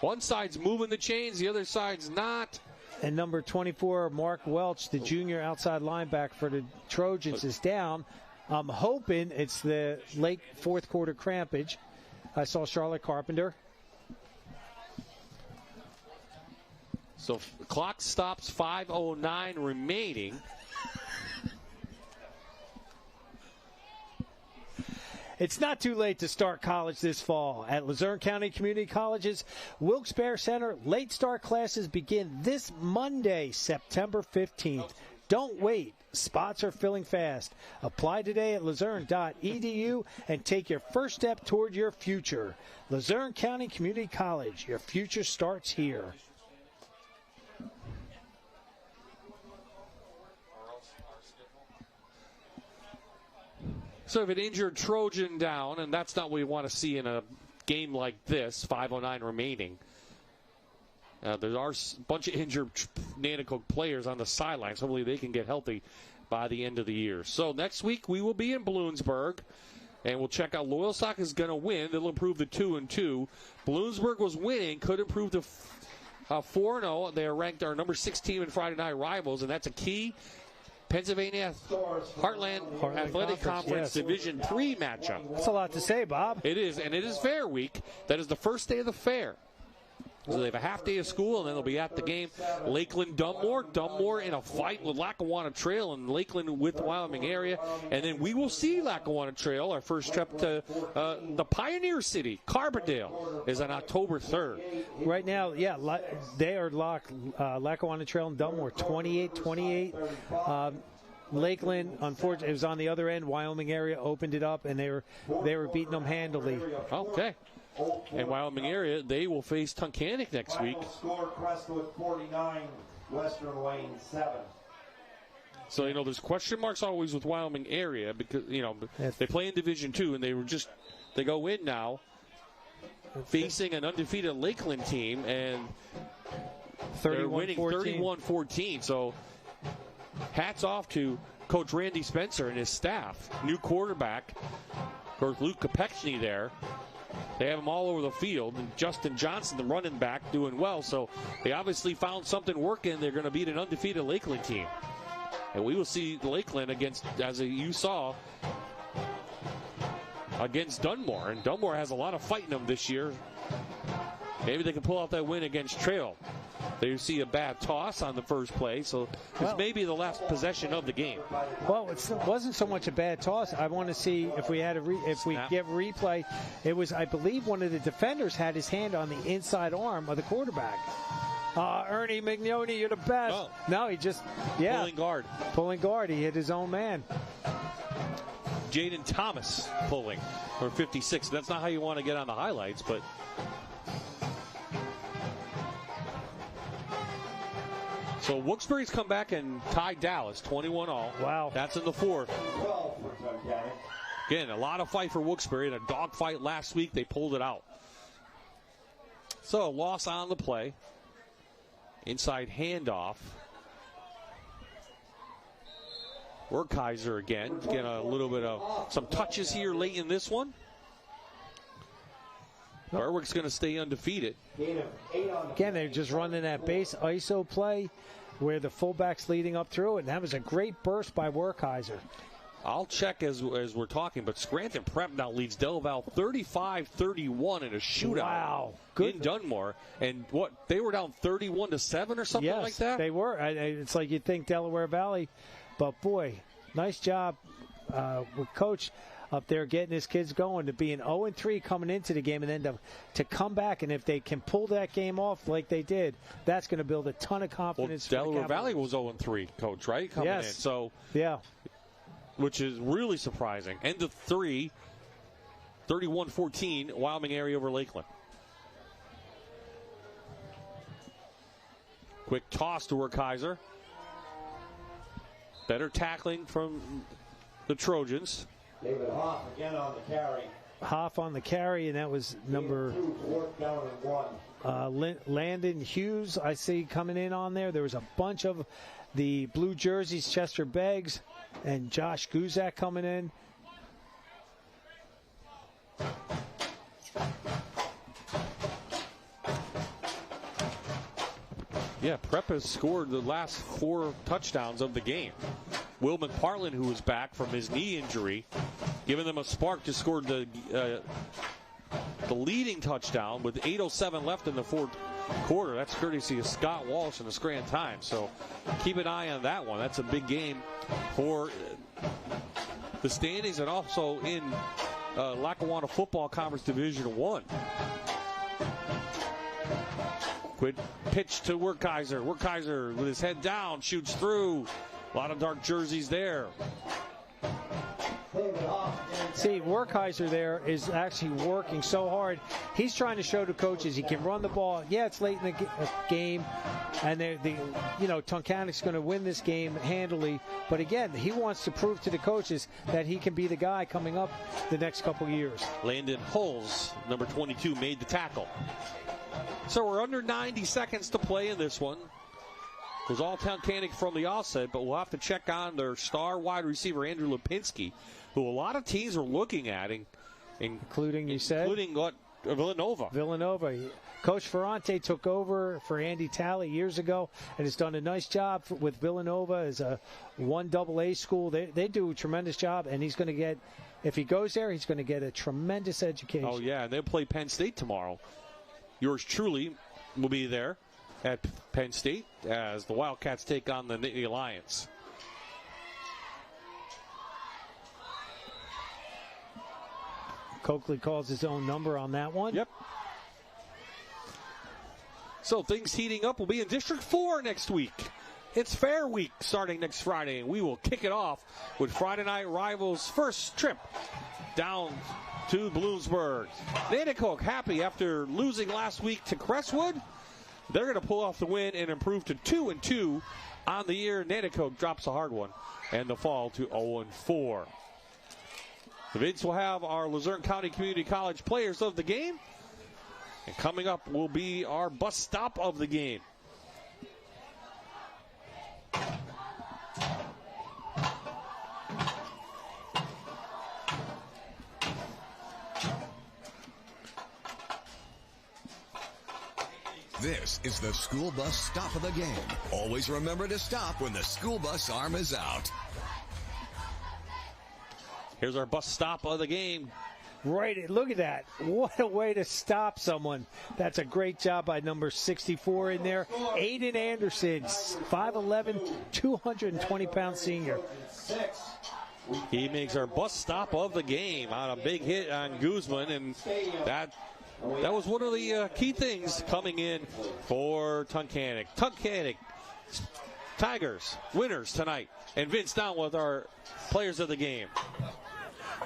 One side's moving the chains, the other side's not. And number 24, Mark Welch, the junior outside linebacker for the Trojans, is down. I'm hoping it's the late fourth quarter crampage. I saw Charlotte Carpenter. So clock stops, 5:09 remaining. It's not too late to start college this fall. At Luzerne County Community College's Wilkes-Barre Center, late start classes begin this Monday, September 15th. Don't wait. Spots are filling fast. Apply today at luzerne.edu and take your first step toward your future. Luzerne County Community College, your future starts here. So if an injured Trojan down, and that's not what we want to see in a game like this, 5:09 remaining. There are a bunch of injured Nanticoke players on the sidelines. Hopefully they can get healthy by the end of the year. So next week we will be in Bloomsburg, and we'll check out Loyalsock is going to win. They'll improve the 2-2. Bloomsburg was winning, could improve to 4-0. They are ranked our number 6 team in Friday Night Rivals, and that's a key Pennsylvania Heartland Athletic Conference Division III matchup. That's a lot to say, Bob. It is, and it is Fair Week. That is the first day of the fair. So they have a half day of school, and then they'll be at the game. Lakeland-Dunmore in a fight with Lackawanna Trail, and Lakeland with the Wyoming area. And then we will see Lackawanna Trail. Our first trip to the Pioneer City, Carbondale, is on October 3rd. Right now, they are locked. Lackawanna Trail and Dunmore, 28-28. Lakeland, unfortunately, it was on the other end. Wyoming area opened it up, and they were beating them handily. Okay. And Wyoming area, they will face Tunkhannock next week. Final score, Crestwood 49, Western Wayne 7. So, there's question marks always with Wyoming area because, they play in Division II, and they go in now facing an undefeated Lakeland team, and they're winning 31-14. So, hats off to Coach Randy Spencer and his staff. New quarterback, of course, Luke Kopechny there. They have them all over the field, and Justin Johnson, the running back, doing well. So they obviously found something working. They're going to beat an undefeated Lakeland team. And we will see Lakeland against, as you saw, against Dunmore. And Dunmore has a lot of fight in them this year. Maybe they can pull out that win against Trail. They see a bad toss on the first play, so it's maybe the last possession of the game. Well, it wasn't so much a bad toss. I want to see if we had we give replay. It was, I believe, one of the defenders had his hand on the inside arm of the quarterback. Ernie Mignoni, you're the best. Oh. No, he just pulling guard. He hit his own man. Jaden Thomas pulling for 56. That's not how you want to get on the highlights, but. So Wilkes-Barre's come back and tied Dallas 21-all. Wow. That's in the fourth. Again, a lot of fight for Wilkes-Barre. In a dogfight last week, they pulled it out. So, loss on the play. Inside handoff. Werkheiser again. Get a little bit of some touches here late in this one. Berwick's going to stay undefeated. Again, they're just running that base ISO play where the fullback's leading up through it, and that was a great burst by Werkheiser. I'll check as we're talking, but Scranton Prep now leads Del Val 35-31 in a shootout. Wow. Good. In Dunmore. And they were down 31-7 or something like that? Yes, they were. It's like you'd think Delaware Valley, but boy, nice job with Coach up there getting his kids going to be an 0-3 coming into the game, and then to come back, and if they can pull that game off like they did, that's going to build a ton of confidence. Well, Delaware Valley was 0-3, Coach, right? Coming in. So, yeah. Which is really surprising. End of 3, 31-14, Wyoming area over Lakeland. Quick toss to Werkheiser. Better tackling from the Trojans. David Hoff again on the carry. Hoff on the carry, and that was number 1. Landon Hughes, I see coming in on there. There was a bunch of the blue jerseys, Chester Beggs and Josh Guzak coming in. Yeah, Prep has scored the last 4 touchdowns of the game. Will McPartland, who was back from his knee injury, giving them a spark to score the leading touchdown with 8:07 left in the fourth quarter. That's courtesy of Scott Walsh and the Scranton Times. So keep an eye on that one. That's a big game for the standings and also in Lackawanna Football Conference Division 1. Quick pitch to Werkheiser. Werkheiser with his head down, shoots through. A lot of dark jerseys there. See, Werkheiser there is actually working so hard. He's trying to show the coaches he can run the ball. Yeah, it's late in the game, and Tunkhannock's going to win this game handily. But again, he wants to prove to the coaches that he can be the guy coming up the next couple years. Landon Hulls, number 22, made the tackle. So we're under 90 seconds to play in this one. It was all Tunkhannock from the offset, but we'll have to check on their star wide receiver, Andrew Lipinski, who a lot of teams are looking at, including Villanova. Villanova. Coach Ferrante took over for Andy Talley years ago and has done a nice job with Villanova as a 1AA school. They do a tremendous job, and he's going to get, if he goes there, he's going to get a tremendous education. Oh, yeah, and they'll play Penn State tomorrow. Yours truly will be there at Penn State as the Wildcats take on the Nittany Alliance. Coakley calls his own number on that one. Yep. So things heating up. We'll be in District 4 next week It's Fair Week starting next Friday, and we will kick it off with Friday Night Rivals' first trip down to Bloomsburg. Nanticoke happy after losing last week to Crestwood. They're going to pull off the win and improve to 2-2 on the year. Nanticoke drops a hard one and the fall to 0-4. Vince will have our Luzerne County Community College players of the game. And coming up will be our bus stop of the game. This is the school bus stop of the game. Always remember to stop when the school bus arm is out. Here's our bus stop of the game. Right, look at that. What a way to stop someone. That's a great job by number 64 in there. Aiden Anderson, 5'11", 220-pound senior. He makes our bus stop of the game on a big hit on Guzman, and that was one of the key things coming in for Tunkhannock. Tunkhannock Tigers, winners tonight. And Vince down with our players of the game.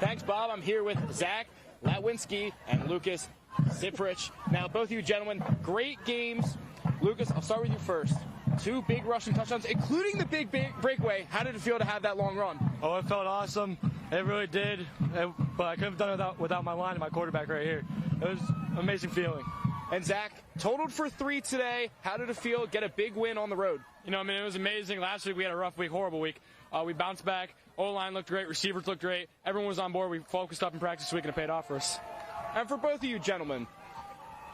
Thanks, Bob. I'm here with Zach Latwinski and Lucas Ziprich. Now, both of you gentlemen, great games. Lucas, I'll start with you first. 2 big rushing touchdowns, including the big breakaway. How did it feel to have that long run? Oh, it felt awesome. It really did. But I couldn't have done it without my line and my quarterback right here. It was an amazing feeling. And Zach, totaled for 3 today. How did it feel? Get a big win on the road. You know, I mean, it was amazing. Last week we had a rough week, horrible week. We bounced back. O-line looked great. Receivers looked great. Everyone was on board. We focused up in practice this week, and it paid off for us. And for both of you gentlemen,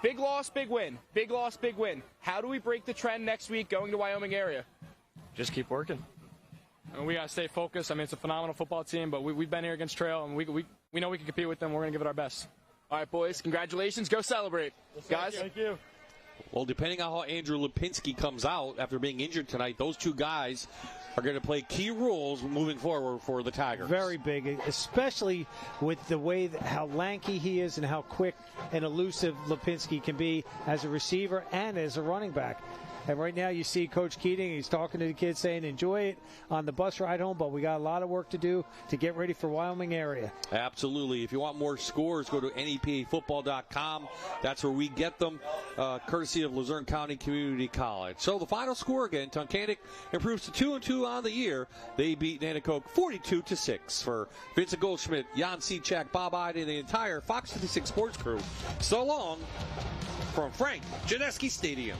big loss, big win. Big loss, big win. How do we break the trend next week going to Wyoming area? Just keep working. And we got to stay focused. I mean, it's a phenomenal football team, but we've been here against Trail, and we know we can compete with them. We're going to give it our best. All right, boys, congratulations. Go celebrate. Guys. Thank you. Well, depending on how Andrew Lipinski comes out after being injured tonight, those 2 guys are going to play key roles moving forward for the Tigers. Very big, especially with the way how lanky he is and how quick and elusive Lipinski can be as a receiver and as a running back. And right now you see Coach Keating, he's talking to the kids saying enjoy it on the bus ride home, but we got a lot of work to do to get ready for Wyoming area. Absolutely. If you want more scores, go to NEPAfootball.com. That's where we get them, courtesy of Luzerne County Community College. So the final score again, Tunkhannock improves to 2-2 on the year. They beat Nanticoke 42-6. For Vincent Goldschmidt, Jan Seachak, Bob Ide, and the entire Fox 56 Sports crew, so long from Frank Janeski Stadium.